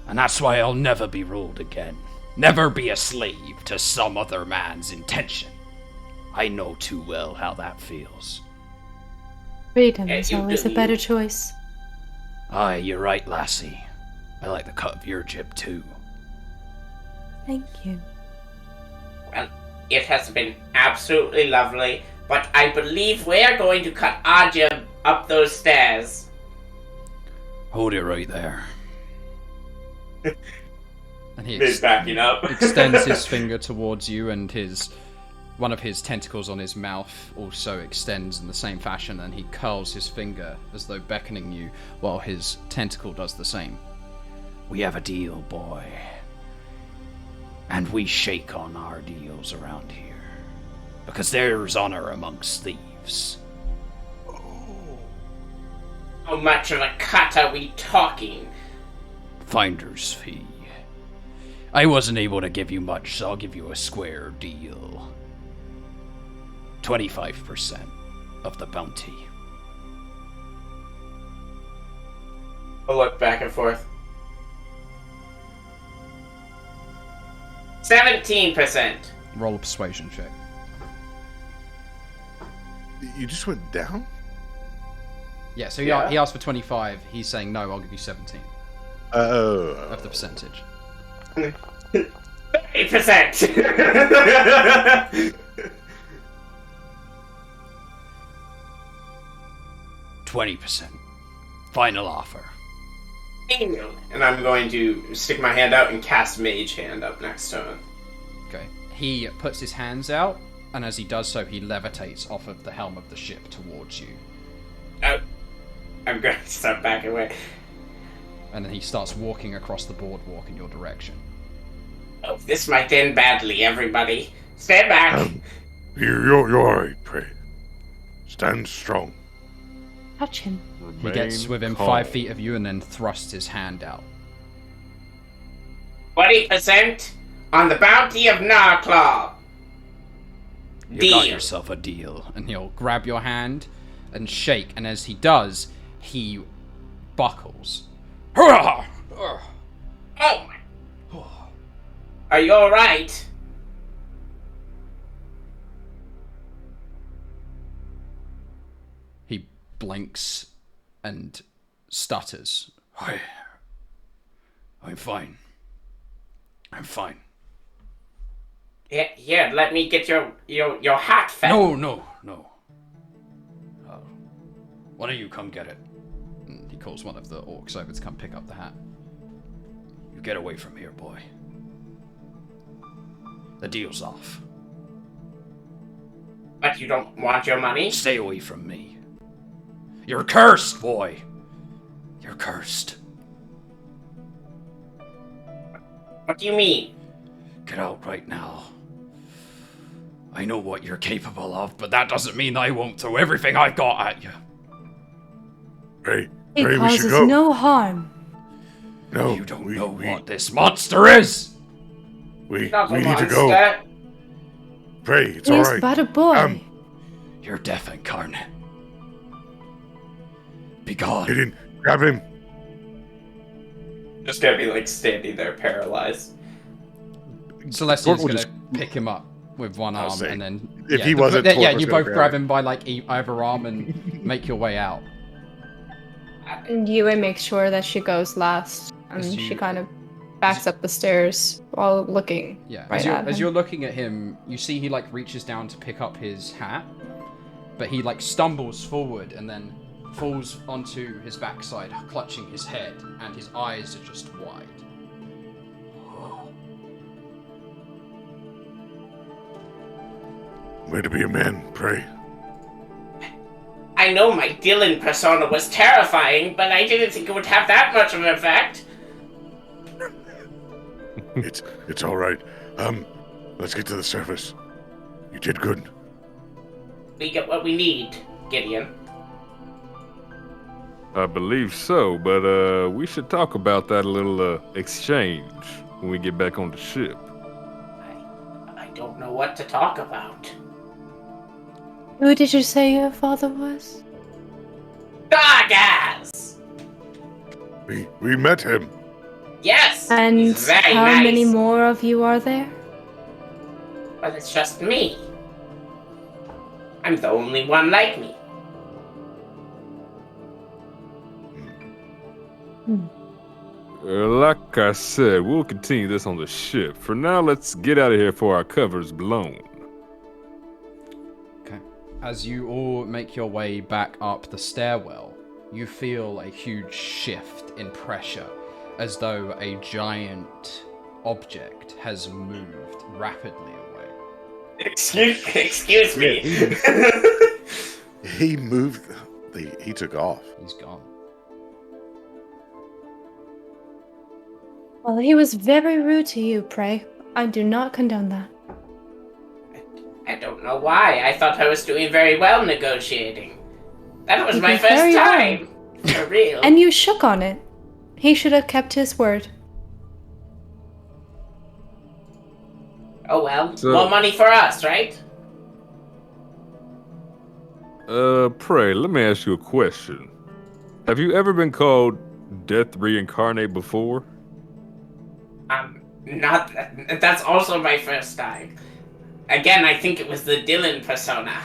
And that's why I'll never be ruled again. Never be a slave to some other man's intention. I know too well how that feels. Freedom Yeah, is you always a do. better choice. Aye, you're right, lassie. I like the cut of your jib too. Thank you. Well, it has been absolutely lovely, but I believe we're going to cut our jib up those stairs. Hold it right there. And he Mid backing up. extends his finger towards you, and one of his tentacles on his mouth also extends in the same fashion, and he curls his finger as though beckoning you, while his tentacle does the same. We have a deal, boy. And we shake on our deals around here. Because there's honor amongst thieves. How much of a cut are we talking? Finder's fee. I wasn't able to give you much, so I'll give you a square deal. 25% of the bounty. I'll look back and forth. 17%. Roll a persuasion check. You just went down? Yeah, so Yeah. he asked for 25. He's saying, no, I'll give you 17 Oh. of the percentage. 30%. 20%. Final offer. And I'm going to stick my hand out and cast Mage Hand up next to him. Okay. He puts his hands out, and as he does so, he levitates off of the helm of the ship towards you. Oh, I'm going to step back away. And then he starts walking across the boardwalk in your direction. Oh, this might end badly, everybody. Stand back. You're alright, Prey. Stand strong. Touch him. He gets within 5 feet of you and then thrusts his hand out. 20%. On the bounty of Gnarlclaw. You got yourself a deal. And he'll grab your hand and shake, and as he does, he buckles. Oh my. Are you alright? He blinks and stutters. I'm fine. I'm fine. Here, let me get your hat, fella. No. Why don't you come get it? And he calls one of the orcs over to come pick up the hat. You get away from here, boy. The deal's off. But you don't want your money? Stay away from me. You're cursed, boy. You're cursed. What do you mean? Get out right now. I know what you're capable of, but that doesn't mean I won't throw everything I've got at you. Hey, It we should causes go. no harm. No, You don't know what this monster is! we Not a need to go. monster. Pray, it's He's alright. but a boy. You're deaf incarnate. Be gone. Gideon, grab him. Just gonna be like standing there paralyzed. Celestine's Torque will gonna just- pick him up with one I'll arm, say, and then if he the- wasn't, yeah, Torque was you gonna both grab grab him by like either arm and make your way out. And Yue makes sure that she goes last, and As she you- kind of backs up the stairs while looking. Yeah, Right as at him. you're looking at him, you see he like reaches down to pick up his hat, but he like stumbles forward and then falls onto his backside, clutching his head, and his eyes are just wide. Way to be a man, pray. I know my Dillon persona was terrifying, but I didn't think it would have that much of an effect. It's alright. Let's get to the surface. You did good. We get what we need, Gideon. I believe so, but we should talk about that little exchange when we get back on the ship. I don't know what to talk about. Who did you say your father was? Dargas! We met him. Yes! And he's very how nice. many more of you are there? But it's just me. I'm the only one like me. Like I said, we'll continue this on the ship. For now, let's get out of here before our cover's blown. Okay. As you all make your way back up the stairwell, you feel a huge shift in pressure, as though a giant object has moved rapidly away. Excuse me. He moved. He took off. He's gone. Well, he was very rude to you, Prey. I do not condone that. I don't know why. I thought I was doing very well negotiating. That was You my did first very well. time. For real. And you shook on it. He should have kept his word. Oh well. So- More money for us, right? Pray, let me ask you a question. Have you ever been called Death Reincarnate before? Not. That's also my first time. Again, I think it was the Dillon persona.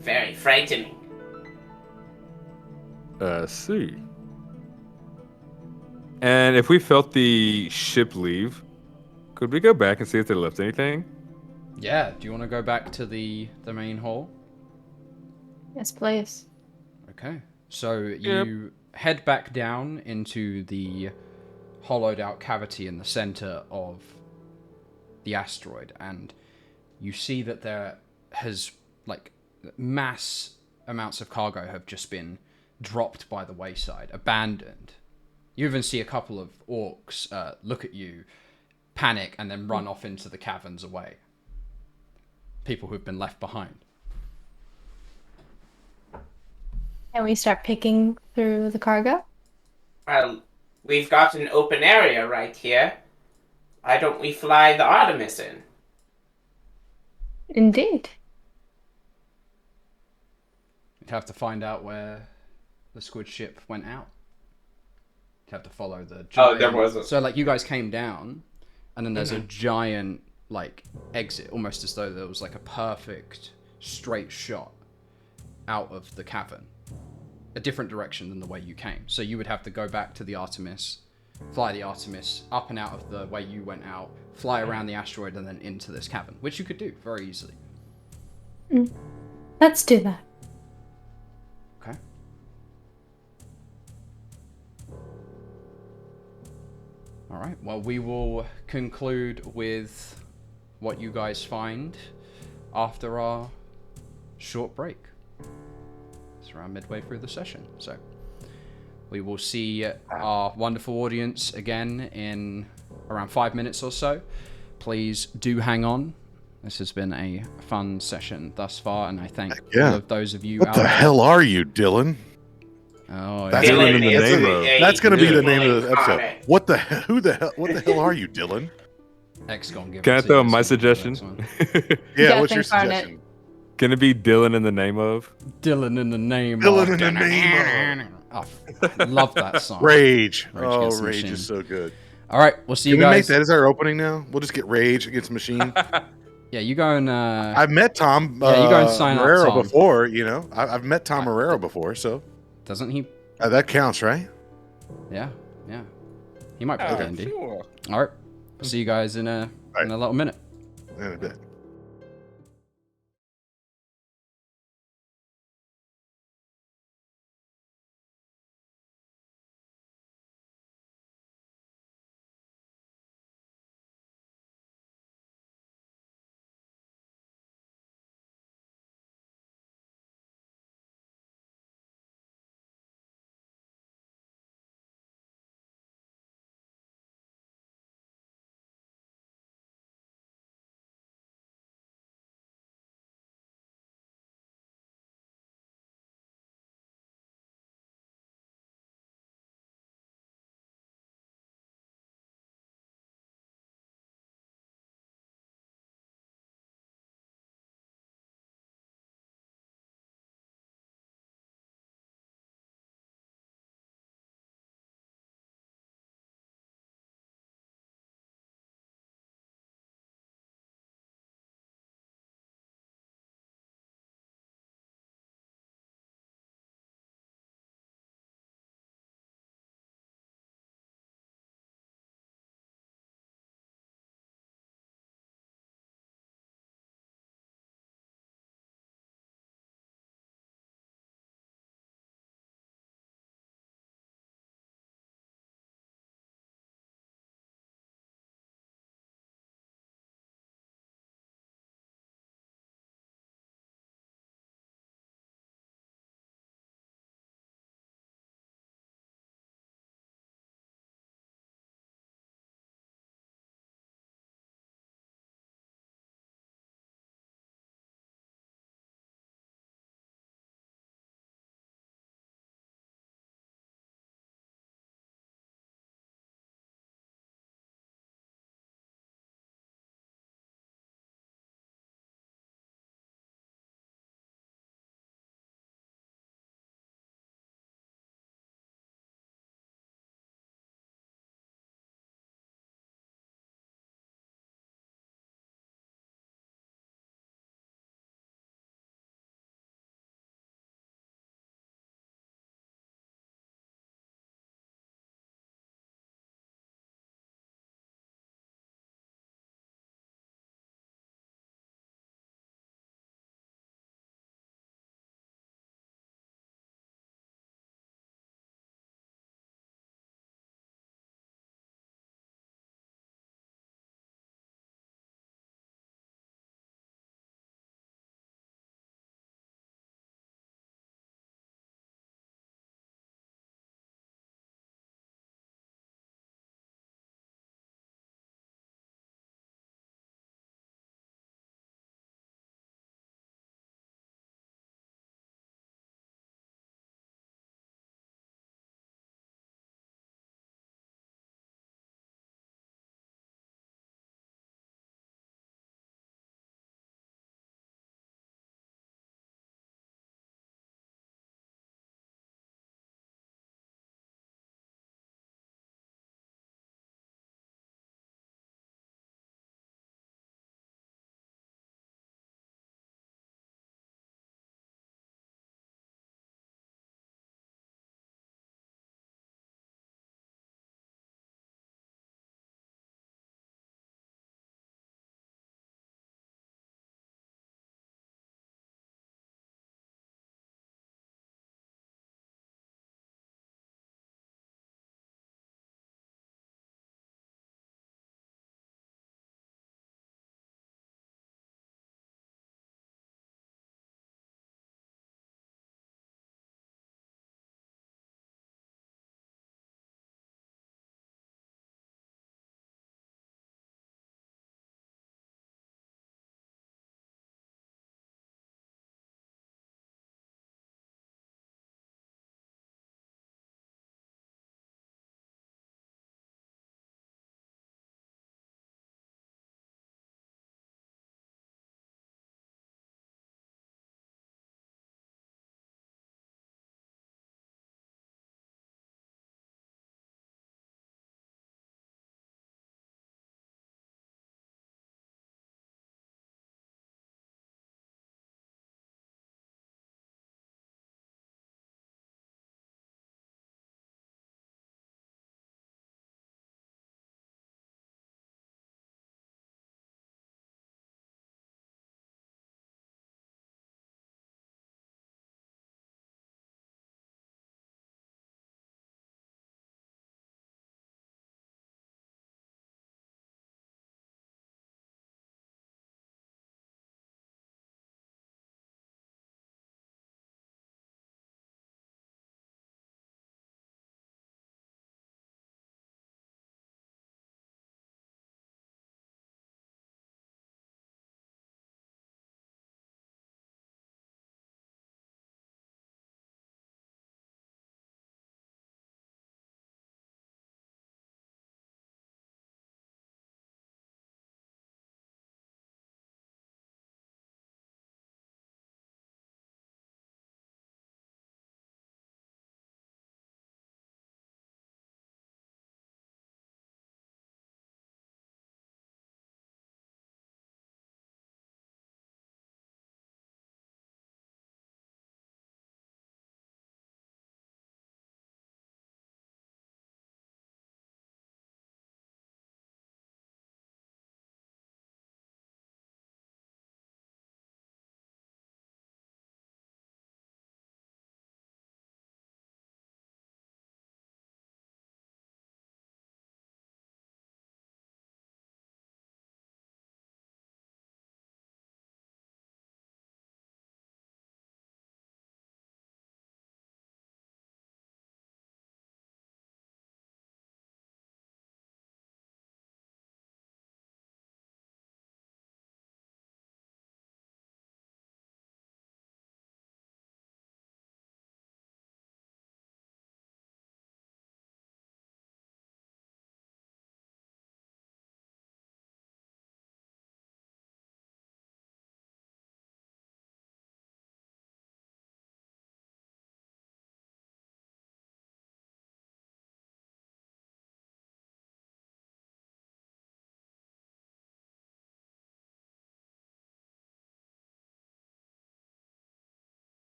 Very frightening. I see. And if we felt the ship leave, could we go back and see if they left anything? Yeah, do you want to go back to the main hall? Yes, please. Okay. So you head back down into the hollowed out cavity in the center of the asteroid, and you see that there has, like, mass amounts of cargo have just been dropped by the wayside, abandoned. You even see a couple of orcs look at you, panic, and then run off into the caverns away. People who've been left behind. Can we start picking through the cargo? Well, we've got an open area right here. Why don't we fly the Artemis in? Indeed. You'd have to find out where the squid ship went out. You'd have to follow the giant... Oh, there was a... So, like, you guys came down, and then there's a giant, like, exit, almost as though there was, like, a perfect straight shot out of the cavern. A different direction than the way you came. So you would have to go back to the Artemis, fly the Artemis up and out of the way you went out, fly around the asteroid, and then into this cavern, which you could do very easily. Let's do that. Okay. All right. Well, we will conclude with what you guys find after our short break. It's around midway through the session, so we will see our wonderful audience again in around 5 minutes or so. Please do hang on. This has been a fun session thus far, and I thank all of those of you What out the there. hell are you, Dylan? Oh, That's yeah. Dylan in the is name a- of. That's gonna be the name of Like, the episode. iconic. What the who the hell? What the hell are you, Dylan? X gonna give Can it I to throw you, my so that's suggestion? one. Yeah, Death what's your incarnate. suggestion? Can it be Dylan in the name of? Dylan in the name Dylan of... in the name of I love that song. Rage. Rage Oh, Against the Rage Machine. is so good. All right, we'll see Can you we make guys. that as our opening now? We'll just get Rage Against the Machine. Yeah, you go and... I've met Tom Yeah, you go and sign up, Marrero Tom. before, you know. I've met Tom Marrero before, so Doesn't he? that counts, right? Yeah. He might play Okay. D&D. Sure. All right, we'll see you guys in a little minute. In a bit.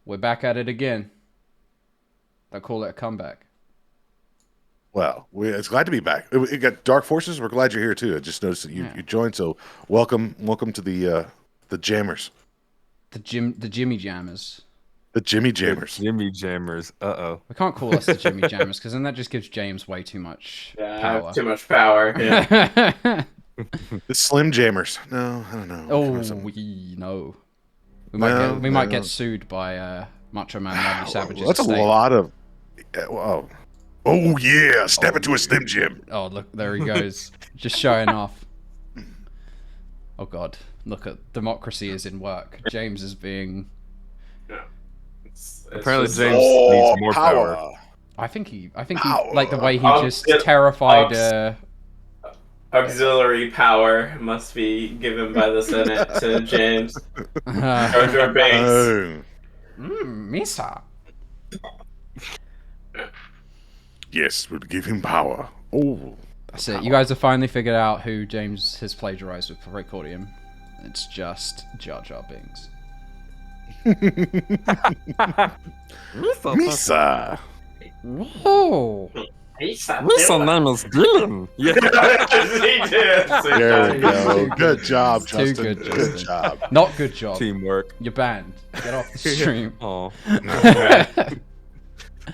we're back at it again. Don't call it a comeback. Well, it's glad to be back. We got Dark Forces. We're glad you're here too. I just noticed that you joined, so welcome to the jammers. The Jimmy Jammers. The Jimmy Jammers. Jimmy Jammers. We can't call us the Jimmy Jammers because then that just gives James way too much power. Too much power. Yeah. The Slim Jammers. No, I don't know. No. We might get sued by Macho Man Randy Savage's That's estate. a lot of. Oh yeah, step into a Slim Jim. Oh look, there he goes, just showing off. Oh god, look at democracy is in work. James is being. Apparently, James needs more power. I think he like the way he just terrified. Auxiliary power must be given by the Senate to James. Jar Jar Binks. Misa. Yes, we'll give him power. Oh, that's it. You guys have finally figured out who James has plagiarized with Precordium. It's just Jar Jar Binks. Misa. Oh. Misa name is Dillon. Yeah. There we go. Good job, Justin. Too good, Good job. Not good job. Teamwork. You're banned. Get off the stream. Oh.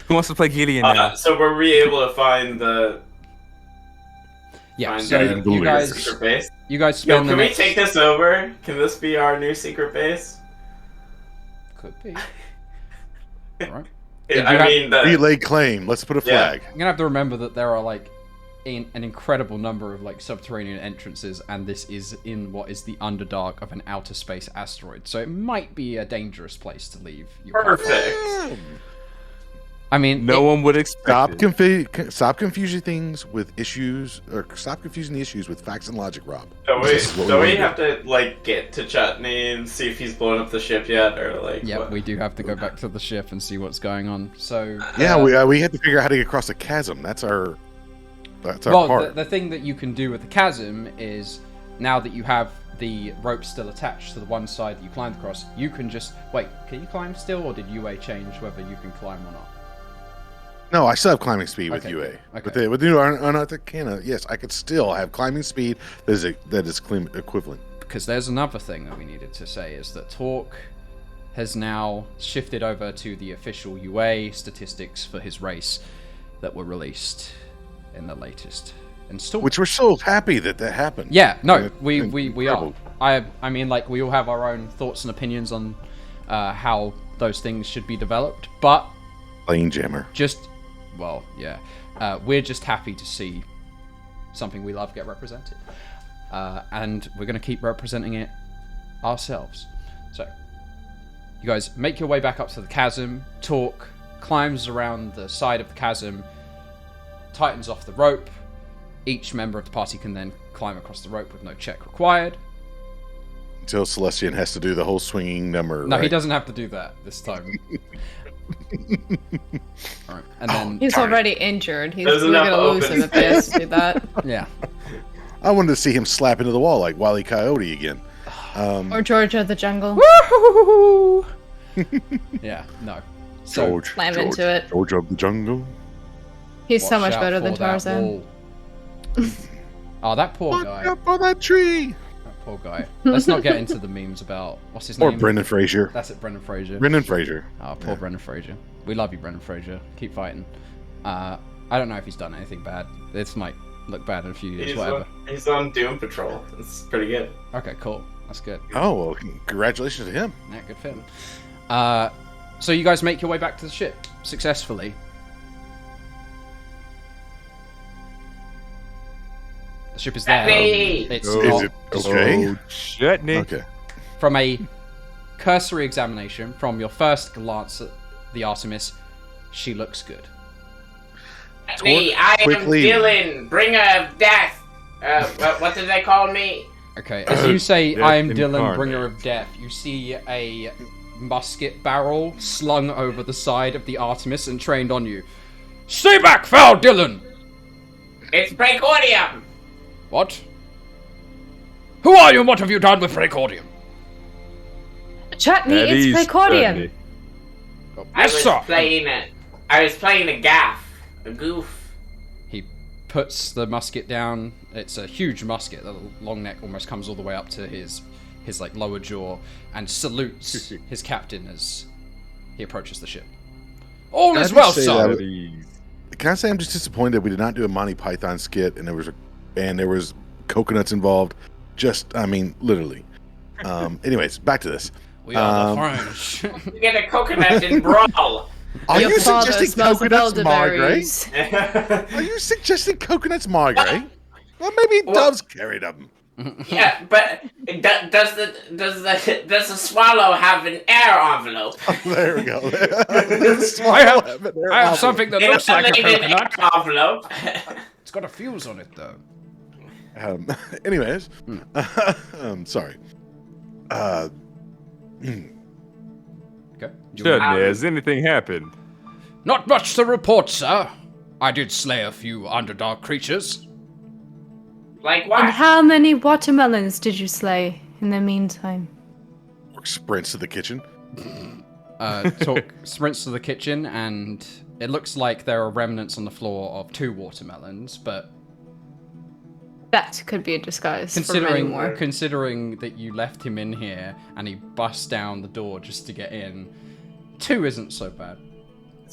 Who wants to play Gideon now? So were we able to find the? Yeah. Find So the you guys secret base? spend Can we take this over? Can this be our new secret base? Could be. Alright. We lay claim. Let's put a flag. You're gonna have to remember that there are like an incredible number of like subterranean entrances, and this is in what is the underdark of an outer space asteroid. So it might be a dangerous place to leave. Perfect. I mean, No one would expect Stop confusing things with issues, or stop confusing the issues with facts and logic, Rob. So we have to like get to Chutney and see if he's blown up the ship yet, or like. Yeah, what? we do have to go back to the ship and see what's going on. So yeah, we had to figure out how to get across the chasm. That's our part. The thing that you can do with the chasm is now that you have the rope still attached to the one side that you climbed across, you can just wait. Can you climb still, or did UA change whether you can climb or not? No, I still have climbing speed with Okay, UA. okay. With the new Arcana, yes, I could still have climbing speed that is equivalent. Because there's another thing that we needed to say is that Torque has now shifted over to the official UA statistics for his race that were released in the latest installment. Which we're so happy that happened. Yeah, no, we are. I mean, like, we all have our own thoughts and opinions on how those things should be developed, but Playing Jammer. we're just happy to see something we love get represented. And we're going to keep representing it ourselves. So, you guys make your way back up to the chasm. Torque climbs around the side of the chasm, tightens off the rope. Each member of the party can then climb across the rope with no check required. Until Celestian has to do the whole swinging number. No, right? he doesn't have to do that this time. Alright, and then He's already injured. We're There's going enough to lose open him if he has to do that. yeah. I wanted to see him slap into the wall like Wile E. Coyote again. Or Georgia the Jungle. Woohoo! Yeah, no. So Slam into it. George of the Jungle. He's so watch much out better than for that Tarzan. wall. Oh, that poor guy. Up on that tree. That poor guy. Let's not get into the memes about what's his Or name. Brendan Fraser. That's it, Brendan Fraser. Brendan Fraser. Oh, poor Brendan Fraser. We love you, Brendan Fraser. Keep fighting. I don't know if he's done anything bad. This might look bad in a few years, whatever. He's on Doom Patrol. It's pretty good. Okay, cool. That's good. Oh, well, congratulations to him. Yeah, good for him. So you guys make your way back to the ship successfully. The ship is there. Hey! It's Is not it okay? Oh, chutney. Okay. from a cursory examination, from your first glance at the Artemis, she looks good. Me, I am quickly- Dillon, bringer of death. What did they call me? Okay, as you say, Death I am Dillon, incarnate. bringer of death, you see a musket barrel slung over the side of the Artemis and trained on you. Stay back, foul Dillon! It's Precordium. What? Who are you and what have you done with Precordium? Chutney, That it's is Precordium. chutney. Yes, sir. I was playing a goof. He puts the musket down. It's a huge musket. The long neck almost comes all the way up to his like lower jaw, and salutes his captain as he approaches the ship. All is well, sir. Can I say I'm just disappointed we did not do a Monty Python skit and there was coconuts involved. Literally. Anyways, back to this. We are the French. You get a coconut in brawl. Are Your you father suggesting smells of coconuts, Margaret? elderberries. Are you suggesting coconuts, Margaret? Well, maybe doves carried them. Yeah, but does the swallow have an air envelope? There we go. I have something that looks like a coconut. Envelope. It's got a fuse on it, though. Anyways, sorry. Okay. Certainly, has anything happened? Not much to report, sir. I did slay a few underdark creatures. Like And what? how many watermelons did you slay in the meantime? Orc sprints to the kitchen. Torque sprints to the kitchen, and it looks like there are remnants on the floor of 2 watermelons, but That could be a disguise for many more. considering that you left him in here and he busts down the door just to get in, 2 isn't so bad.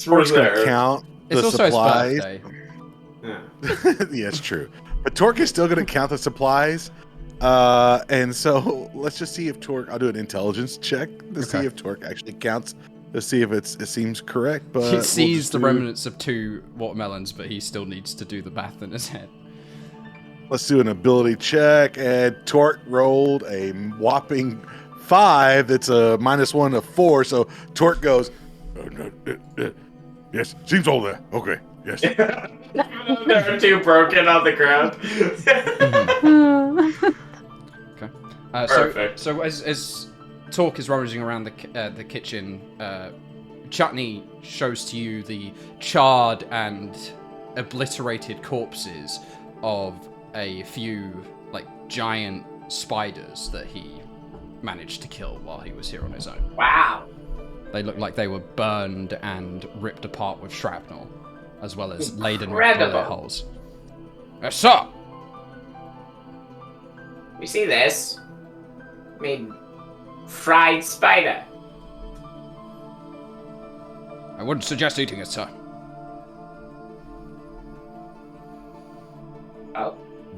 Torque's gonna count It's the also supplies. his birthday. Yeah, it's true. But Torque is still going to count the supplies. And so let's just see if Torque. I'll do an intelligence check to see if Torque actually counts. To see if it seems correct. But He sees the remnants of 2 watermelons, but he still needs to do the math in his head. Let's do an ability check. And Torque rolled a whopping 5. That's a -1 of 4. So Torque goes. Yes, seems all there. Okay, yes. There are 2 broken on the ground. Okay. Perfect. So as Torque is rummaging around the kitchen, Chutney shows to you the charred and obliterated corpses of a few like giant spiders that he managed to kill while he was here on his own. Wow. They look like they were burned and ripped apart with shrapnel, as well as laden with Incredible. bullet holes. Yes, sir. You see this? Made fried spider. I wouldn't suggest eating it, sir. Oh.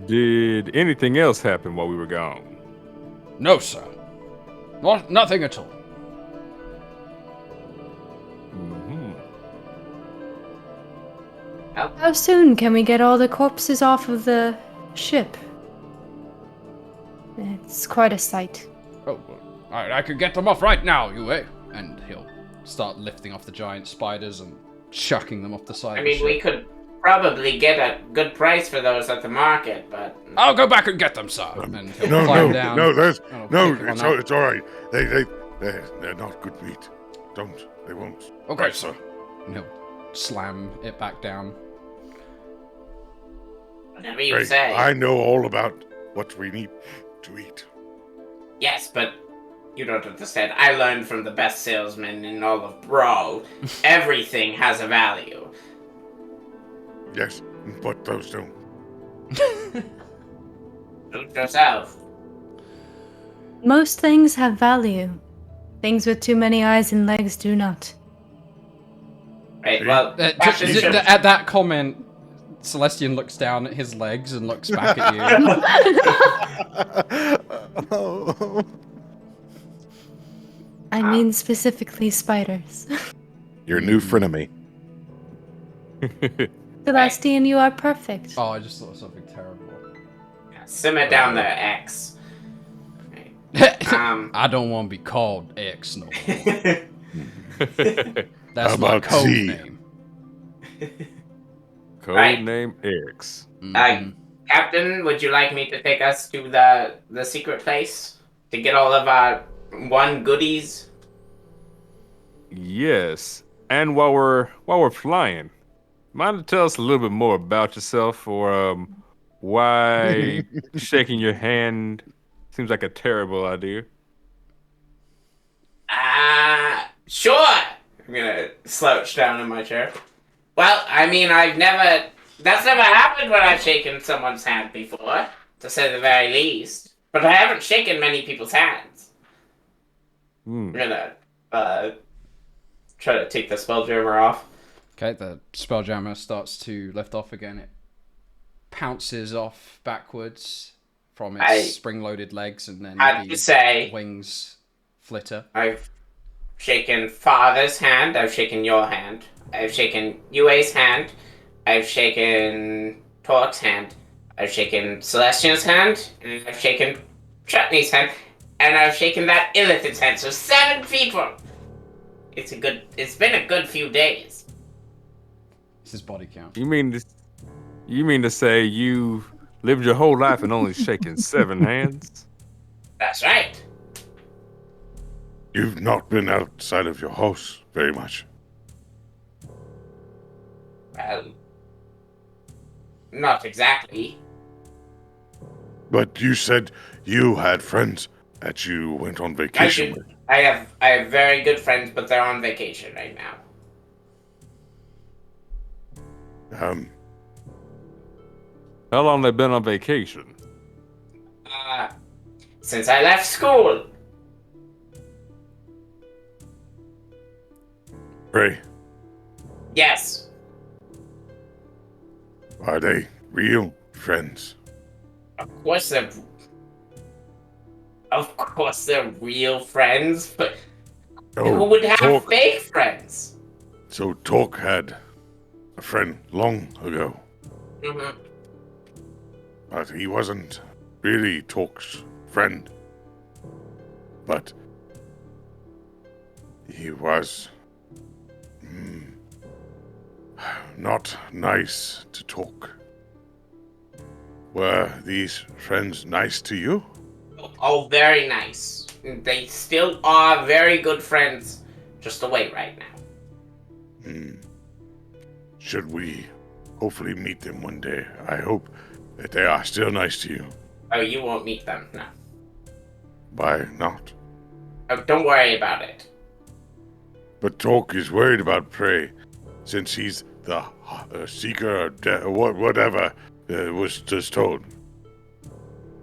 Did anything else happen while we were gone? No, sir. Nothing at all. How soon can we get all the corpses off of the ship? It's quite a sight. Oh, I could get them off right now, Yue. And he'll start lifting off the giant spiders and chucking them off the side I of the mean, ship. we could probably get a good price for those at the market, but I'll go back and get them, sir. And he'll No, climb no, down. no, there's and he'll no. pick one It's up. it's all right. They're not good meat. They won't. Okay, sir. And he'll slam it back down. whatever you Hey, say. I know all about what we need to eat. Yes, but you don't understand. I learned from the best salesman in all of Brawl. Everything has a value. Yes, but those don't. Suit yourself. Most things have value. Things with too many eyes and legs do not. Right, well, Captain should- At that comment, Celestian looks down at his legs and looks back at you. Oh. I mean specifically spiders. Your new frenemy. Celestian, you are perfect. Oh, I just thought of something terrible. simmer down there, X. Right. I don't want to be called X no more. That's How my about code Z? name. Code Right. name X. Mhm. Captain, would you like me to take us to the secret place to get all of our goodies? Yes. And while we're flying, mind to tell us a little bit more about yourself, or why shaking your hand seems like a terrible idea? Sure. I'm gonna slouch down in my chair. Well, I mean, that's never happened when I've shaken someone's hand before, to say the very least. But I haven't shaken many people's hands. I'm gonna, try to take the Spelljammer off. Okay, the Spelljammer starts to lift off again. It pounces off backwards from its spring-loaded legs, and then the wings flitter. I've shaken Father's hand, I've shaken your hand, I've shaken Yue's hand, I've shaken Torque's hand, I've shaken Celestian's hand, and I've shaken Chutney's hand, and I've shaken that Illithid's hand, so 7 people! It's been a good few days. This is body count. You mean to say you lived your whole life and only shaken 7 hands? That's right. You've not been outside of your house very much. Well, not exactly. But you said you had friends that you went on vacation with. I have very good friends, but they're on vacation right now. How long they been on vacation? Since I left school. Ray, Yes. are they real friends? Of course they're real friends, but who would have fake friends? So Torque had a friend long ago, Mm-hmm. but he wasn't really Torque's friend. But he was not nice to Torque. Were these friends nice to you? Oh, very nice. They still are very good friends, just away right now. Should we hopefully meet them one day? I hope that they are still nice to you. Oh, you won't meet them, no. Why not? Oh, don't worry about it. But Torque is worried about Prey, since he's the seeker or whatever was just told.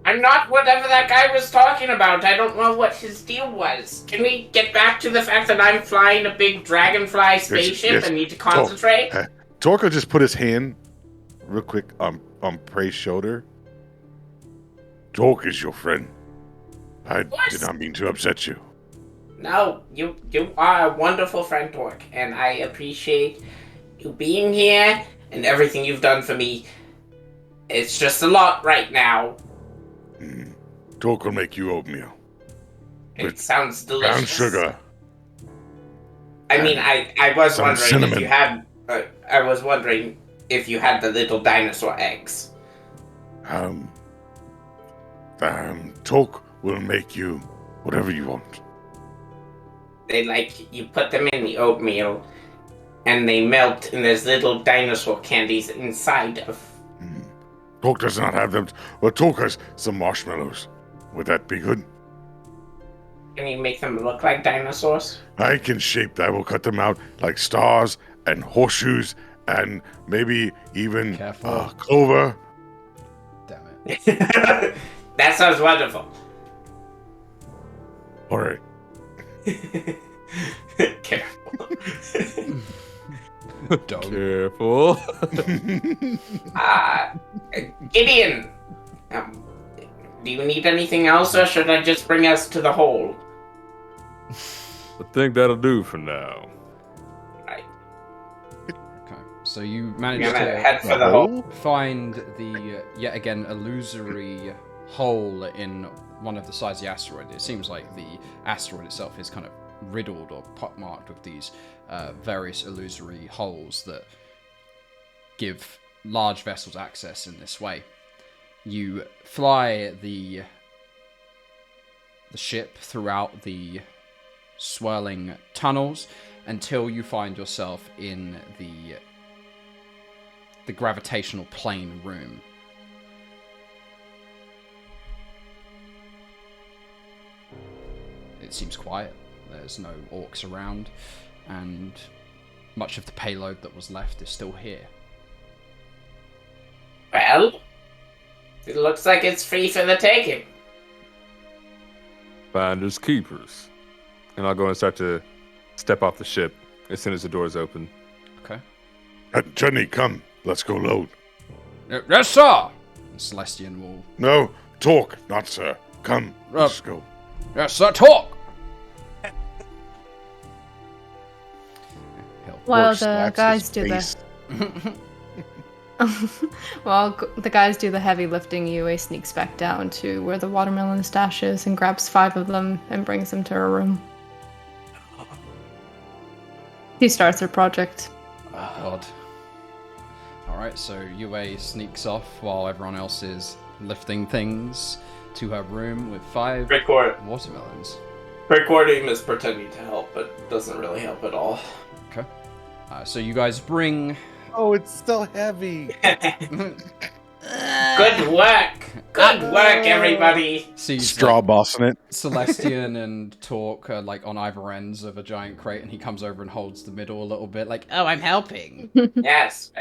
I'm not whatever that guy was talking about. I don't know what his deal was. Can we get back to the fact that I'm flying a big dragonfly spaceship and need to concentrate? Torque will just put his hand real quick on Prey's shoulder. Torque is your friend. I did not mean to upset you. No, you are a wonderful friend, Torque, and I appreciate you being here and everything you've done for me. It's just a lot right now. Torque will make you oatmeal. It sounds delicious. Brown sugar. I mean, I was wondering cinnamon. if you had. I was wondering if you had the little dinosaur eggs. Torque will make you whatever you want. You put them in the oatmeal, and they melt, and there's little dinosaur candies inside of. Torque does not have them. Well, Torque has some marshmallows. Would that be good? Can you make them look like dinosaurs? I can shape that. I will cut them out like stars and horseshoes and maybe even clover. Damn it. That sounds wonderful. All right. Careful. Don't. Careful. Gideon, do you need anything else, or should I just bring us to the hole? I think that'll do for now. Right. Okay, so you manage I'm gonna to head for the hole. find the yet again illusory hole in one of the sides of the asteroid. It seems like the asteroid itself is kind of riddled or pockmarked with these various illusory holes that give large vessels access in this way. You fly the ship throughout the swirling tunnels until you find yourself in the gravitational plane room. It seems quiet. There's no orcs around. and much of the payload that was left is still here. Well, it looks like it's free for the taking. Finders keepers. And I'll go and start to step off the ship as soon as the doors open. Okay. Jenny, come. Let's go load. Yes, sir! Celestian will... No, talk, not sir. Come, let's go. Yes, sir, talk! While Orc the slaps guys his do face. While the guys do the heavy lifting, Yue sneaks back down to where the watermelon stash is and grabs 5 of them and brings them to her room. He starts her project. Oh, God. Alright, so Yue sneaks off while everyone else is lifting things to her room with 5 watermelons. Precordium is pretending to help, but doesn't really help at all. Okay. So you guys bring... Oh, it's still heavy. Good work! Good work, everybody! Sees Straw bossing it. Celestian and Talk are like on either ends of a giant crate, and he comes over and holds the middle a little bit, like, "Oh, I'm helping." Yes.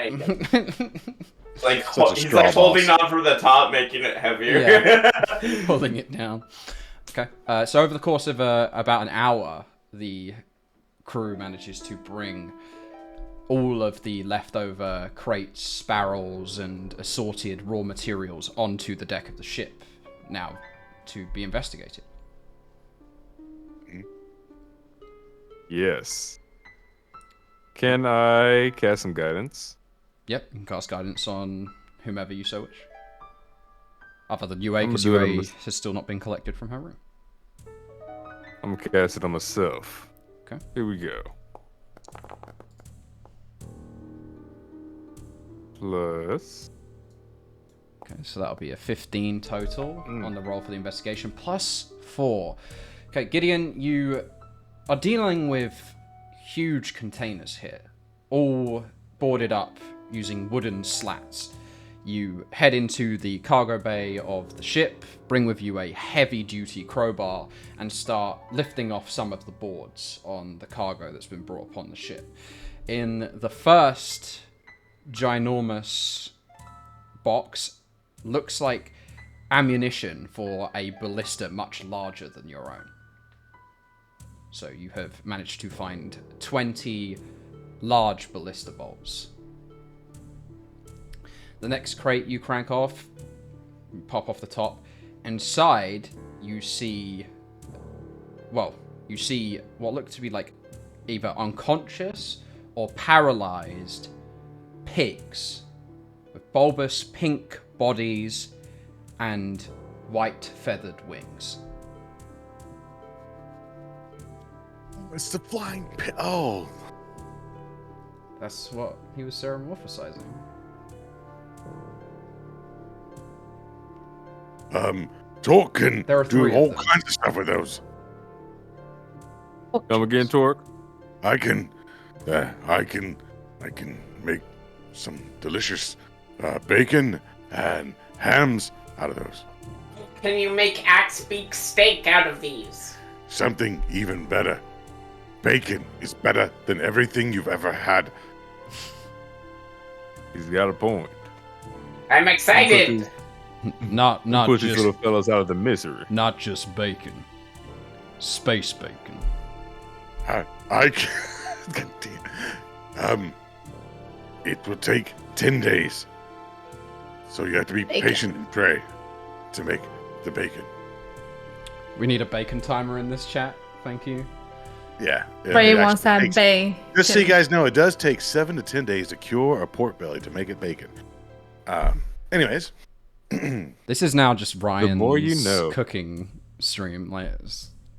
Like Such a he's straw like holding boss. on from the top, making it heavier. Yeah. Pulling it down. Okay. So over the course of about an hour, the crew manages to bring all of the leftover crates, barrels, and assorted raw materials onto the deck of the ship, now to be investigated. Yes. Can I cast some guidance? Yep, you can cast guidance on whomever you so wish. Other than Yue, I'm because gonna do Yue it on has still not been collected from her room. I'm gonna cast it on myself. Okay. Here we go. Plus... Okay, so that'll be a 15 total on the roll for the investigation, plus 4. Okay, Gideon, you are dealing with huge containers here, all boarded up using wooden slats. You head into the cargo bay of the ship, bring with you a heavy-duty crowbar, and start lifting off some of the boards on the cargo that's been brought upon the ship. In the first ginormous box, looks like ammunition for a ballista much larger than your own. So you have managed to find 20 large ballista bolts. The next crate you crank off, you pop off the top. Inside, you see what look to be like either unconscious or paralyzed pigs with bulbous pink bodies and white feathered wings. It's the flying pit. Oh. That's what he was ceramorphosizing. Talk can There are do 3 of all them. kinds of stuff with those. Come again, Torque? I can make some delicious bacon and hams out of those. Can you make axe beak steak out of these? Something even better. Bacon is better than everything you've ever had. He's got a point. I'm excited. Not Push these just little fellas out of the misery. not just bacon. Space bacon. I can. God damn. It will take 10 days. So you have to be Bacon. patient and pray to make the bacon. We need a bacon timer in this chat. Thank you. Yeah. Ray it wants actually that takes- bay. Just so you guys know, it does take 7 to 10 days to cure a pork belly to make it bacon. Anyways. This is now just Ryan's more you know. cooking stream. Like,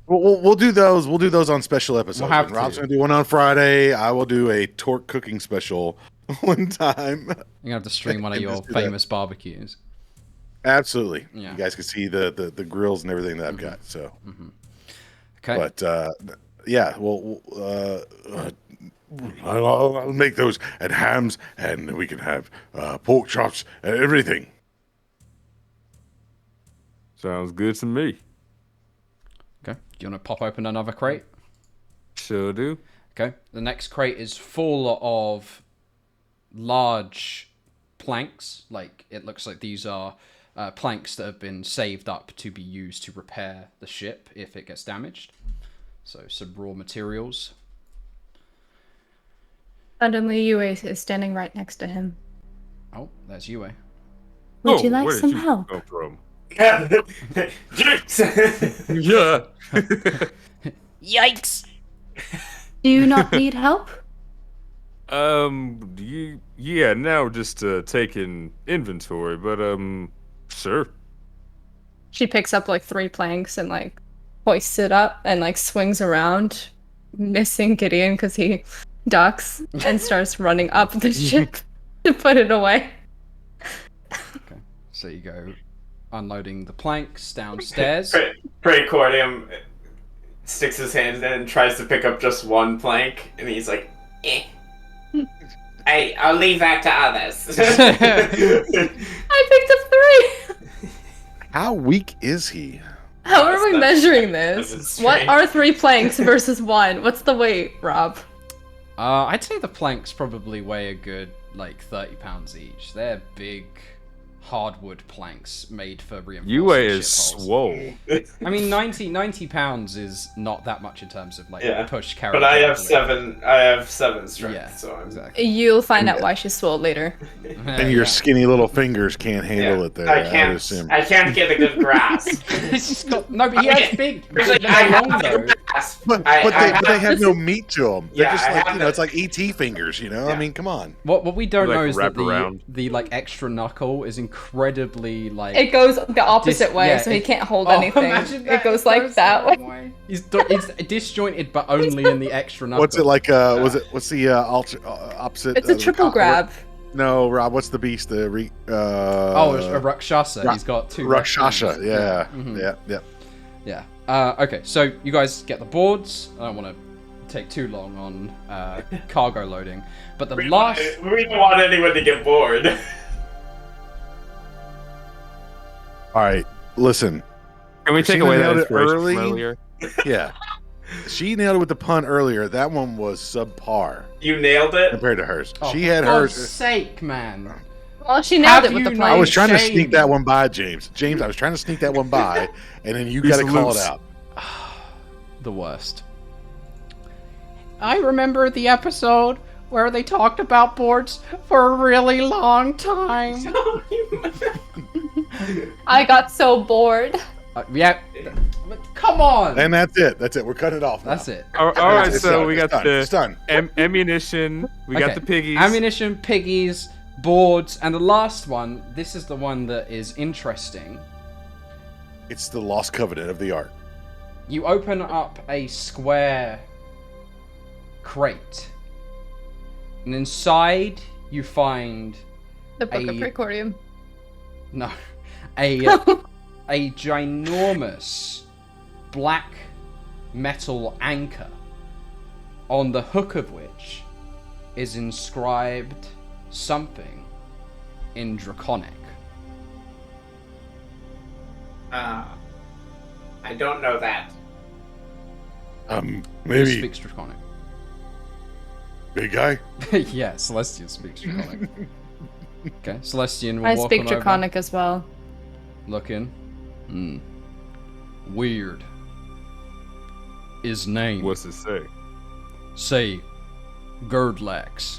We'll do those. We'll do those on special episodes. We'll have And Rob's to. gonna do one on Friday. I will do a torque cooking special one time. you're gonna have to stream one of And your just do that. famous barbecues. Absolutely. Yeah. You guys can see the grills and everything that I've got. So, Okay. but yeah, well, I'll make those and hams, and we can have pork chops and everything. Sounds good to me. Okay. Do you want to pop open another crate? Sure do. Okay. The next crate is full of large planks. Like, it looks like these are planks that have been saved up to be used to repair the ship if it gets damaged. So, some raw materials. Suddenly, Yue is standing right next to him. Oh, there's Yue. Would you like where did some you help? come from? Jinx! Yeah. Yikes! Do you not need help? Yeah, now just taking inventory, but sure. She picks up like 3 planks and like hoists it up and like swings around, missing Gideon because he ducks and starts running up the ship to put it away. Okay. So you go unloading the planks downstairs. Precordium sticks his hand in and tries to pick up just one plank, and he's like, eh. I'll leave that to others. I picked up 3! How weak is he? How are we That's- measuring that's this? strange. What are 3 planks versus 1? What's the weight, Rob? I'd say the planks probably weigh a good, like, 30 pounds each. They're big, hardwood planks made for reinforcing Yue is ship hulls. swole. I mean, 90 pounds is not that much in terms of, like, Yeah. push, carry. But I have juggling. 7 strength, Yeah, so I'm exactly. You'll find out why she's swole later. And your skinny little fingers can't handle it there. I would can't. assume. I can't get a good grasp. It's just got, no, but he has big. It's like, they're I long, have a though. good grasp. But I they have no meat to them. They're Yeah, just I like, have it's like ET fingers, I Yeah. mean, come on. What we don't Like know is that wrap around. the like extra knuckle is incredibly like. It goes the opposite way, yeah, so he it- can't hold Oh, anything. imagine It that, goes like that the way. wrong way. It's disjointed, but only in the extra knuckle. What's it like? What's the opposite? It's a triple grab. No, Rob. What's the beast? Oh, it's a Rakshasa. He's got 2 Rakshasa. hands. Yeah, Mhm. yeah. Okay, so you guys get the boards. I don't want to take too long on cargo loading, but the We last. don't want anyone to get bored. All right, listen. Can we take Christina away that nailed it inspiration early. from earlier? Yeah, she nailed it with the pun earlier. That one was subpar You nailed it. compared to hers. Oh, She had for God's hers. sake, man. Well, she nailed Have it with the you plank. I was trying to Shame. sneak that one by, James. James, I was trying to sneak that one by, and then you Piece got to of call loose. it out. The worst. I remember the episode where they talked about boards for a really long time. I got so bored. Yeah. Come on. And that's it. That's it. We're cutting it off. Now. That's it. All right, It's so done. we It's got done. It's the done. ammunition, we got Okay. the piggies. Ammunition, piggies, boards, and the last one. This is the one that is interesting. It's the Lost Covenant of the Ark. You open up a square crate, and inside you find The Book of A- Precordium. no a ginormous black metal anchor, on the hook of which is inscribed something in Draconic. I don't know that. Who Maybe speaks Draconic? Big guy? Yeah, Celestian speaks Draconic. Okay, Celestian will I walk speak on over, Draconic as well. looking. Weird. His name. What's it say? Say, Girdlax.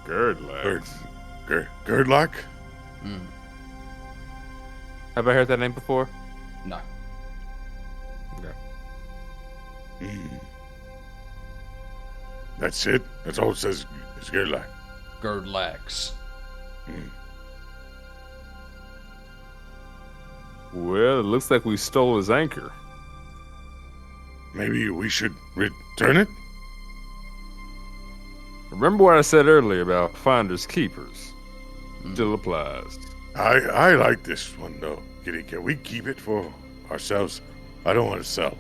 Girdlax. Girdlock? Have I heard that name before? No. Okay. That's it? That's all it says. It's Girdlock. Girdlax. Well, it looks like we stole his anchor. Maybe we should return it? Remember what I said earlier about finders keepers? Still applies. I like this one, though. Can we keep it for ourselves? I don't want to sell.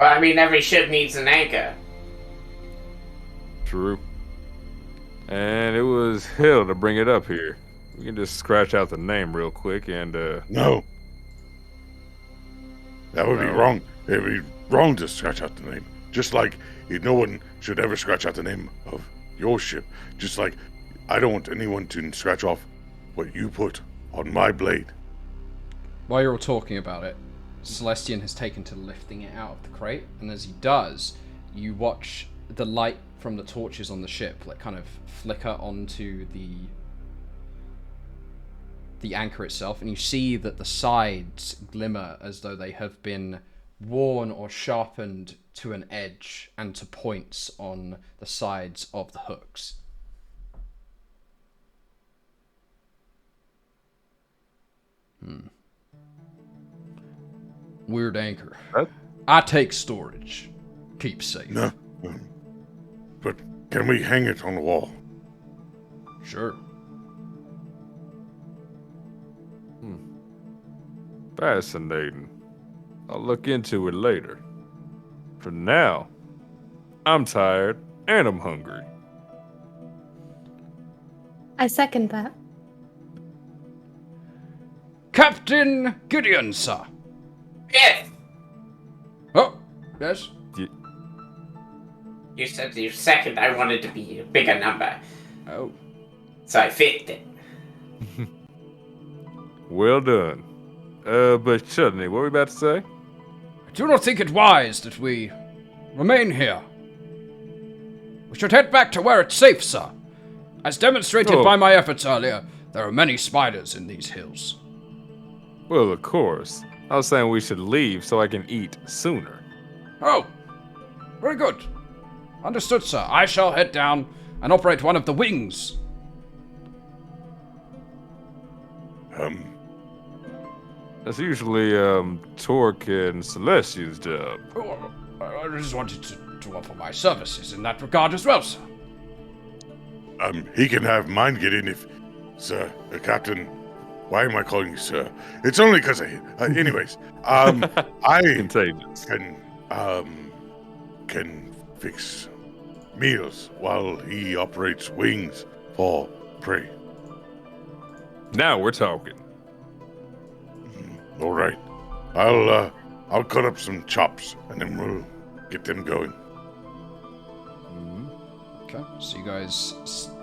Well, I mean, every ship needs an anchor. True. And it was hell to bring it up here. We can just scratch out the name real quick and No. That would be No. wrong. It'd be wrong to scratch out the name. Just like no one should ever scratch out the name of your ship. Just like I don't want anyone to scratch off what you put on my blade. While you're all talking about it, Celestian has taken to lifting it out of the crate, and as he does, you watch the light from the torches on the ship like kind of flicker onto the anchor itself, and you see that the sides glimmer as though they have been worn or sharpened to an edge and to points on the sides of the hooks. Weird anchor. What? I take storage. Keep safe. No. But can we hang it on the wall? Sure. Fascinating. I'll look into it later. For now, I'm tired and I'm hungry. I second that. Captain Gideon, sir. Yes! Oh, yes. You said your second I wanted to be a bigger number, Oh. so I fixed it. Well done. But Chutney, what were we about to say? I do not think it wise that we remain here. We should head back to where it's safe, sir. As demonstrated Oh. by my efforts earlier, there are many spiders in these hills. Well, of course. I was saying we should leave so I can eat sooner. Oh, very good. Understood, sir. I shall head down and operate one of the wings. That's usually, Torque and Celestia's job. Oh, I just wanted to offer my services in that regard as well, sir. He can have mine, Gideon, if, sir, the captain. Why am I calling you sir? It's only because anyways, I Contagious. can fix meals while he operates wings for prey. Now we're talking. All right, I'll cut up some chops and then we'll get them going. Okay, so you guys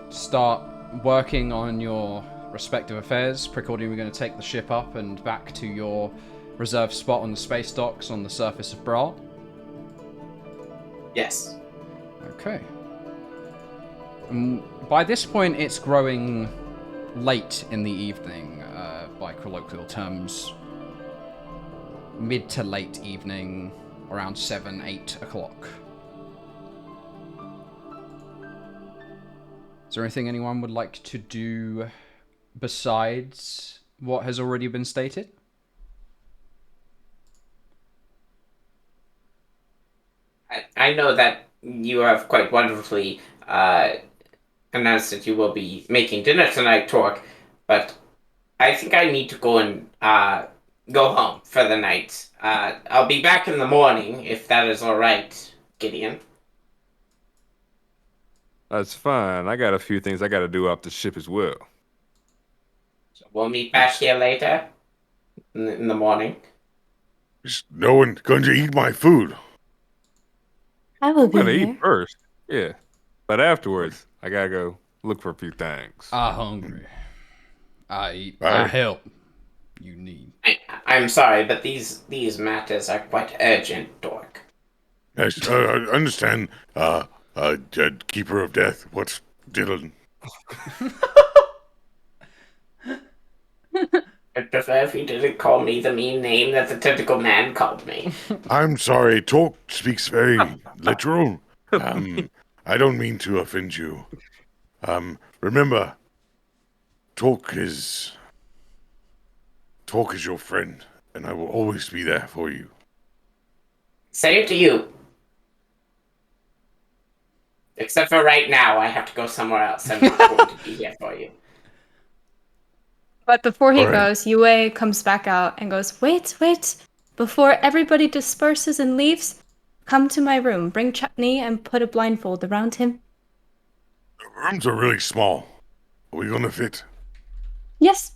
start working on your respective affairs. Precordium, we're going to take the ship up and back to your reserved spot on the space docks on the surface of Bra. Yes. Okay. By this point, it's growing late in the evening, by colloquial terms. Mid to late evening, around 7, 8 o'clock. Is there anything anyone would like to do besides what has already been stated? I know that you have quite wonderfully announced that you will be making dinner tonight, Torque, but I think I need to go and go home for the night. I'll be back in the morning, if that is all right, Gideon. That's fine. I got a few things I gotta do off the ship as well. So we'll meet back here later in the morning. Is no one going to eat my food? I will I'm be gonna here. eat first. Yeah. But afterwards, I gotta go look for a few things. I hungry. I eat. Aye. I help. You need. I'm sorry, but these matters are quite urgent, Dork. Yes, I understand. Keeper of Death. What's Dillon? I'd prefer if you didn't call me the mean name that the tentacle man called me. I'm sorry. Talk speaks very literal. I don't mean to offend you. Remember, Talk is your friend, and I will always be there for you. Same to you. Except for right now, I have to go somewhere else. I'm not going to be here for you. But before he All right. goes, Yue comes back out and goes, wait. Before everybody disperses and leaves, come to my room. Bring Chutney and put a blindfold around him. The rooms are really small. Are we gonna fit? Yes.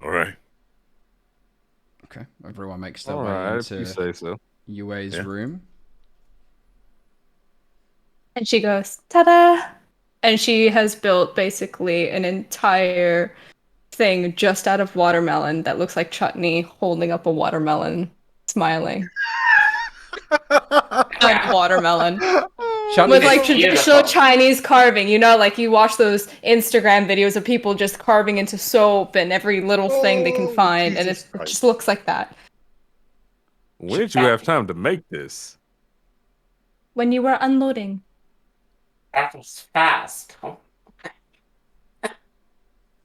All right. Okay, everyone makes their All way right, if you into say so. Yue's Yeah. room. And she goes, ta-da! And she has built basically an entire thing just out of watermelon that looks like chutney holding up a watermelon, smiling. Out of watermelon. Chutney, With like It's traditional beautiful. Chinese carving, you know, like you watch those Instagram videos of people just carving into soap and every little thing they can Oh, find, and Jesus it Christ. just looks like that. When did you have time to make this? When you were unloading. That was fast. Oh,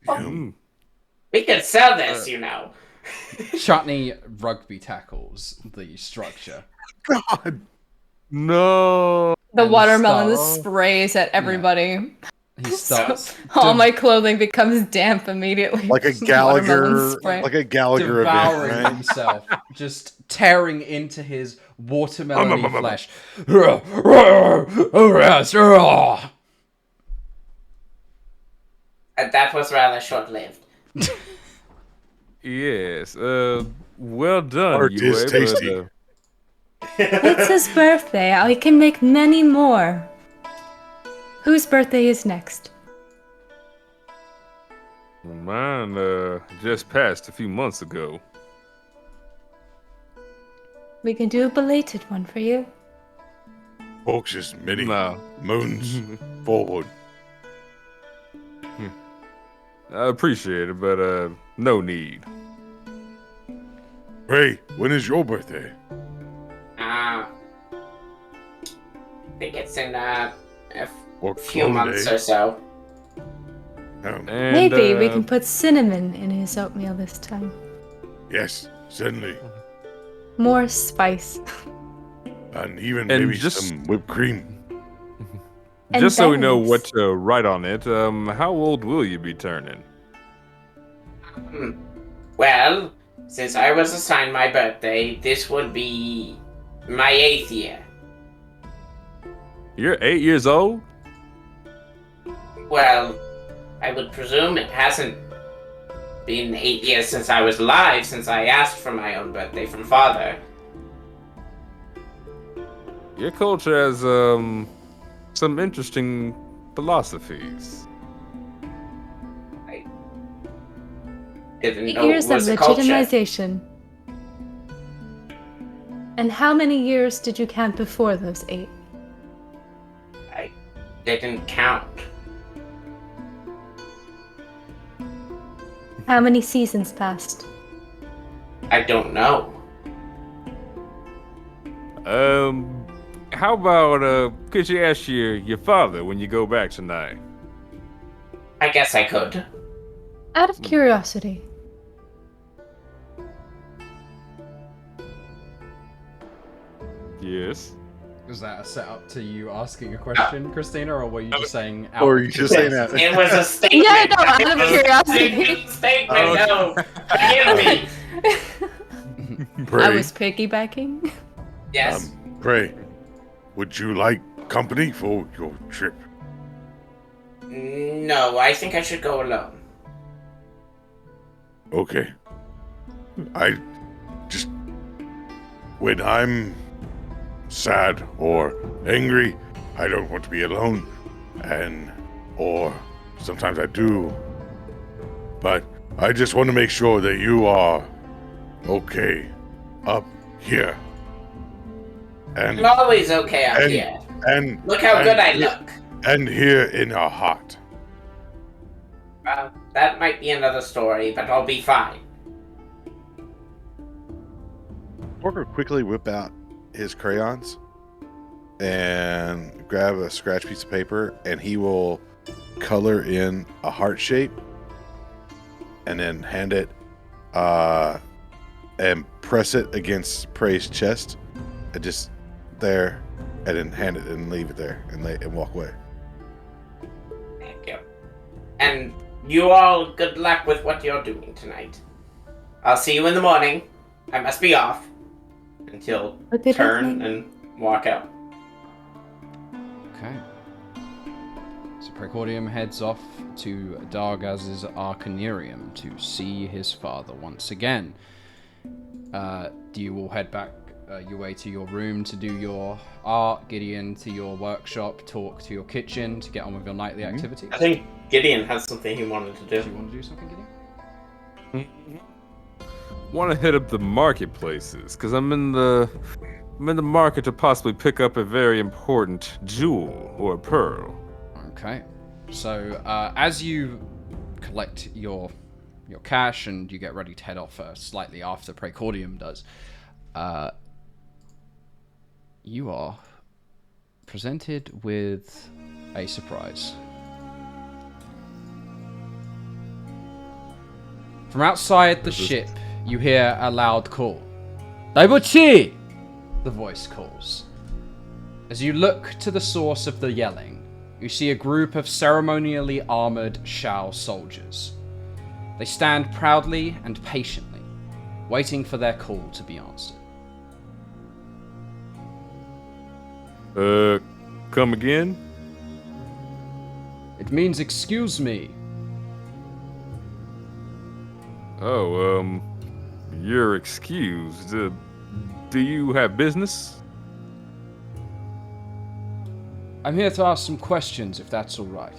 Mm. we could sell this, you know. Chutney rugby tackles the structure. God. No. The And watermelon start- sprays at everybody. He starts All my clothing becomes damp immediately. Like a Just watermelon Gallagher, spray. like a Gallagher devouring event, right? himself, just tearing into his watermelon flesh. That was rather short-lived. Yes. Well done, Art Yue, is tasty. but, It's his birthday. I can make many more. Whose birthday is next? mine just passed a few months ago. We can do a belated one for you. Folks is many No. moons forward. I appreciate it, but no need. Ray, when is your birthday? I think it's in a Or few months Sunday? or so. And, Maybe we can put cinnamon in his oatmeal this time. Yes, certainly. More spice. And even And maybe just- some whipped cream. And just so we know berries. what to write on it, how old will you be turning? Well, since I was assigned my birthday, this would be my 8th year. You're 8 years old? Well, I would presume it hasn't been 8 years since I was alive, since I asked for my own birthday from father. Your culture has some interesting philosophies. Didn't know Years it of was a culture. legitimization. And how many years did you count before those 8? I didn't count. How many seasons passed? I don't know. How about could you ask your father when you go back tonight? I guess I could. Out of curiosity, Yes. Was that a setup to you asking a question, Christina, or were you just saying out Or of you just saying that? It was a statement. Yeah, no, out of It was curiosity. a statement. No, forgive me. Pray, I was piggybacking. Yes. Pray, would you like company for your trip? No, I think I should go alone. Okay. I just when I'm sad or angry, I don't want to be alone, or sometimes I do. But I just want to make sure that you are okay up here. And I'm always okay up and- here. and Look how good I and- look. And here in our heart. Well, that might be another story, but I'll be fine. Porker quickly whip out his crayons and grab a scratch piece of paper, and he will color in a heart shape and then hand it and press it against Prey's chest and just there, and then hand it and leave it there and walk away. Thank you. And you all, good luck with what you're doing tonight. I'll see you in the morning. I must be off. And he'll A good turn evening. and walk out. Okay. So Precordium heads off to Dargaz's Arcanarium to see his father once again. do you all head back your way to your room to do your art, Gideon to your workshop, talk to your kitchen to get on with your nightly activities? I think Gideon has something he wanted to do. Do you want to do something, Gideon? Want to hit up the marketplaces because I'm in the market to possibly pick up a very important jewel or a pearl. Okay. So as you collect your cash and you get ready to head off slightly after Precordium does, you are presented with a surprise. From outside the ship, you hear a loud call. Daibuchi! The voice calls. As you look to the source of the yelling, you see a group of ceremonially armored Shao soldiers. They stand proudly and patiently, waiting for their call to be answered. Come again? It means excuse me. Oh, you're excused. Do you have business? I'm here to ask some questions, if that's all right.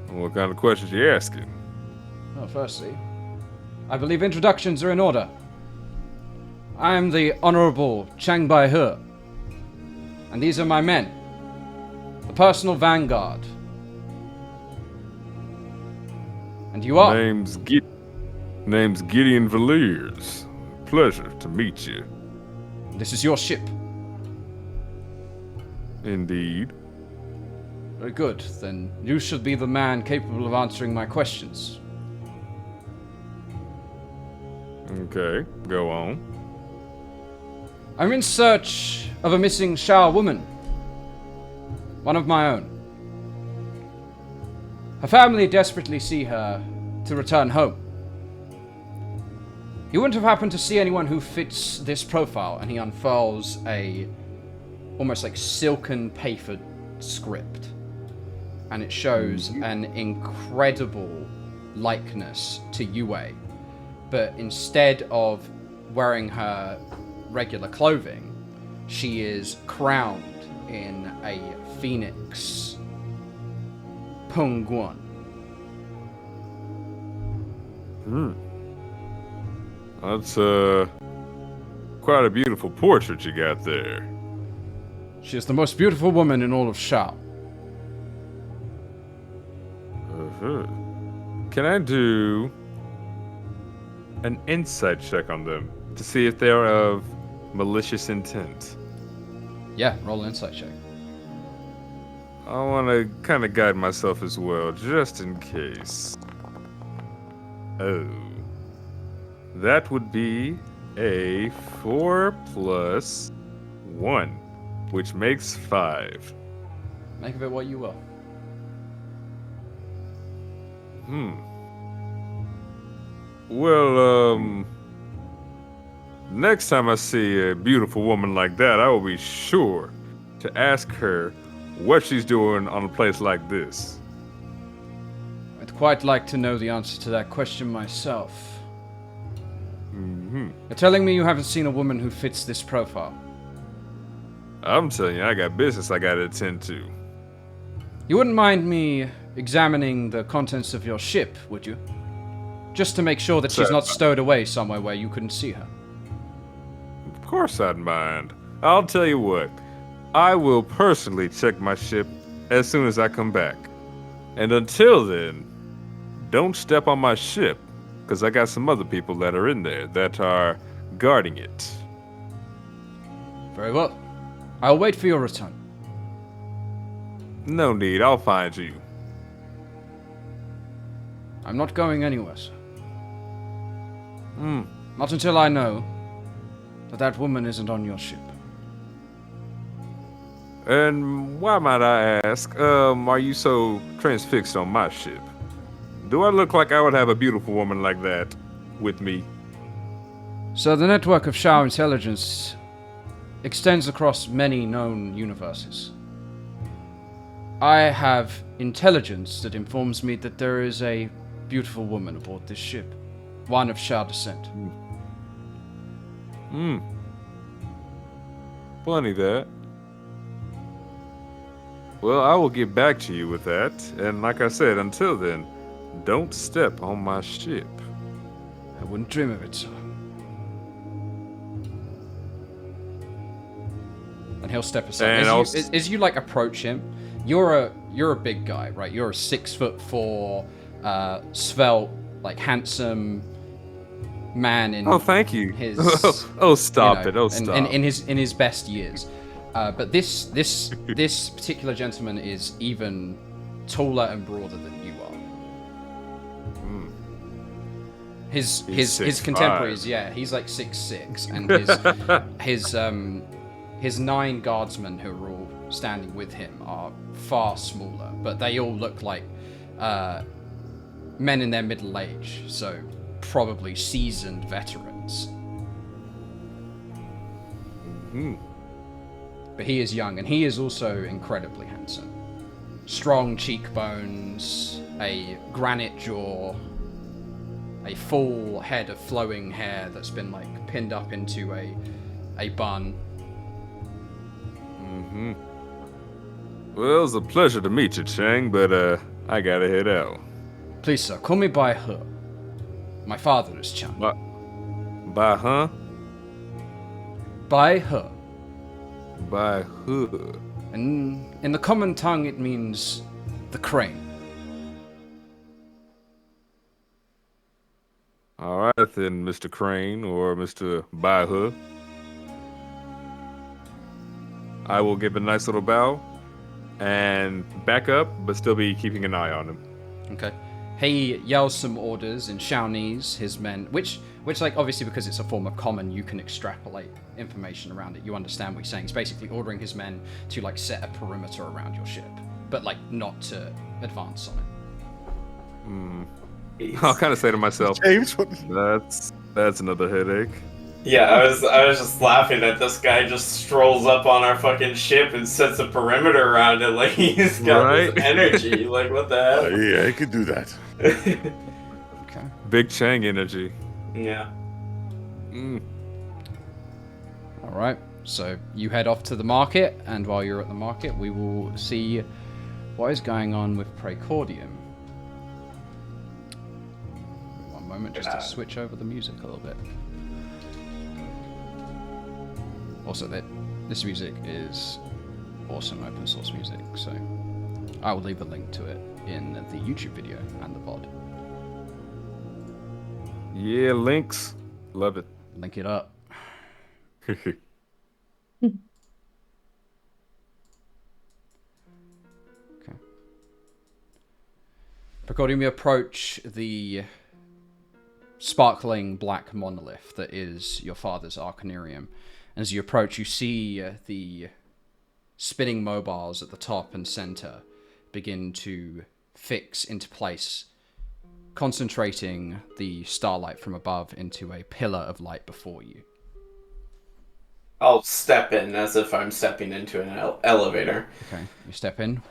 What kind of questions you asking? Well, firstly, I believe introductions are in order. I am the Honorable Chang Bai-he, and these are my men, the personal vanguard. And you are? Name's Gideon Villiers. Pleasure to meet you. This is your ship. Indeed. Very good. Then you should be the man capable of answering my questions. Okay, go on. I'm in search of a missing Shao woman. One of my own. Her family desperately see her to return home. You wouldn't have happened to see anyone who fits this profile, and he unfurls a almost like silken paper script. And it shows an incredible likeness to Yue. But instead of wearing her regular clothing, she is crowned in a phoenix penguin. That's quite a beautiful portrait you got there. She is the most beautiful woman in all of Shao. Can I do an insight check on them to see if they're of malicious intent? Yeah, roll an insight check. I want to kind of guide myself as well, just in case. Oh. That would be a 4 plus 1, which makes 5. Make of it what you will. Well, next time I see a beautiful woman like that, I will be sure to ask her what she's doing on a place like this. I'd quite like to know the answer to that question myself. You're telling me you haven't seen a woman who fits this profile? I'm telling you, I got business I gotta attend to. You wouldn't mind me examining the contents of your ship, would you? Just to make sure that she's not stowed away somewhere where you couldn't see her. Of course I'd mind. I'll tell you what, I will personally check my ship as soon as I come back. And until then, don't step on my ship, because I got some other people that are in there that are guarding it. Very well. I'll wait for your return. No need, I'll find you. I'm not going anywhere, sir. Not until I know that that woman isn't on your ship. And why might I ask, are you so transfixed on my ship? Do I look like I would have a beautiful woman like that with me? So the network of Shao intelligence extends across many known universes. I have intelligence that informs me that there is a beautiful woman aboard this ship. one of Shah descent. Funny that. Well, I will get back to you with that. And like I said, until then, don't step on my ship. I wouldn't dream of it, sir. And he'll step aside. And As you like approach him, you're a big guy, right? You're a 6'4", svelte, like handsome man in. Oh, thank you. His. Stop it! Oh, stop. In his best years, but this particular gentleman is even taller and broader than you are. His 6'5". contemporaries, yeah, he's like 6'6", and his 9 guardsmen who are all standing with him are far smaller, but they all look like men in their middle age, so probably seasoned veterans. But he is young, and he is also incredibly handsome. Strong cheekbones, a granite jaw, a full head of flowing hair that's been like pinned up into a bun. Well, it was a pleasure to meet you, Chang, but I gotta head out. Please, sir, call me by her. My father is Chang. By huh? By her. By who? And in the common tongue, it means the crane. All right, then, Mr. Crane or Mr. Baihu. I will give a nice little bow and back up, but still be keeping an eye on him. Okay. He yells some orders in Shawnese, his men, which like obviously because it's a form of common, you can extrapolate information around it. You understand what he's saying. He's basically ordering his men to like set a perimeter around your ship, but like not to advance on it. I'll kind of say to myself, James, that's another headache. Yeah, I was just laughing that this guy just strolls up on our fucking ship and sets a perimeter around it like he's got this energy. Like, what the hell? Yeah, I could do that. Okay. Big Chang energy. Yeah. All right. So you head off to the market, and while you're at the market, we will see what is going on with Precordium. One moment, just to switch over the music a little bit. Also, this music is awesome open source music, so I will leave a link to it in the YouTube video and the VOD. Yeah, links. Love it. Link it up. Okay. Precordium, you approach the sparkling black monolith that is your father's Arcanarium. As you approach, you see the spinning mobiles at the top and center begin to fix into place, concentrating the starlight from above into a pillar of light before you. I'll step in as if I'm stepping into an elevator. Okay, you step in.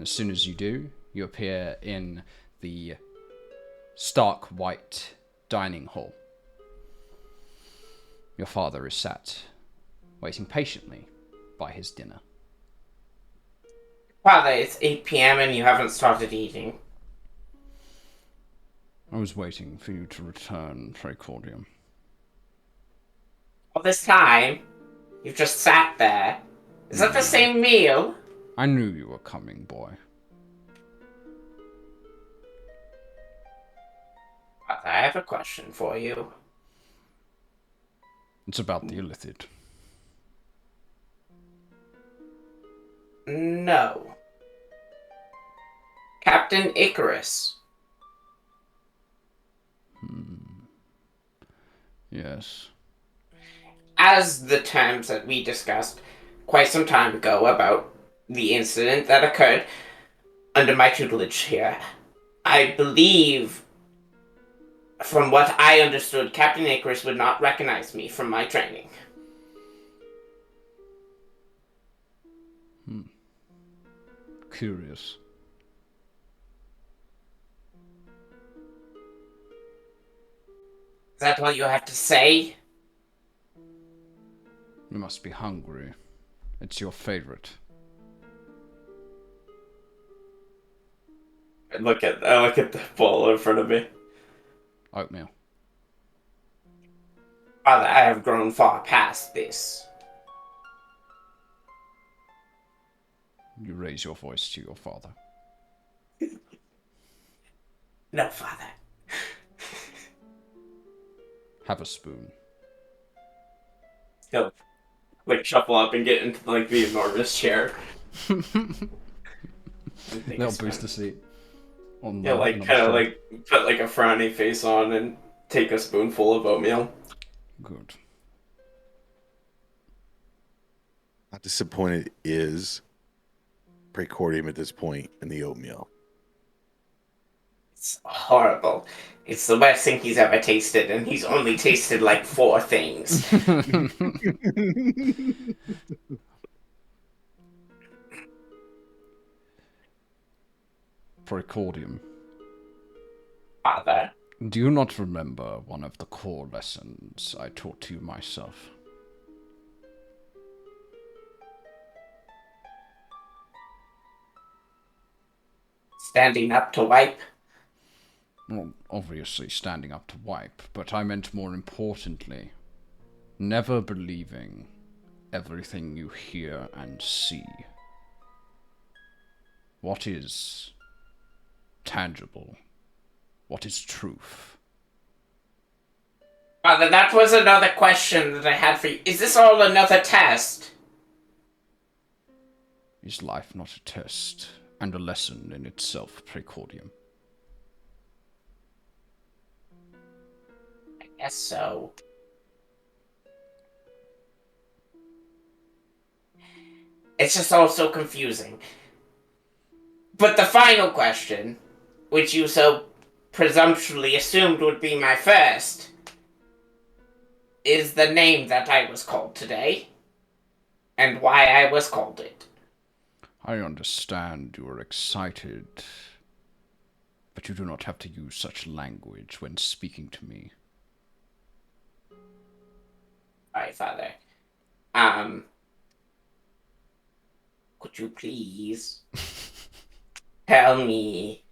As soon as you do, you appear in the stark white dining hall. Your father is sat, waiting patiently by his dinner. Father, it's 8 p.m. and you haven't started eating. I was waiting for you to return, Precordium. All this time, you've just sat there. Is that the same meal? I knew you were coming, boy. Father, I have a question for you. It's about the Illithid. No. Captain Icarus. Yes. As the terms that we discussed quite some time ago about the incident that occurred under my tutelage here, I believe, from what I understood, Captain Icarus would not recognize me from my training. Curious. that all you have to say? You must be hungry. It's your favorite. I look at the bowl in front of me. Oatmeal. Father, I have grown far past this. You raise your voice to your father. No, Father. Have a spoon. He'll like shuffle up and get into like the enormous chair. Little booster seat. He'll like kind of like put like a frowny face on and take a spoonful of oatmeal. Good. How disappointed is Precordium at this point in the oatmeal? It's horrible. It's the worst thing he's ever tasted, and he's only tasted like 4 things. Precordium. Father. Do you not remember one of the core lessons I taught to you myself? Standing up to wipe. Well, obviously standing up to wipe, but I meant more importantly, never believing everything you hear and see. What is tangible? What is truth? Father, that was another question that I had for you. Is this all another test? Is life not a test and a lesson in itself, Precordium? I guess so. It's just all so confusing. But the final question, which you so presumptuously assumed would be my first, is the name that I was called today, and why I was called it. I understand you are excited, but you do not have to use such language when speaking to me. Alright, Father. Could you please tell me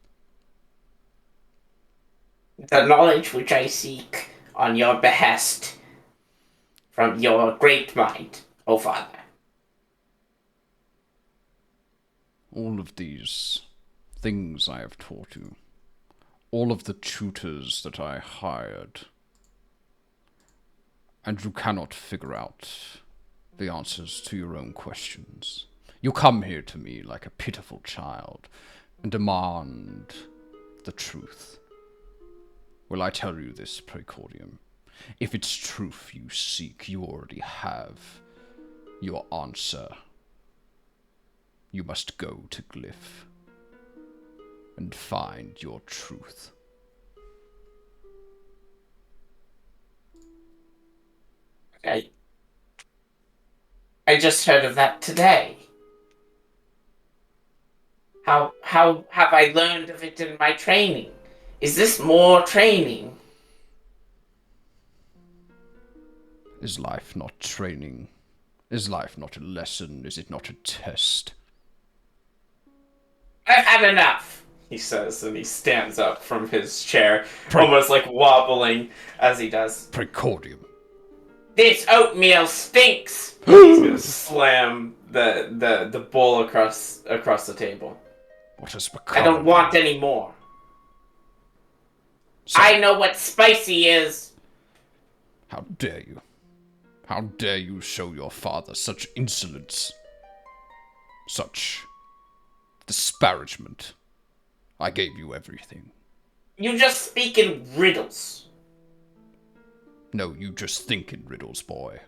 the knowledge which I seek on your behest from your great mind, O Father? All of these things I have taught you, all of the tutors that I hired, and you cannot figure out the answers to your own questions. You come here to me like a pitiful child and demand the truth. Well, I tell you this, Precordium. If it's truth you seek, you already have your answer. You must go to Glyph and find your truth. I just heard of that today. How have I learned of it in my training? Is this more training? Is life not training? Is life not a lesson? Is it not a test? I've had enough, he says, and he stands up from his chair, almost like wobbling as he does. Precordium. This oatmeal stinks! He's gonna slam the bowl across the table. What has become? I don't want any more. I know what spicy is! How dare you? How dare you show your father such insolence? Such disparagement. I gave you everything. You just speak in riddles. No, you just think in riddles, boy.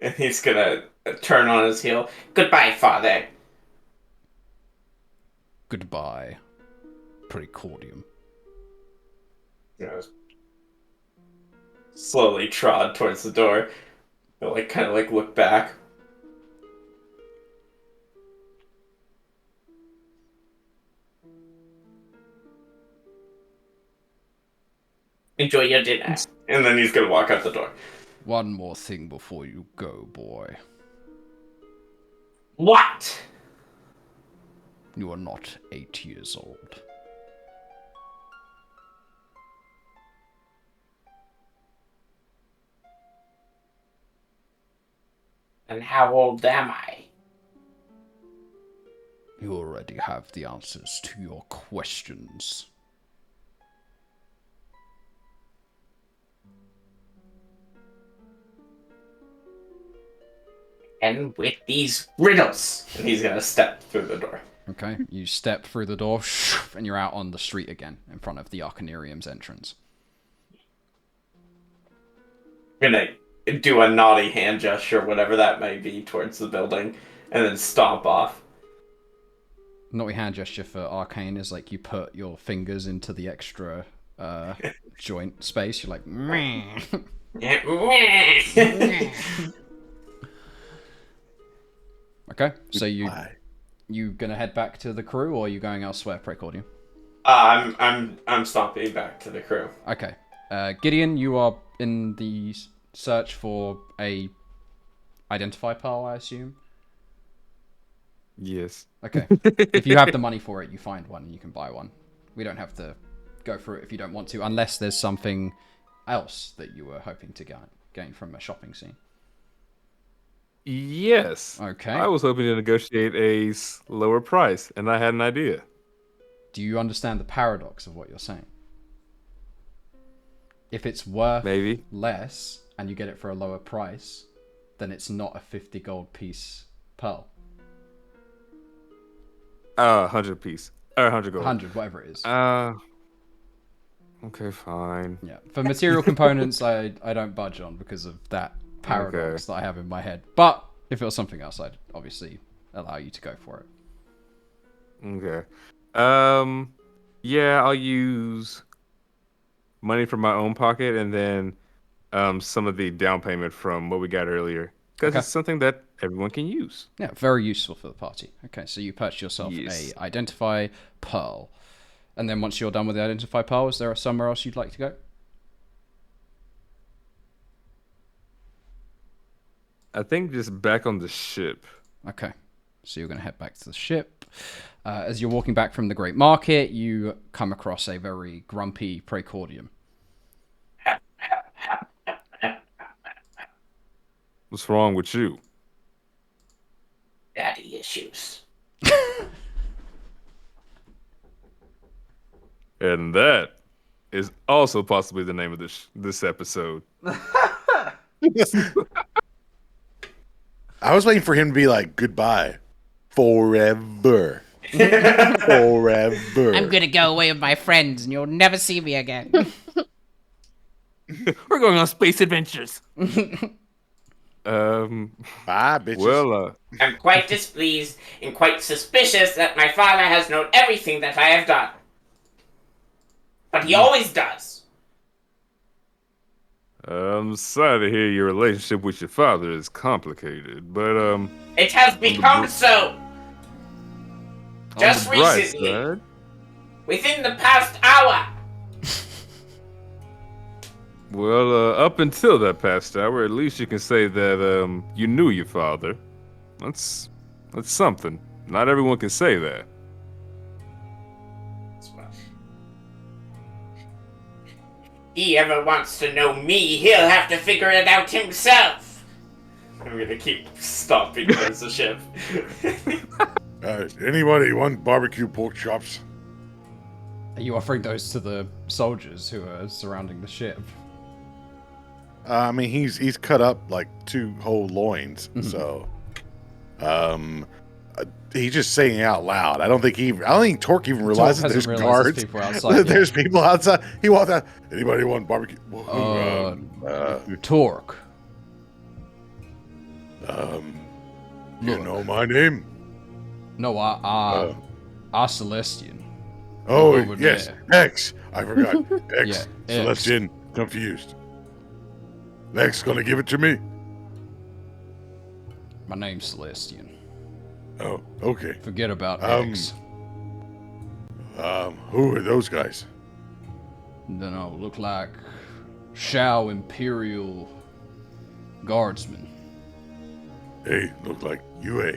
And he's gonna turn on his heel. Goodbye, Father. Goodbye, Precordium. Slowly trod towards the door. He'll kind of look back. Enjoy your dinner. And then he's gonna walk out the door. One more thing before you go, boy. What? You are not 8 years old. And how old am I? You already have the answers to your questions. And with these riddles. And he's gonna step through the door. Okay, you step through the door, and you're out on the street again, in front of the Arcanarium's entrance. Gonna do a naughty hand gesture, whatever that may be, towards the building, and then stomp off. Naughty hand gesture for Arcane is like you put your fingers into the extra joint space. You're like, meh. Okay, so you gonna head back to the crew, or are you going elsewhere, Precordium? I'm stomping back to the crew. Okay, Gideon, you are in the search for a identify pearl, I assume. Yes. Okay, if you have the money for it, you find one and you can buy one. We don't have to go through it if you don't want to, unless there's something else that you were hoping to gain from a shopping scene. Yes. Okay. I was hoping to negotiate a lower price, and I had an idea. Do you understand the paradox of what you're saying? If it's worth Maybe. less and you get it for a lower price, then it's not a 50 gold piece pearl. 100 piece. Or 100 gold. 100, whatever it is. Okay, fine. Yeah. For material components, I don't budge on because of that paradox that I have in my head. But if it was something else, I'd obviously allow you to go for it. Okay. Yeah, I'll use money from my own pocket and then some of the down payment from what we got earlier. Because it's something that everyone can use. Yeah, very useful for the party. Okay, so you purchase yourself Yes. a Identify Pearl. And then once you're done with the Identify Pearl, is there somewhere else you'd like to go? I think just back on the ship. Okay, so you're going to head back to the ship. As you're walking back from the Great Market, you come across a very grumpy Precordium. What's wrong with you? Daddy issues. And that is also possibly the name of this episode. I was waiting for him to be like, goodbye. Forever. Forever. I'm gonna go away with my friends and you'll never see me again. We're going on space adventures. Bye, bitches. Well, I'm quite displeased and quite suspicious that my father has known everything that I have done. But he always does. I'm sorry to hear your relationship with your father is complicated, but It has become so. Just on the bright recently. side, Within the past hour. well, up until that past hour, at least you can say that you knew your father. That's something. Not everyone can say that. He ever wants to know me, he'll have to figure it out himself. I'm gonna keep stomping towards the ship. Anybody want barbecue pork chops? Are you offering those to the soldiers who are surrounding the ship? I mean, he's cut up like 2 whole loins, so he's just saying it out loud. I don't think Torque even realizes Torque there's hasn't realized guards. there's people outside, There's people outside. He walked out. Anybody want barbecue? Torque. You know my name? No, our Celestian. Oh, Over yes, there. X. I forgot. X. Yeah, X. Celestian. Confused. X gonna give it to me? My name's Celestian. Oh, okay. Forget about X. Who are those guys? Dunno, look like Shao Imperial Guardsmen. They look like UA.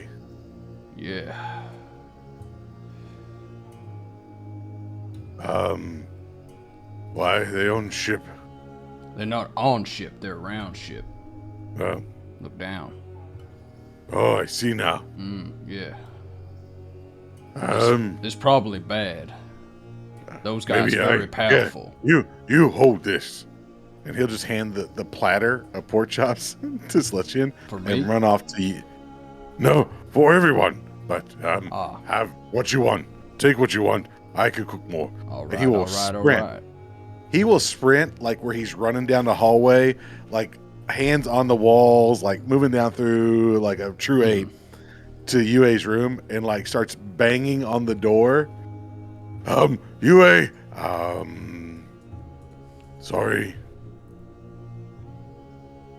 Yeah. Why they own ship? They're not on ship, they're around ship. Uh, Look down. oh, I see now. Yeah. Um, It's probably bad. Those guys are very powerful. Yeah, you hold this. And he'll just hand the platter of pork chops to Slushian For me? and run off to eat. No, for everyone. But Ah. have what you want. Take what you want. I could cook more. Alright, And he will sprint. alright. He will sprint like where he's running down the hallway, like hands on the walls, like moving down through like a true ape to UA's room and like starts banging on the door. UA. Sorry.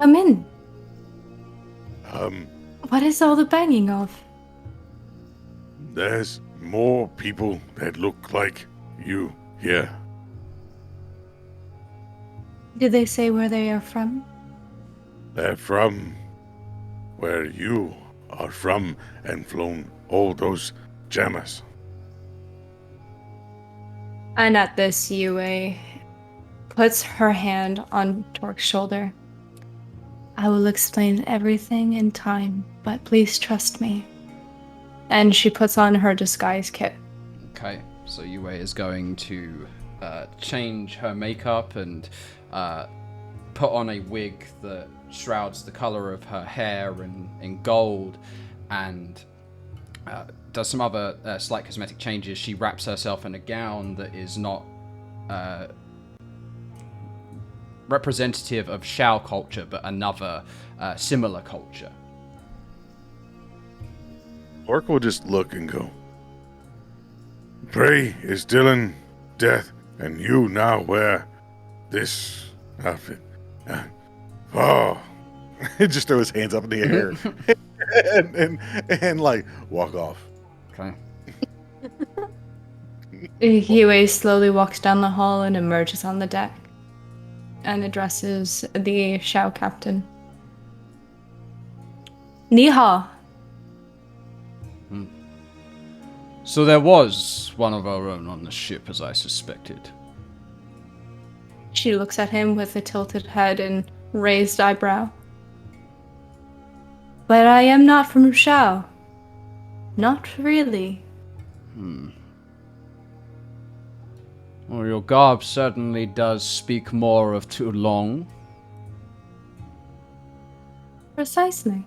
Come in. Um, What is all the banging of? there's more people that look like you here. Did they say where they are from? They're from where you are from and flown all those jammers. And at this, Yue puts her hand on Torque's shoulder. I will explain everything in time, but please trust me. And she puts on her disguise kit. Okay, so Yue is going to change her makeup and put on a wig that shrouds the color of her hair in gold, and does some other slight cosmetic changes. She wraps herself in a gown that is not representative of Shao culture, but another similar culture. Orc will just look and go, Prey is Dillon, death, and you now wear this outfit. Oh, just throw his hands up in the air and like walk off. Okay. Yue slowly walks down the hall and emerges on the deck and addresses the Shao captain. Ni hao. So there was one of our own on the ship, as I suspected. She looks at him with a tilted head and raised eyebrow. But I am not from Shao. Not really. Well, your garb certainly does speak more of Toulon. Precisely.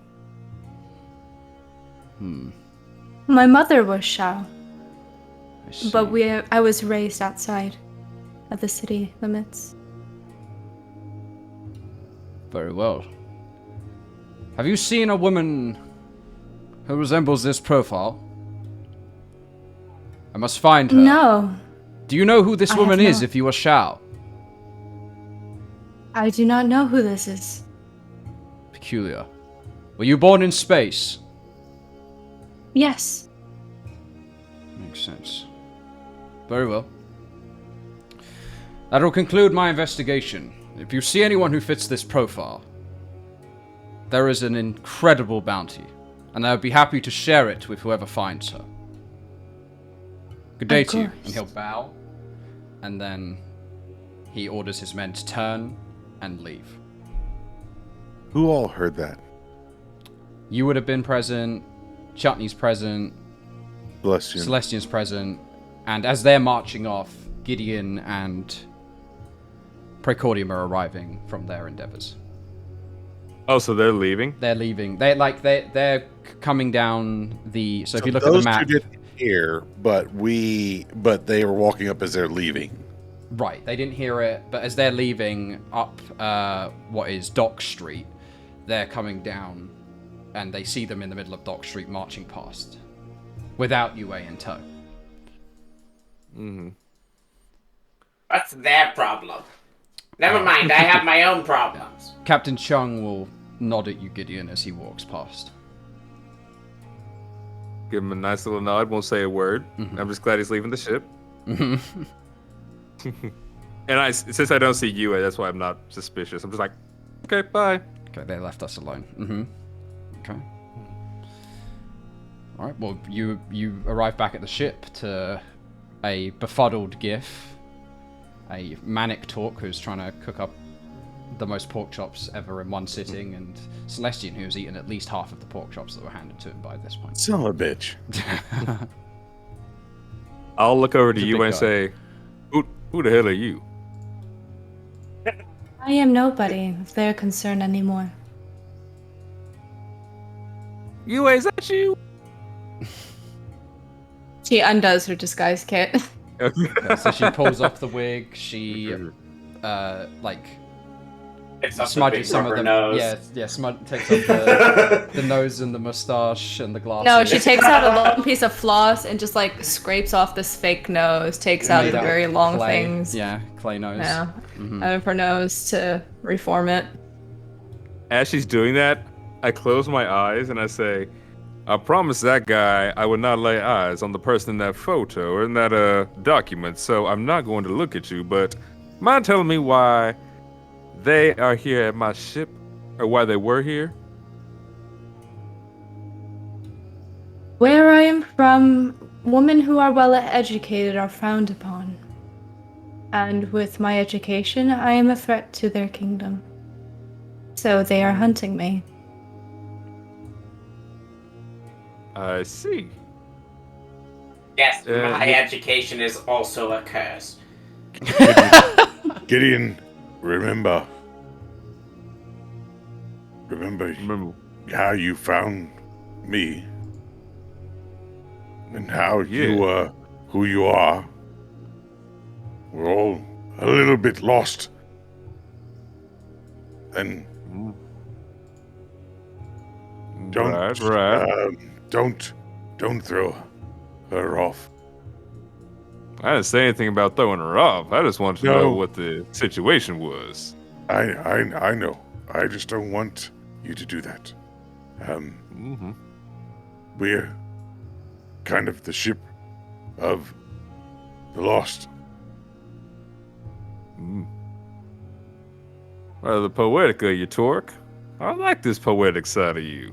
My mother was Shao, I see. but I was raised outside of the city limits. Very well. Have you seen a woman who resembles this profile? I must find her. No, Do you know who this I woman have is not. if you are Shao? I do not know who this is. Peculiar. Were you born in space? Yes, Makes sense. Very well. That'll conclude my investigation. If you see anyone who fits this profile, there is an incredible bounty, and I would be happy to share it with whoever finds her. Good day Of to you. course. And he'll bow, and then he orders his men to turn and leave. Who all heard that? You would have been present, Chutney's present, Celestian. Celestian's present, and as they're marching off, Gideon and Precordium are arriving from their endeavors. Oh, so they're leaving? They're leaving. They're coming down the. So if you look at those the map, two didn't hear, but they were walking up as they're leaving. right? They didn't hear it, but as they're leaving up what is Dock Street, they're coming down, and they see them in the middle of Dock Street marching past, without Yue in tow. What's their problem? Never mind, I have my own problems. Captain Chung will nod at you, Gideon, as he walks past. Give him a nice little nod, won't say a word. I'm just glad he's leaving the ship. And since I don't see you, that's why I'm not suspicious. I'm just like, okay, bye. Okay, they left us alone. Okay. All right. Well, you arrive back at the ship to a befuddled Gif, a manic Torque who's trying to cook up the most pork chops ever in one sitting, and Celestian who's eaten at least half of the pork chops that were handed to him by this point. Son of a bitch. I'll look over to He's a you big and guy. say, who the hell are you? I am nobody, if they're concerned anymore. Yue, is that you? She undoes her disguise kit. Okay, so she pulls off the wig. She It's up the smudges big some of rubber the nose. takes off the nose and the mustache and the glasses. No, she takes out a long piece of floss and just like scrapes off this fake nose, takes out Made the out very of long clay. things Yeah, clay nose. out of her nose to reform it. As she's doing that, I close my eyes and I say, I promised that guy I would not lay eyes on the person in that photo or in that document, so I'm not going to look at you, but mind telling me why they are here at my ship, or why they were here? Where I am from, women who are well educated are frowned upon. And with my education, I am a threat to their kingdom. So they are hunting me. I see. Yes, Uh, my yeah. education is also a curse. Gideon, remember Remember, how you found me and how you who you are. We're all a little bit lost. And don't right. don't throw her off. I didn't say anything about throwing her off. I just wanted to know No. what the situation was. I know. I just don't want you to do that. We're kind of the ship of the lost. Well, the poetica, you Torque. I like this poetic side of you.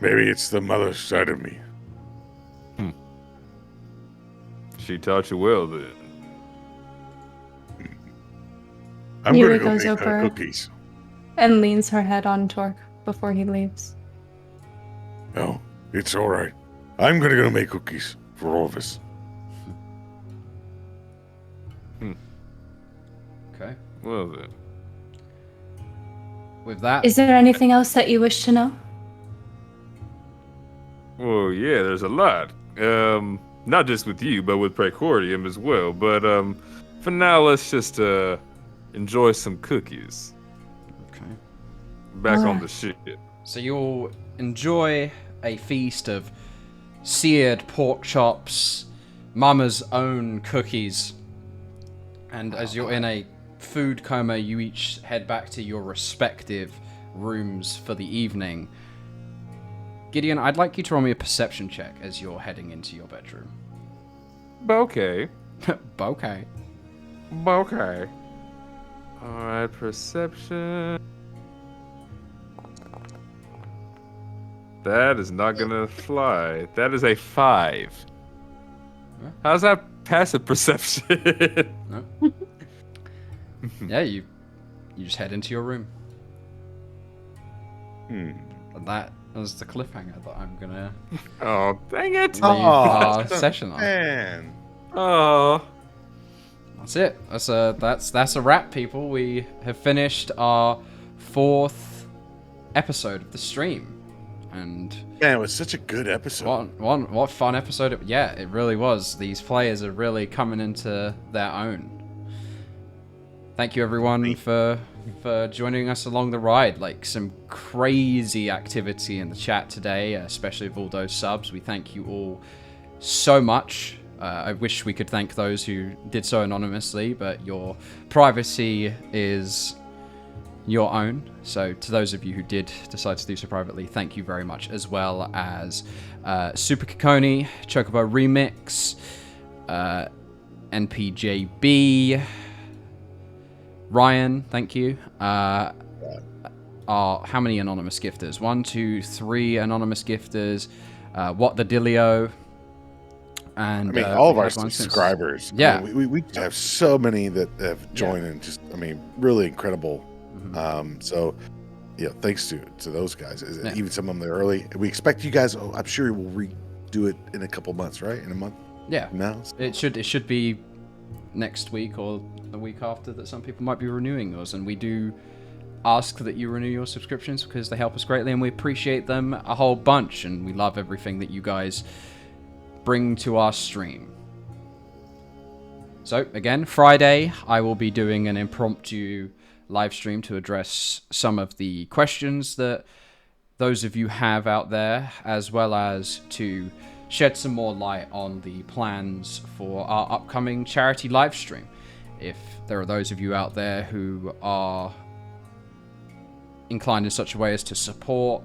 Maybe it's the mother side of me. She taught you well then. I'm Yuri gonna go goes make her over. cookies. And leans her head on Torque before he leaves. No, it's all right. I'm gonna go make cookies for all of us. Okay. Well then. With that, Is there anything else that you wish to know? Well, yeah, there's a lot. Not just with you, but with Precordium as well. But for now, let's just enjoy some cookies. okay. Back on Alright. the ship. So you'll enjoy a feast of seared pork chops, Mama's own cookies, and as you're in a food coma, you each head back to your respective rooms for the evening. Gideon, I'd like you to roll me a perception check as you're heading into your bedroom. Okay. Okay. Okay. Alright, perception. That is not gonna fly. That is a 5. Huh? How's that passive perception? No? Yeah, you just head into your room. And that is the cliffhanger that I'm gonna Oh, dang it! leave our session on. Man. Oh. That's it. That's a wrap, people. We have finished our 4th episode of the stream, and Man, it was such a good episode. what fun episode! Yeah, it really was. These players are really coming into their own. Thank you, everyone, for joining us along the ride. Like, some crazy activity in the chat today, especially with all those subs. We thank you all so much. I wish we could thank those who did so anonymously, but your privacy is your own. So to those of you who did decide to do so privately, thank you very much, as well as Super Kikoni, Chocobo Remix, NPJB, Ryan, thank you. How many anonymous gifters? 1, 2, 3 anonymous gifters. What the Dillio. And I mean, all of our subscribers. Yeah. I mean, we have so many that have joined and just, I mean, really incredible. So, yeah, thanks to those guys. Even some of them that are early. We expect you guys, I'm sure we'll redo it in a couple months, right? In a month? Yeah. Now? It should be next week or the week after that some people might be renewing yours. And we do ask that you renew your subscriptions because they help us greatly and we appreciate them a whole bunch. And we love everything that you guys bring to our stream. So again, Friday I will be doing an impromptu live stream to address some of the questions that those of you have out there, as well as to shed some more light on the plans for our upcoming charity live stream. If there are those of you out there who are inclined in such a way as to support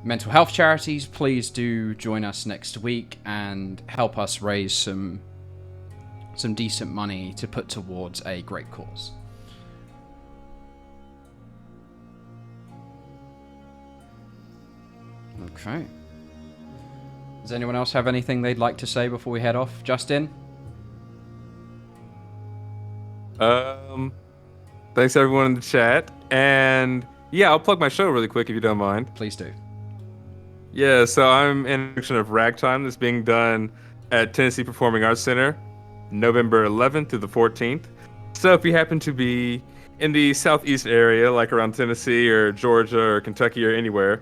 mental health charities, please do join us next week and help us raise some decent money to put towards a great cause. Okay. Does anyone else have anything they'd like to say before we head off? Justin? Thanks everyone in the chat. And yeah, I'll plug my show really quick if you don't mind. Please do. Yeah, so I'm in a production of Ragtime that's being done at Tennessee Performing Arts Center, November 11th through the 14th. So if you happen to be in the southeast area, like around Tennessee or Georgia or Kentucky or anywhere,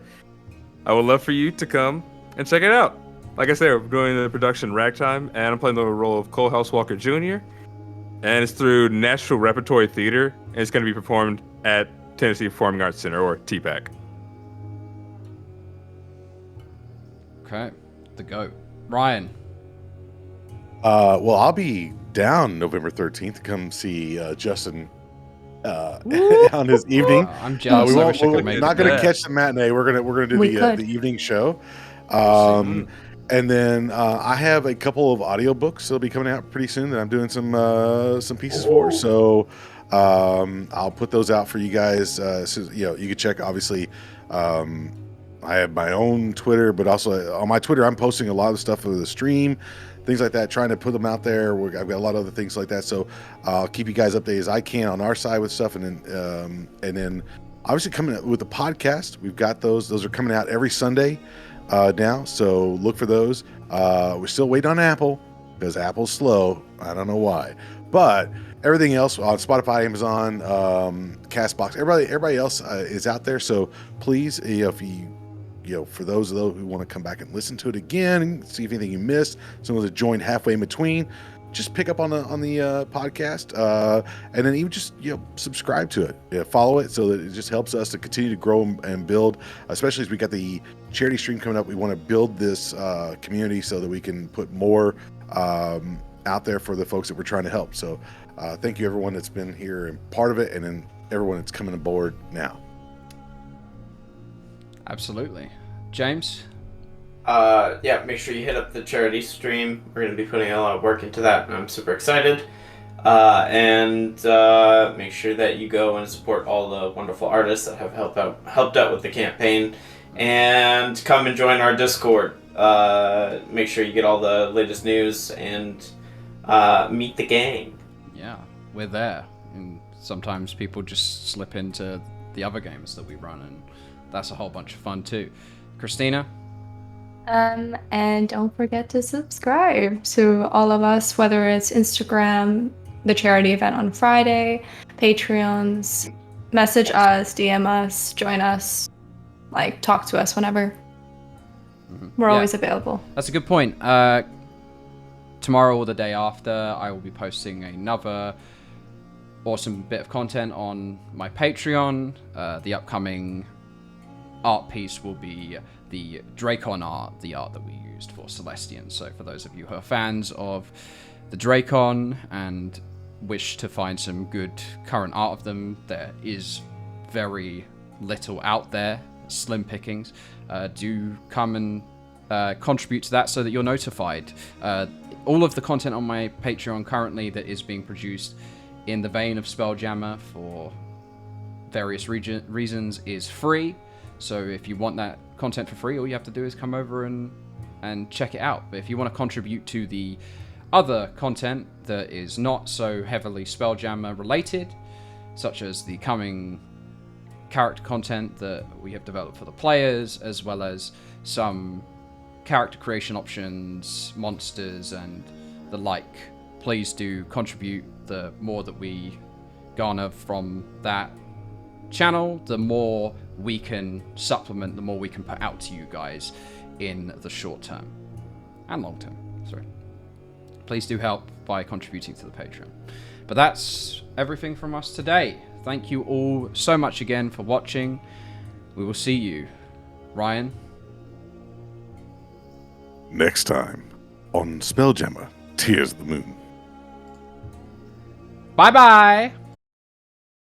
I would love for you to come and check it out. Like I said, we're doing the production Ragtime, and I'm playing the role of Cole House Walker Jr., and it's through Nashville Repertory Theater, and it's going to be performed at Tennessee Performing Arts Center, or TPAC. Okay, the GOAT. Ryan? Well, I'll be down November 13th to come see Justin on his evening. I'm jealous. We're not going to catch the matinee. We're gonna do the evening show. And then I have a couple of audiobooks that'll be coming out pretty soon that I'm doing some pieces for. So I'll put those out for you guys. So, you can check. Obviously, I have my own Twitter, but also on my Twitter, I'm posting a lot of stuff for the stream, things like that, trying to put them out there. I've got a lot of other things like that. So I'll keep you guys updated as I can on our side with stuff. And then obviously coming up with the podcast, we've got those. Those are coming out every Sunday now. So look for those. We're still waiting on Apple because Apple's slow. I don't know why, but everything else on Spotify, Amazon, Castbox, everybody else is out there. So please, if you for those who want to come back and listen to it again and see if anything you missed, someone that joined halfway in between, just pick up on the podcast, and then even just subscribe to it, follow it, so that it just helps us to continue to grow and build. Especially as we got the charity stream coming up, we want to build this community so that we can put more out there for the folks that we're trying to help. So thank you everyone that's been here and part of it, and then everyone that's coming aboard now. Absolutely. James? Yeah, make sure you hit up the charity stream. We're going to be putting a lot of work into that, and I'm super excited. And make sure that you go and support all the wonderful artists that have helped out with the campaign. And come and join our Discord. Make sure you get all the latest news and meet the gang. Yeah, we're there. And sometimes people just slip into the other games that we run, and that's a whole bunch of fun too. Christina? And don't forget to subscribe to all of us, whether it's Instagram, the charity event on Friday, Patreons, message us, DM us, join us, talk to us whenever. We're always available. That's a good point. Tomorrow or the day after, I will be posting another awesome bit of content on my Patreon. The upcoming art piece will be the Dracon art, the art that we used for Celestian. So for those of you who are fans of the Dracon and wish to find some good current art of them, there is very little out there, slim pickings, do come and contribute to that so that you're notified. All of the content on my Patreon currently that is being produced in the vein of Spelljammer for various reasons is free. So if you want that content for free, all you have to do is come over and check it out. But if you want to contribute to the other content that is not so heavily Spelljammer related, such as the coming character content that we have developed for the players, as well as some character creation options, monsters, and the like, please do contribute. The more that we garner from that channel, the more we can supplement, the more we can put out to you guys in the short term and long term. Sorry. Please do help by contributing to the Patreon. But that's everything from us today. Thank you all so much again for watching. We will see you, Ryan, next time on Spelljammer, Tears of the Moon. Bye-bye!